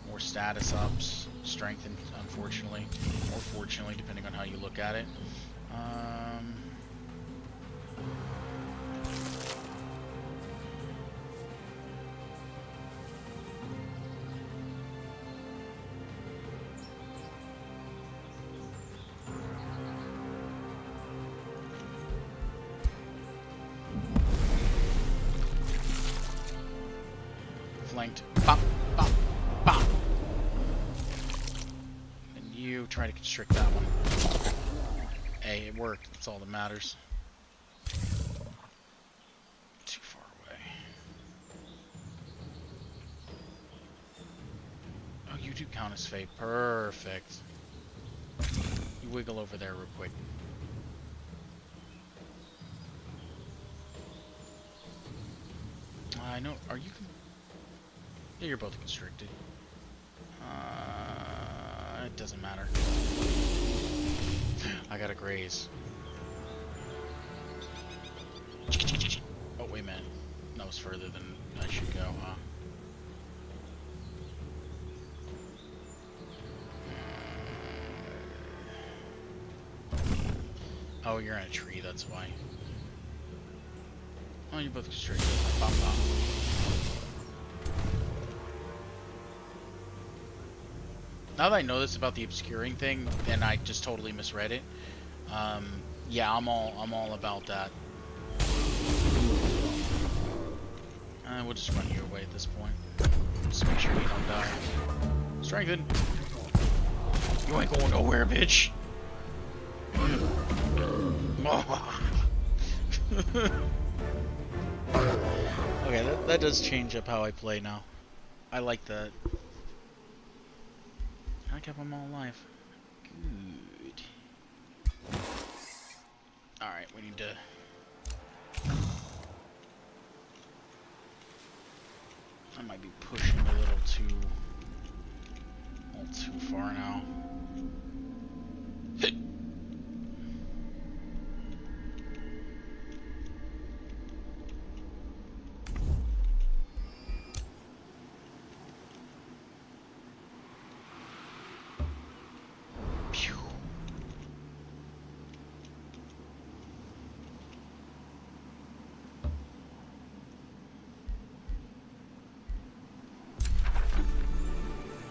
more status ups, strength, unfortunately, or fortunately, depending on how you look at it. Flanked. Bop, bop, bop. And you try to constrict that one. Hey, it worked. That's all that matters. Too far away. Oh, you do count as fate. Perfect. You wiggle over there real quick. I know. Are you? Yeah, you're both constricted. It doesn't matter. I gotta graze. Oh, wait a minute. That was further than I should go, huh? Oh, you're in a tree, that's why. Oh, you're both constricted. Bop, bop. Now that I know this about the obscuring thing, and I just totally misread it. Yeah, I'm all about that. We'll just run you away at this point. Just make sure you don't die. Strengthen. You ain't going nowhere, bitch. Okay, that does change up how I play now. I like that. I kept them all alive. Good. Alright, we need to... I might be pushing a little too far now.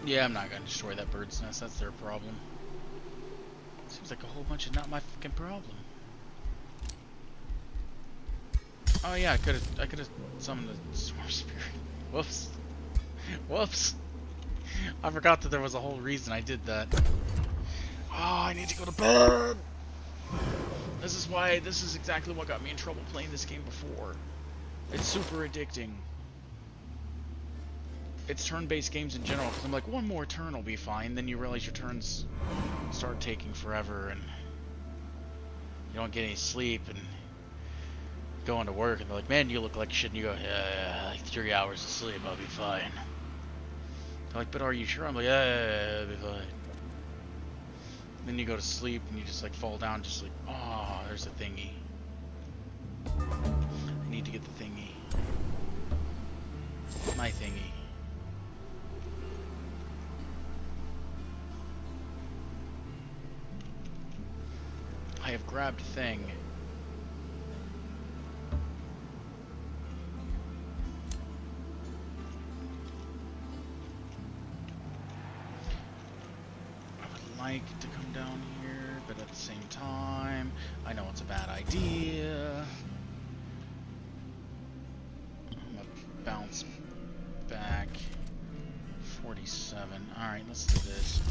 Yeah, I'm not gonna destroy that bird's nest. That's their problem. Seems like a whole bunch of not my fucking problem. Oh yeah, I could have summoned the swarm spirit. Whoops. Whoops. I forgot that there was a whole reason I did that. Oh, I need to go to bed. This is exactly what got me in trouble playing this game before. It's super addicting. It's turn-based games in general, because I'm like, one more turn will be fine, then you realize your turns start taking forever, and you don't get any sleep, and going to work, and they're like, man, you look like shit, and you go, yeah, like 3 hours of sleep, I'll be fine. They're like, but are you sure? I'm like, yeah, I'll be fine. Then you go to sleep, and you just like fall down, just like, oh, there's a thingy. I need to get the thingy. My thingy. I have grabbed thing. I would like to come down here, but at the same time, I know it's a bad idea. I'm gonna bounce back. 47. Alright, let's do this.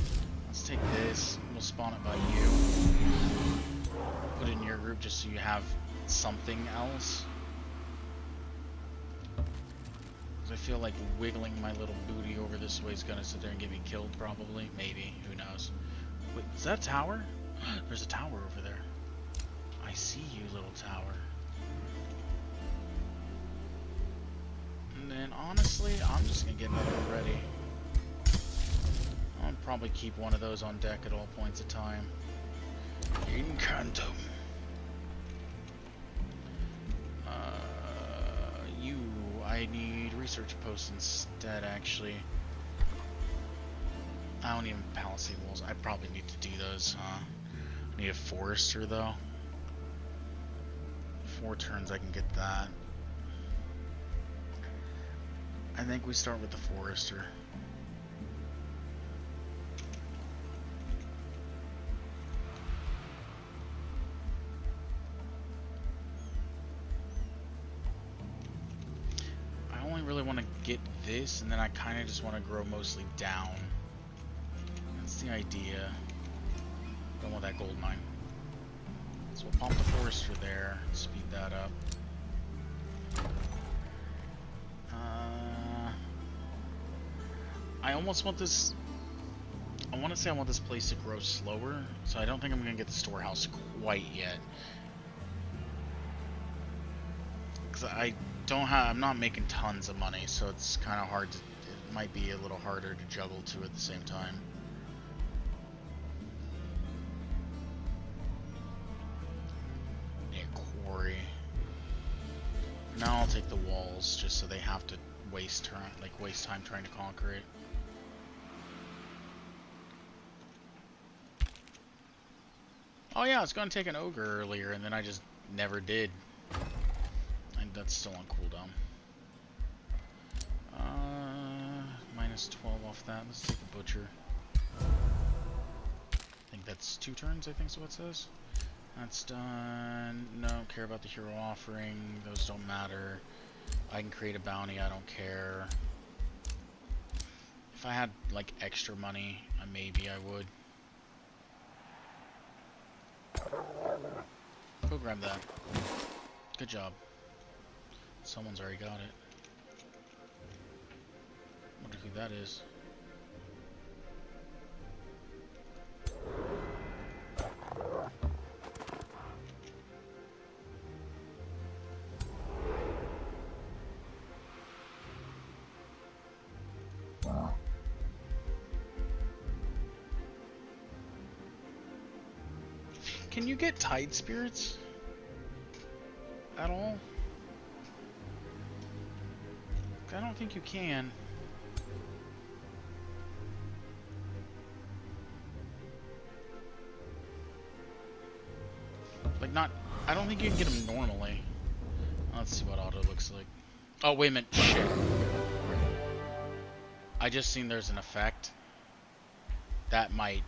Let's take this. We'll spawn it by you. Put it in your group just so you have something else. Because I feel like wiggling my little booty over this way is gonna sit there and get me killed, probably. Maybe. Who knows? Wait, is that a tower? There's a tower over there. I see you, little tower. And then, honestly, I'm just gonna get another one ready. I'll probably keep one of those on deck at all points of time. Incantum. I need research posts instead, actually. I don't even palisade walls. I probably need to do those, huh? I need a forester, though. 4 turns I can get that. I think we start with the forester. Really want to get this, and then I kind of just want to grow mostly down. That's the idea. Don't want that gold mine. So we'll pump the forester there, speed that up. I almost want this. I want to say I want this place to grow slower, so I don't think I'm going to get the storehouse quite yet. Because I'm not making tons of money, so it's kind of hard to, it might be a little harder to juggle two at the same time. Yeah, quarry. Now I'll take the walls, just so they have to waste time trying to conquer it. Oh yeah, I was going to take an ogre earlier, and then I just never did. That's still on cooldown. Minus 12 off that. Let's take the butcher. I think that's 2 turns, I think is what it says. That's done. No, don't care about the hero offering. Those don't matter. I can create a bounty. I don't care. If I had, like, extra money, maybe I would. Go grab that. Good job. Someone's already got it. Wonder who that is. Can you get tide spirits at all? I don't think you can. Like, not... I don't think you can get them normally. Let's see what auto looks like. Oh, wait a minute. Shit. I just seen there's an effect. That might...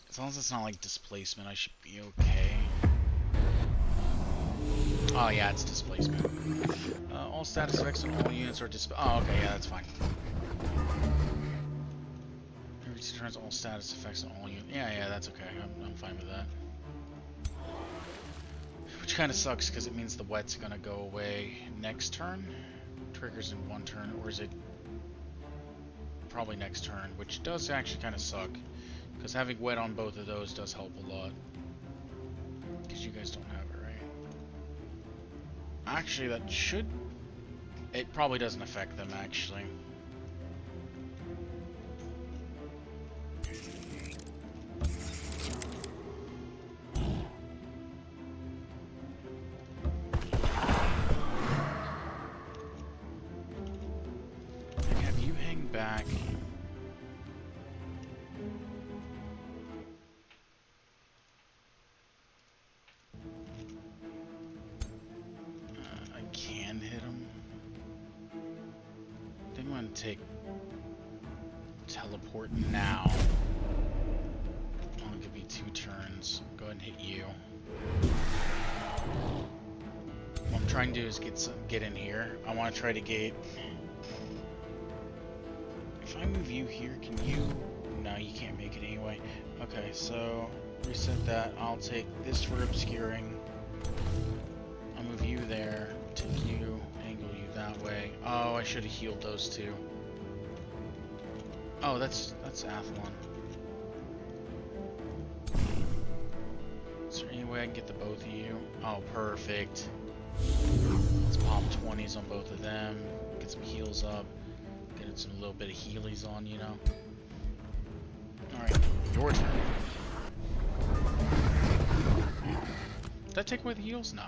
As long as it's not like displacement, I should be okay. Oh yeah, it's displacement. All status effects on all units are oh, okay, yeah, that's fine. Every 2 turns, all status effects on all units. Yeah, that's okay. I'm fine with that. Which kind of sucks because it means the wet's gonna go away next turn. Triggers in one turn, or is it probably next turn? Which does actually kind of suck because having wet on both of those does help a lot. Because you guys don't have it, right? Actually, that should. It probably doesn't affect them actually. Back. I can hit him. I think I'm gonna take teleport now. I'll give you 2 turns. Go ahead and hit you. What I'm trying to do is get in here. I want to try to get. If I move you here, can you? No, you can't make it anyway. Okay, so reset that. I'll take this for obscuring. I'll move you there. Take you, angle you that way. Oh, I should have healed those two. Oh, that's Athlon. Is there any way I can get the both of you? Oh, perfect. Let's pop 20s on both of them. Get some heals up. Getting some little bit of healies on, you know. Alright, your turn. Did that take away the heals? No.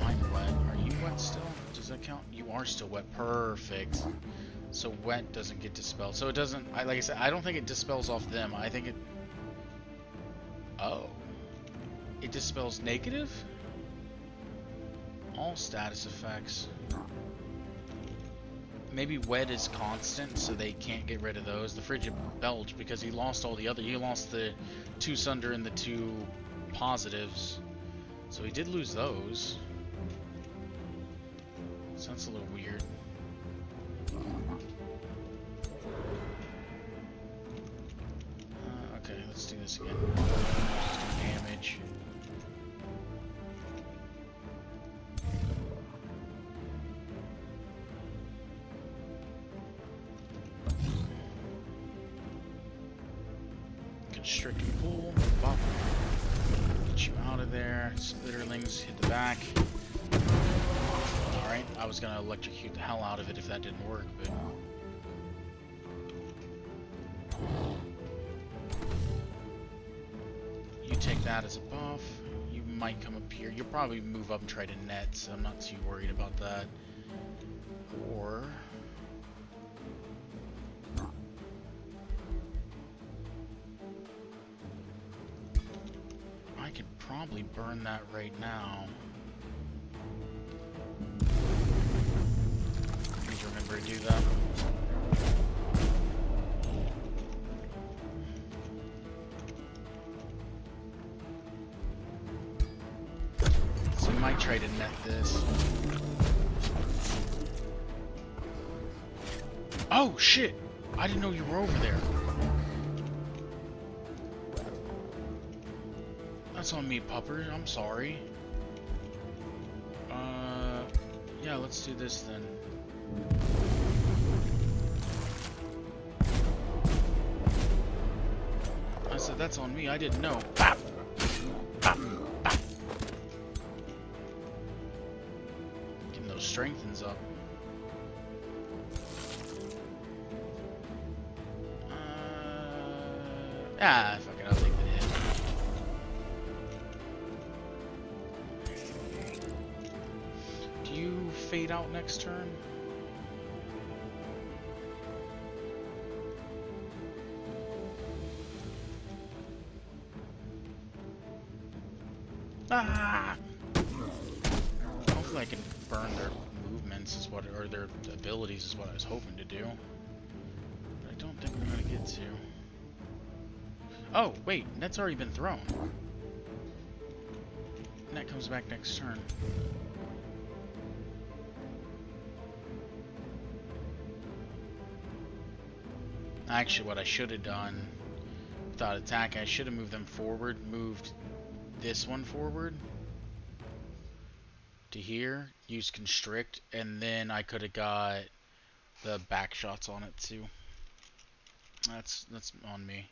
I'm wet. Are you wet still? Does that count? You are still wet. Perfect. So wet doesn't get dispelled. So it doesn't, like I said, I don't think it dispels off them. I think it... Oh. It dispels negative? All status effects. Maybe wet is constant, so they can't get rid of those. The frigid belch, because he lost all the other. He lost the 2 sunder and the 2 positives, so he did lose those. So that's a little weird. Okay, let's do this again. Just do damage. Constrict and pull, bop. Get you out of there. Splitterlings hit the back. Alright, I was gonna electrocute the hell out of it if that didn't work, but... You take that as a buff. You might come up here. You'll probably move up and try to net, so I'm not too worried about that. Or... I could probably burn that right now. Please remember to do that. So you might try to net this. Oh shit! I didn't know you were over there. That's on me, pupper. I'm sorry. Yeah, let's do this then. I said, that's on me. I didn't know. Bop! Bop! Bop! Getting those strengthens up. Fuck it. I'll take the hit. Do you fade out next turn? Ah! Hopefully I can burn their movements is what, or their abilities is what I was hoping to do. But I don't think we're gonna get to. Oh, wait, net's already been thrown. Net comes back next turn. Actually, what I should have done without attacking, I should have moved them forward, moved this one forward to here, use constrict, and then I could have got the back shots on it too. That's on me.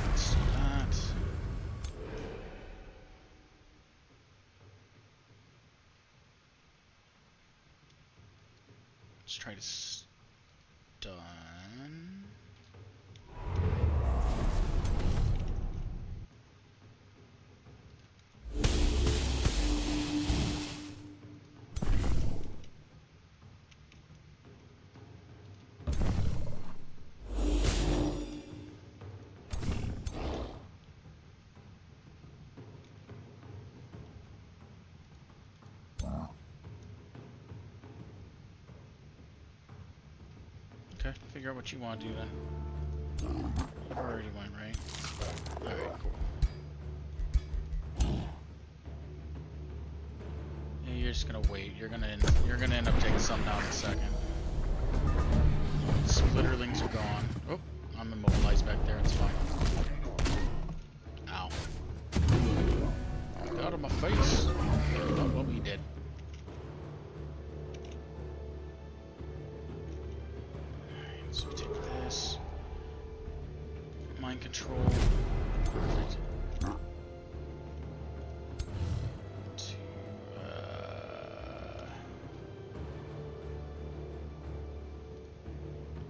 Let's do that. Let's try to stun. Okay, figure out what you want to do then. You already went, right? Alright, cool. Yeah, you're just gonna wait. You're gonna end up taking something out in a second. Splitterlings are gone. Oh, I'm immobilized back there, it's fine. Ow. Get out of my face. Oh, well, he did. So we take this. Mind control. Perfect.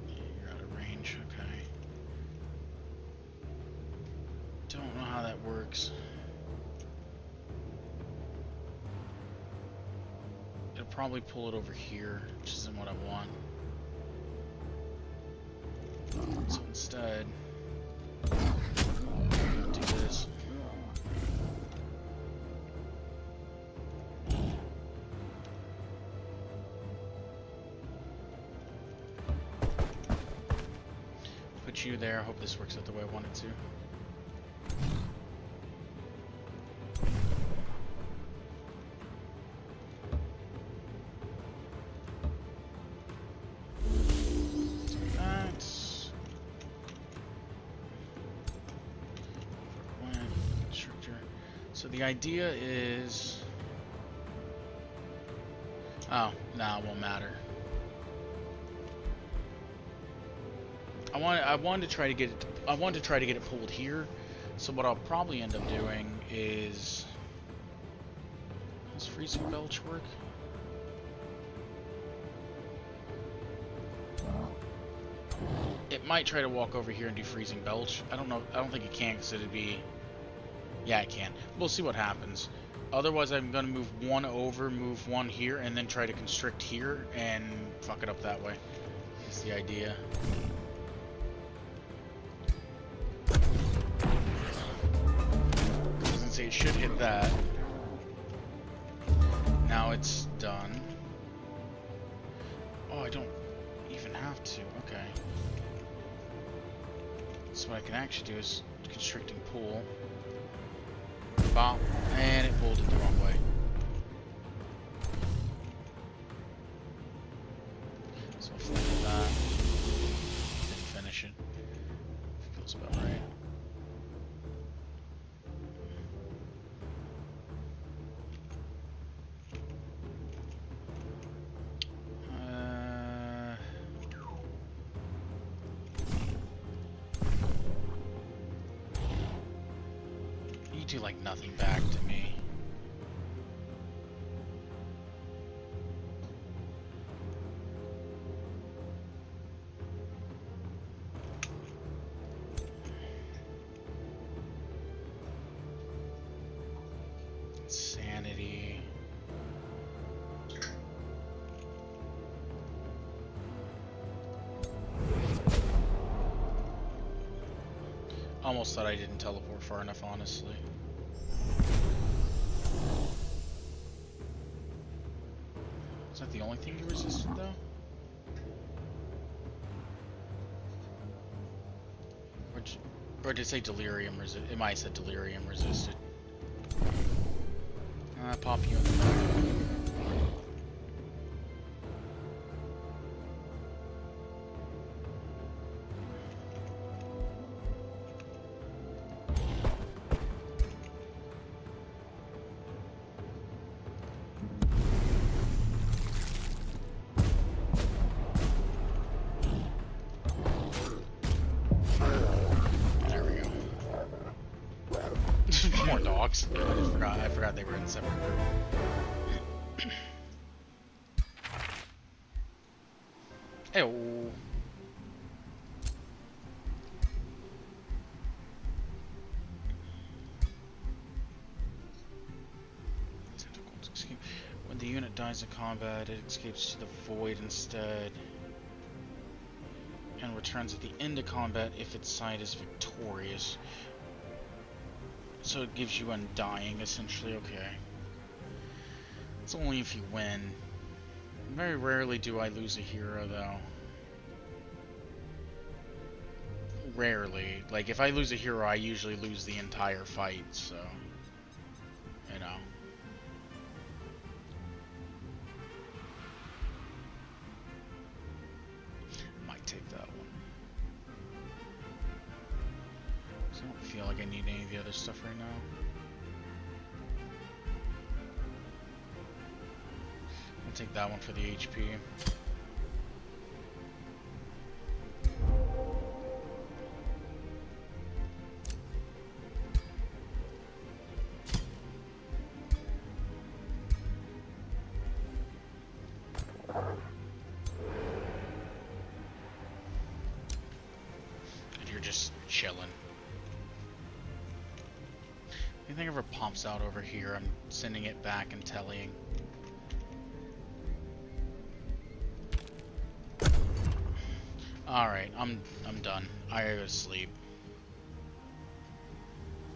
You're out of range, okay. Don't know how that works. It'll probably pull it over here, which isn't what I want. So instead, I'm gonna do this. Put you there. Hope this works out the way I want it to. So the idea is... Oh, nah, it won't matter. I wanted to try to get it. I wanted to try to get it pulled here. So what I'll probably end up doing is... Does freezing belch work? It might try to walk over here and do freezing belch. I don't know. I don't think it can because it'd be... Yeah, I can. We'll see what happens. Otherwise, I'm going to move one over, move one here, and then try to constrict here and fuck it up that way. That's the idea. I was going to say it should hit that. Now it's done. Oh, I don't even have to. Okay. So what I can actually do is constrict and pull. Bop, and it pulled it the wrong way. So I'll flip that. Didn't finish it. Feels about right. You do like nothing back to me. Sanity. Almost thought I didn't teleport far enough, honestly. Is that the only thing you resisted, though? Or did it say delirium resist? It might have said delirium resisted. Pop you in the back. forgot they were in separate group. Ew. When the unit dies in combat, it escapes to the void instead, and returns at the end of combat if its side is victorious. So it gives you undying, essentially. Okay. It's only if you win. Very rarely do I lose a hero, though. Rarely. Like, if I lose a hero, I usually lose the entire fight, so... You know. Might take that one. So I don't feel like I need any of the other stuff right now. I'll take that one for the HP. And you're just chilling. Anything ever pops out over here, I'm sending it back and tellying. Alright, I'm done. I gotta go to sleep.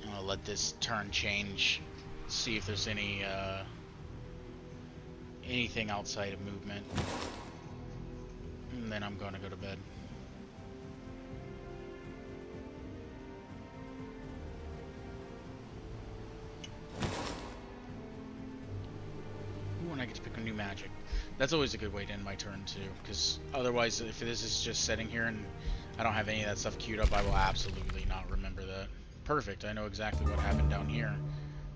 I'm gonna let this turn change. See if there's any anything outside of movement. And then I'm gonna go to bed. Ooh, and I get to pick a new magic. That's always a good way to end my turn too, because otherwise if this is just sitting here and I don't have any of that stuff queued up, I will absolutely not remember that. Perfect, I know exactly what happened down here.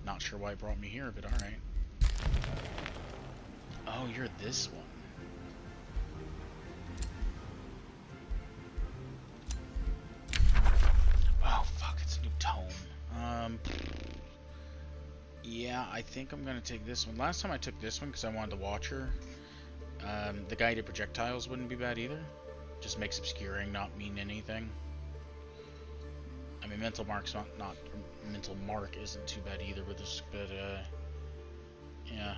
Not sure why it brought me here, but alright. Oh, you're this one. Oh, fuck, it's a new tome. Yeah, I think I'm gonna take this one. Last time I took this one because I wanted to watch her. The guided projectiles wouldn't be bad either. Just makes obscuring not mean anything. I mean, mental mark mental mark isn't too bad either with this, but yeah,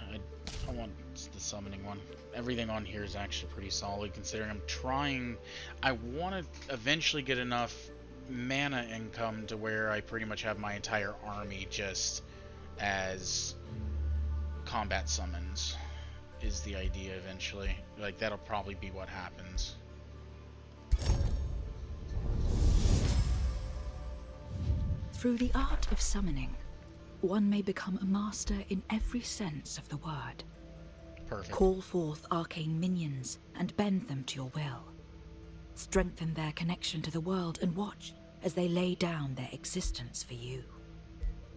I want the summoning one. Everything on here is actually pretty solid considering I want to eventually get enough mana income to where I pretty much have my entire army just as combat summons is the idea eventually. Like, that'll probably be what happens. Through the art of summoning, one may become a master in every sense of the word. Perfect. Call forth arcane minions and bend them to your will. Strengthen their connection to the world and watch as they lay down their existence for you.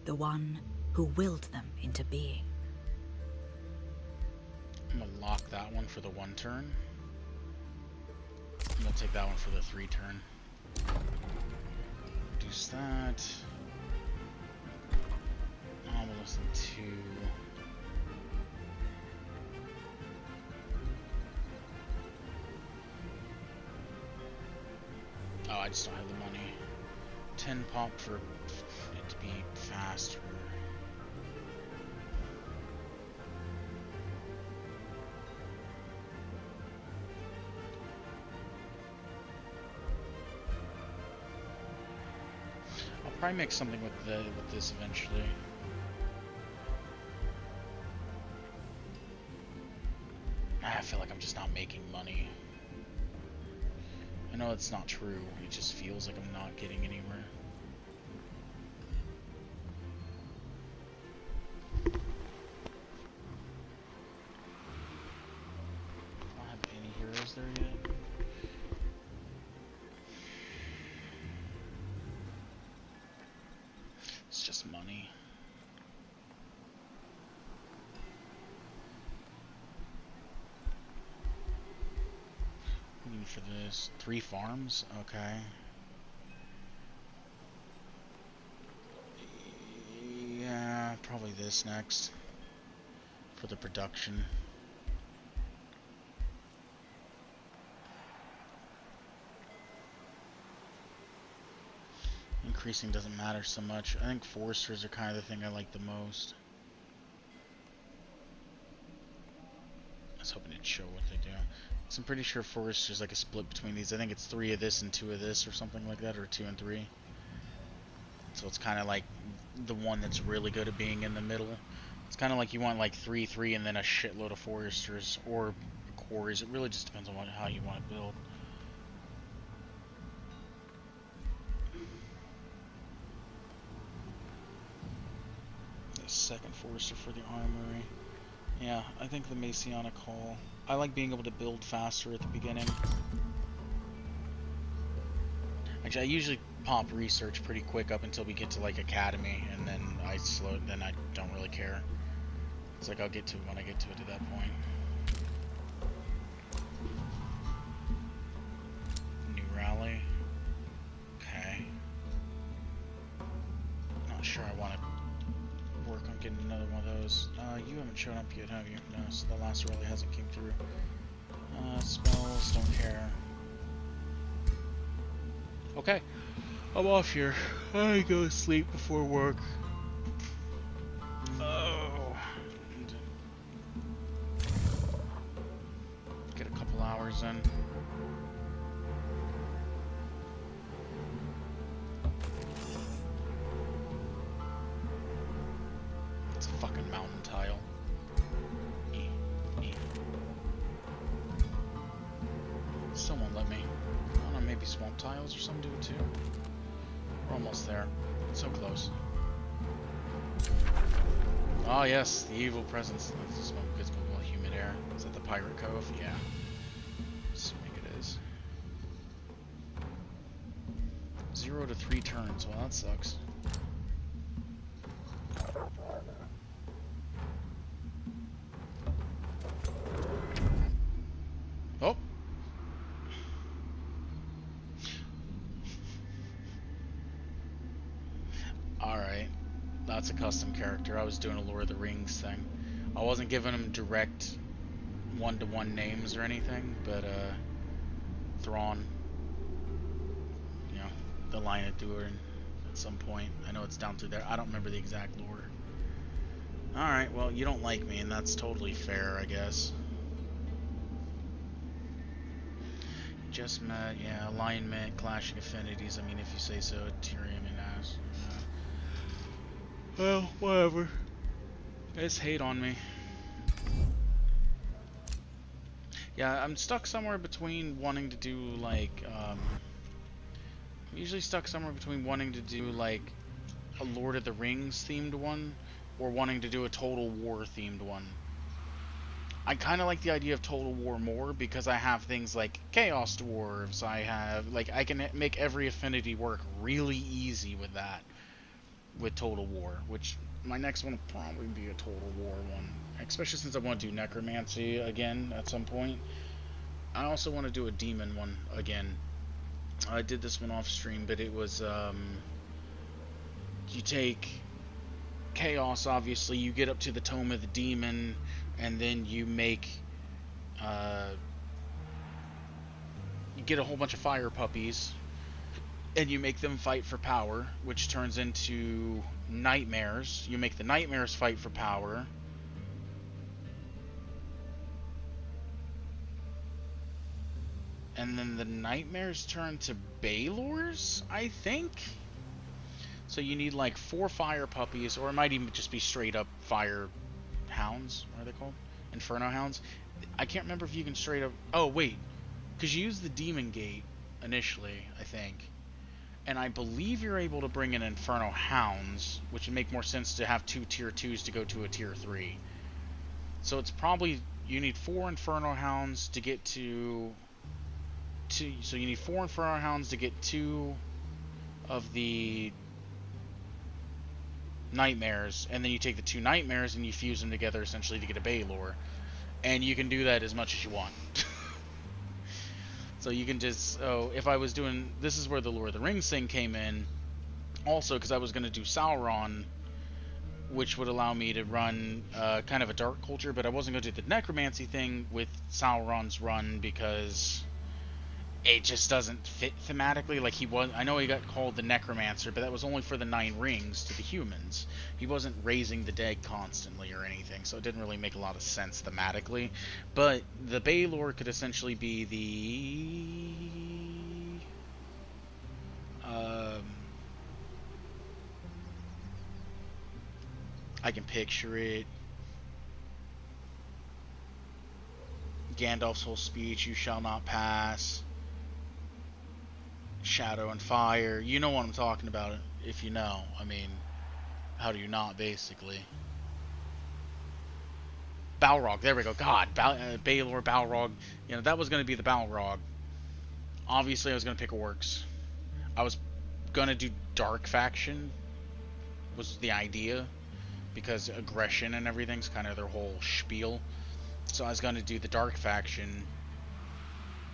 The one who willed them into being. I'm gonna lock that one for the 1 turn. I'm gonna take that one for the 3 turn. Reduce that. Almost in 2. Oh, I just don't have the money. 10 pop for it to be faster. I'll probably make something with this eventually. I feel like I'm just not making money. I know it's not true, it just feels like I'm not getting anywhere. I don't have any heroes there yet. It's just money. What do you need for this? 3 farms? Okay. Yeah, probably this next for the production. Increasing doesn't matter so much. I think foresters are kind of the thing I like the most. I was hoping it'd show what they do. So I'm pretty sure foresters like a split between these. I think it's 3 of this and 2 of this or something like that, or 2 and 3. So it's kind of like the one that's really good at being in the middle. It's kind of like you want like 3, 3, and then a shitload of foresters or quarries. It really just depends on how you want to build. Second forester for the armory. Yeah, I think the Messianic Hall. I like being able to build faster at the beginning. Actually, I usually pop research pretty quick up until we get to like Academy, and then I don't really care. It's like I'll get to it when I get to it at that point. New rally. Okay. Not sure I want to work on getting another one of those. You haven't shown up yet, have you? No, so the last rally hasn't came through. Spells, don't care. Okay, I'm off here. I go to sleep before work. Oh. Get a couple hours in. It's a fucking mountain tile. Still won't let me. I don't know, maybe swamp tiles or something do it too. We're almost there. So close. Oh yes, the evil presence. That's the smoke gets a humid air. Is that the Pirate Cove? Yeah. Assuming it is. 0 to 3 turns. Well, that sucks. Oh! Alright. That's a custom character. I was doing a Lord of the Rings thing. I wasn't giving him direct one-to-one names or anything, but, Thrawn. You know, the line of Durin at some point. I know it's down through there. I don't remember the exact lore. Alright, well, you don't like me, and that's totally fair, I guess. Just met, yeah, alignment, clashing affinities. I mean, if you say so, Tyrion and As. Yeah. Well, whatever. You guys hate on me. Yeah, I'm stuck somewhere between wanting to do, like, I'm usually stuck somewhere between wanting to do, like, a Lord of the Rings themed one, or wanting to do a Total War themed one. I kind of like the idea of Total War more because I have things like Chaos Dwarves. I have, like, I can make every affinity work really easy with that, with Total War, which my next one will probably be a Total War one, especially since I want to do Necromancy again at some point. I also want to do a Demon one again. I did this one off stream, but it was, you take Chaos, obviously, you get up to the Tome of the Demon, and then you make, you get a whole bunch of fire puppies, and you make them fight for power, which turns into nightmares. You make the nightmares fight for power. And then the nightmares turn to Baylors, I think? So you need like 4 fire puppies, or it might even just be straight up fire hounds. What are they called? Inferno hounds? I can't remember if you can straight up... Oh, wait. Because you use the demon gate initially, I think. And I believe you're able to bring in Inferno Hounds, which would make more sense to have 2 tier 2s to go to a tier 3. So it's probably... You need 4 Inferno Hounds to get to... So you need 4 Inferno Hounds to get 2 of the Nightmares, and then you take the 2 Nightmares and you fuse them together essentially to get a Baylor. And you can do that as much as you want. So you can just, if I was doing, this is where the Lord of the Rings thing came in, also because I was going to do Sauron which would allow me to run kind of a dark culture, but I wasn't going to do the necromancy thing with Sauron's run because it just doesn't fit thematically. Like, he was, I know he got called the necromancer, but that was only for the 9 rings to the humans. He wasn't raising the dead constantly or anything, so it didn't really make a lot of sense thematically. But the Baelor could essentially be the I can picture it. Gandalf's whole speech, "You shall not pass." Shadow and fire. You know what I'm talking about. If you know, I mean, how do you not? Basically, Balrog. There we go. God, Baelor, Balrog. You know, that was going to be the Balrog. Obviously, I was going to pick orcs. I was going to do Dark Faction. Was the idea, because aggression and everything's kind of their whole spiel. So I was going to do the Dark Faction.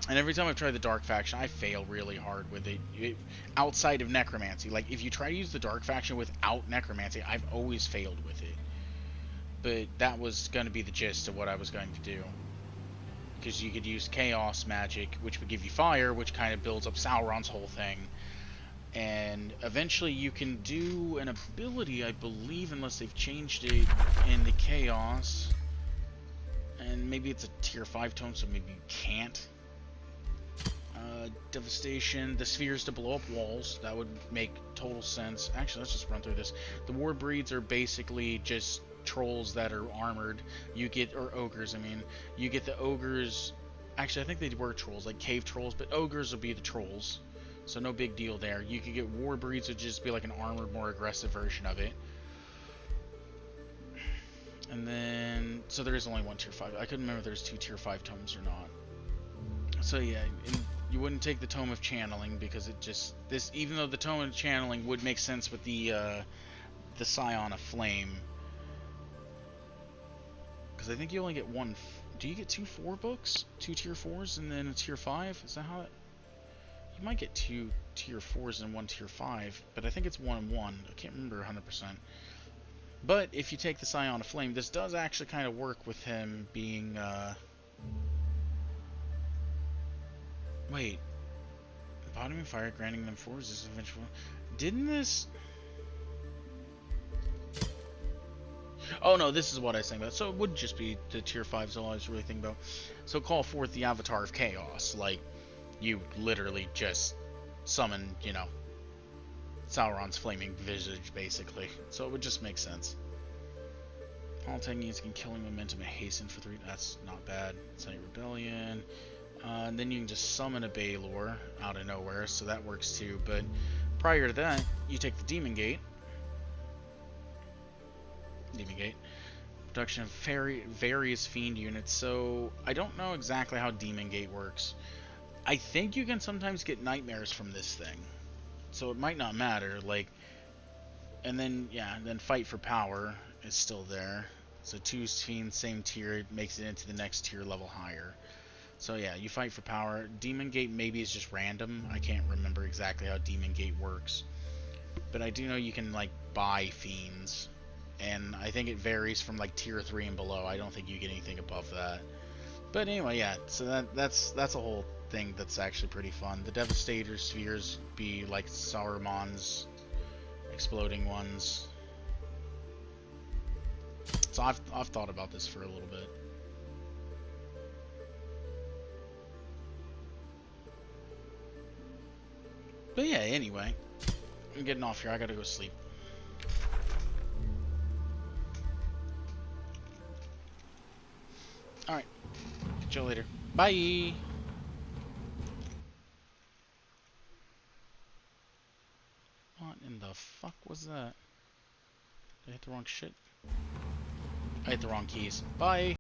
And every time I've tried the Dark Faction, I fail really hard with it. Outside of Necromancy. Like, if you try to use the Dark Faction without Necromancy, I've always failed with it. But that was going to be the gist of what I was going to do. Because you could use Chaos Magic, which would give you fire, which kind of builds up Sauron's whole thing. And eventually you can do an ability, I believe, unless they've changed it in the Chaos. And maybe it's a tier 5 tome, so maybe you can't. Devastation, the spheres to blow up walls. That would make total sense. Actually, let's just run through this. The war breeds are basically just trolls that are armored. You get, or ogres, I mean. You get the ogres. Actually, I think they were trolls, like cave trolls, but ogres will be the trolls. So no big deal there. You could get war breeds, which would just be like an armored, more aggressive version of it. And then, so there is only one tier 5. I couldn't remember if there's 2 tier 5 tomes or not. So yeah, you wouldn't take the Tome of Channeling because it just, even though the Tome of Channeling would make sense with the Scion of Flame, because I think you only get one. Do you get 2 4 books, 2 tier 4s, and then a tier 5? Is that how it? You might get 2 tier 4s and 1 tier 5, but I think it's 1 and 1. I can't remember 100%. But if you take the Scion of Flame, this does actually kind of work with him being. Wait. Bottoming fire, granting them 4 resistance eventually. Didn't this... Oh no, this is what I was saying about. So it would just be the tier 5s all I was really thinking about. So call forth the Avatar of Chaos. Like, you literally just summon, you know, Sauron's flaming visage, basically. So it would just make sense. All techniques can killing momentum and hasten for 3. That's not bad. Senate Rebellion. And then you can just summon a Baelor out of nowhere, so that works too. But prior to that, you take the Demon Gate. Production of various Fiend units. So I don't know exactly how Demon Gate works. I think you can sometimes get nightmares from this thing, so it might not matter. Like, and then yeah, then Fight for Power is still there. So 2 Fiends, same tier, it makes it into the next tier level higher. So yeah, you fight for power. Demon Gate maybe is just random. I can't remember exactly how Demon Gate works. But I do know you can, like, buy Fiends. And I think it varies from, like, tier 3 and below. I don't think you get anything above that. But anyway, yeah, so that's a whole thing that's actually pretty fun. The Devastator spheres be like Saruman's exploding ones. So I've thought about this for a little bit. But yeah, anyway, I'm getting off here. I gotta go sleep. Alright. Catch you later. Bye! What in the fuck was that? Did I hit the wrong shit? I hit the wrong keys. Bye!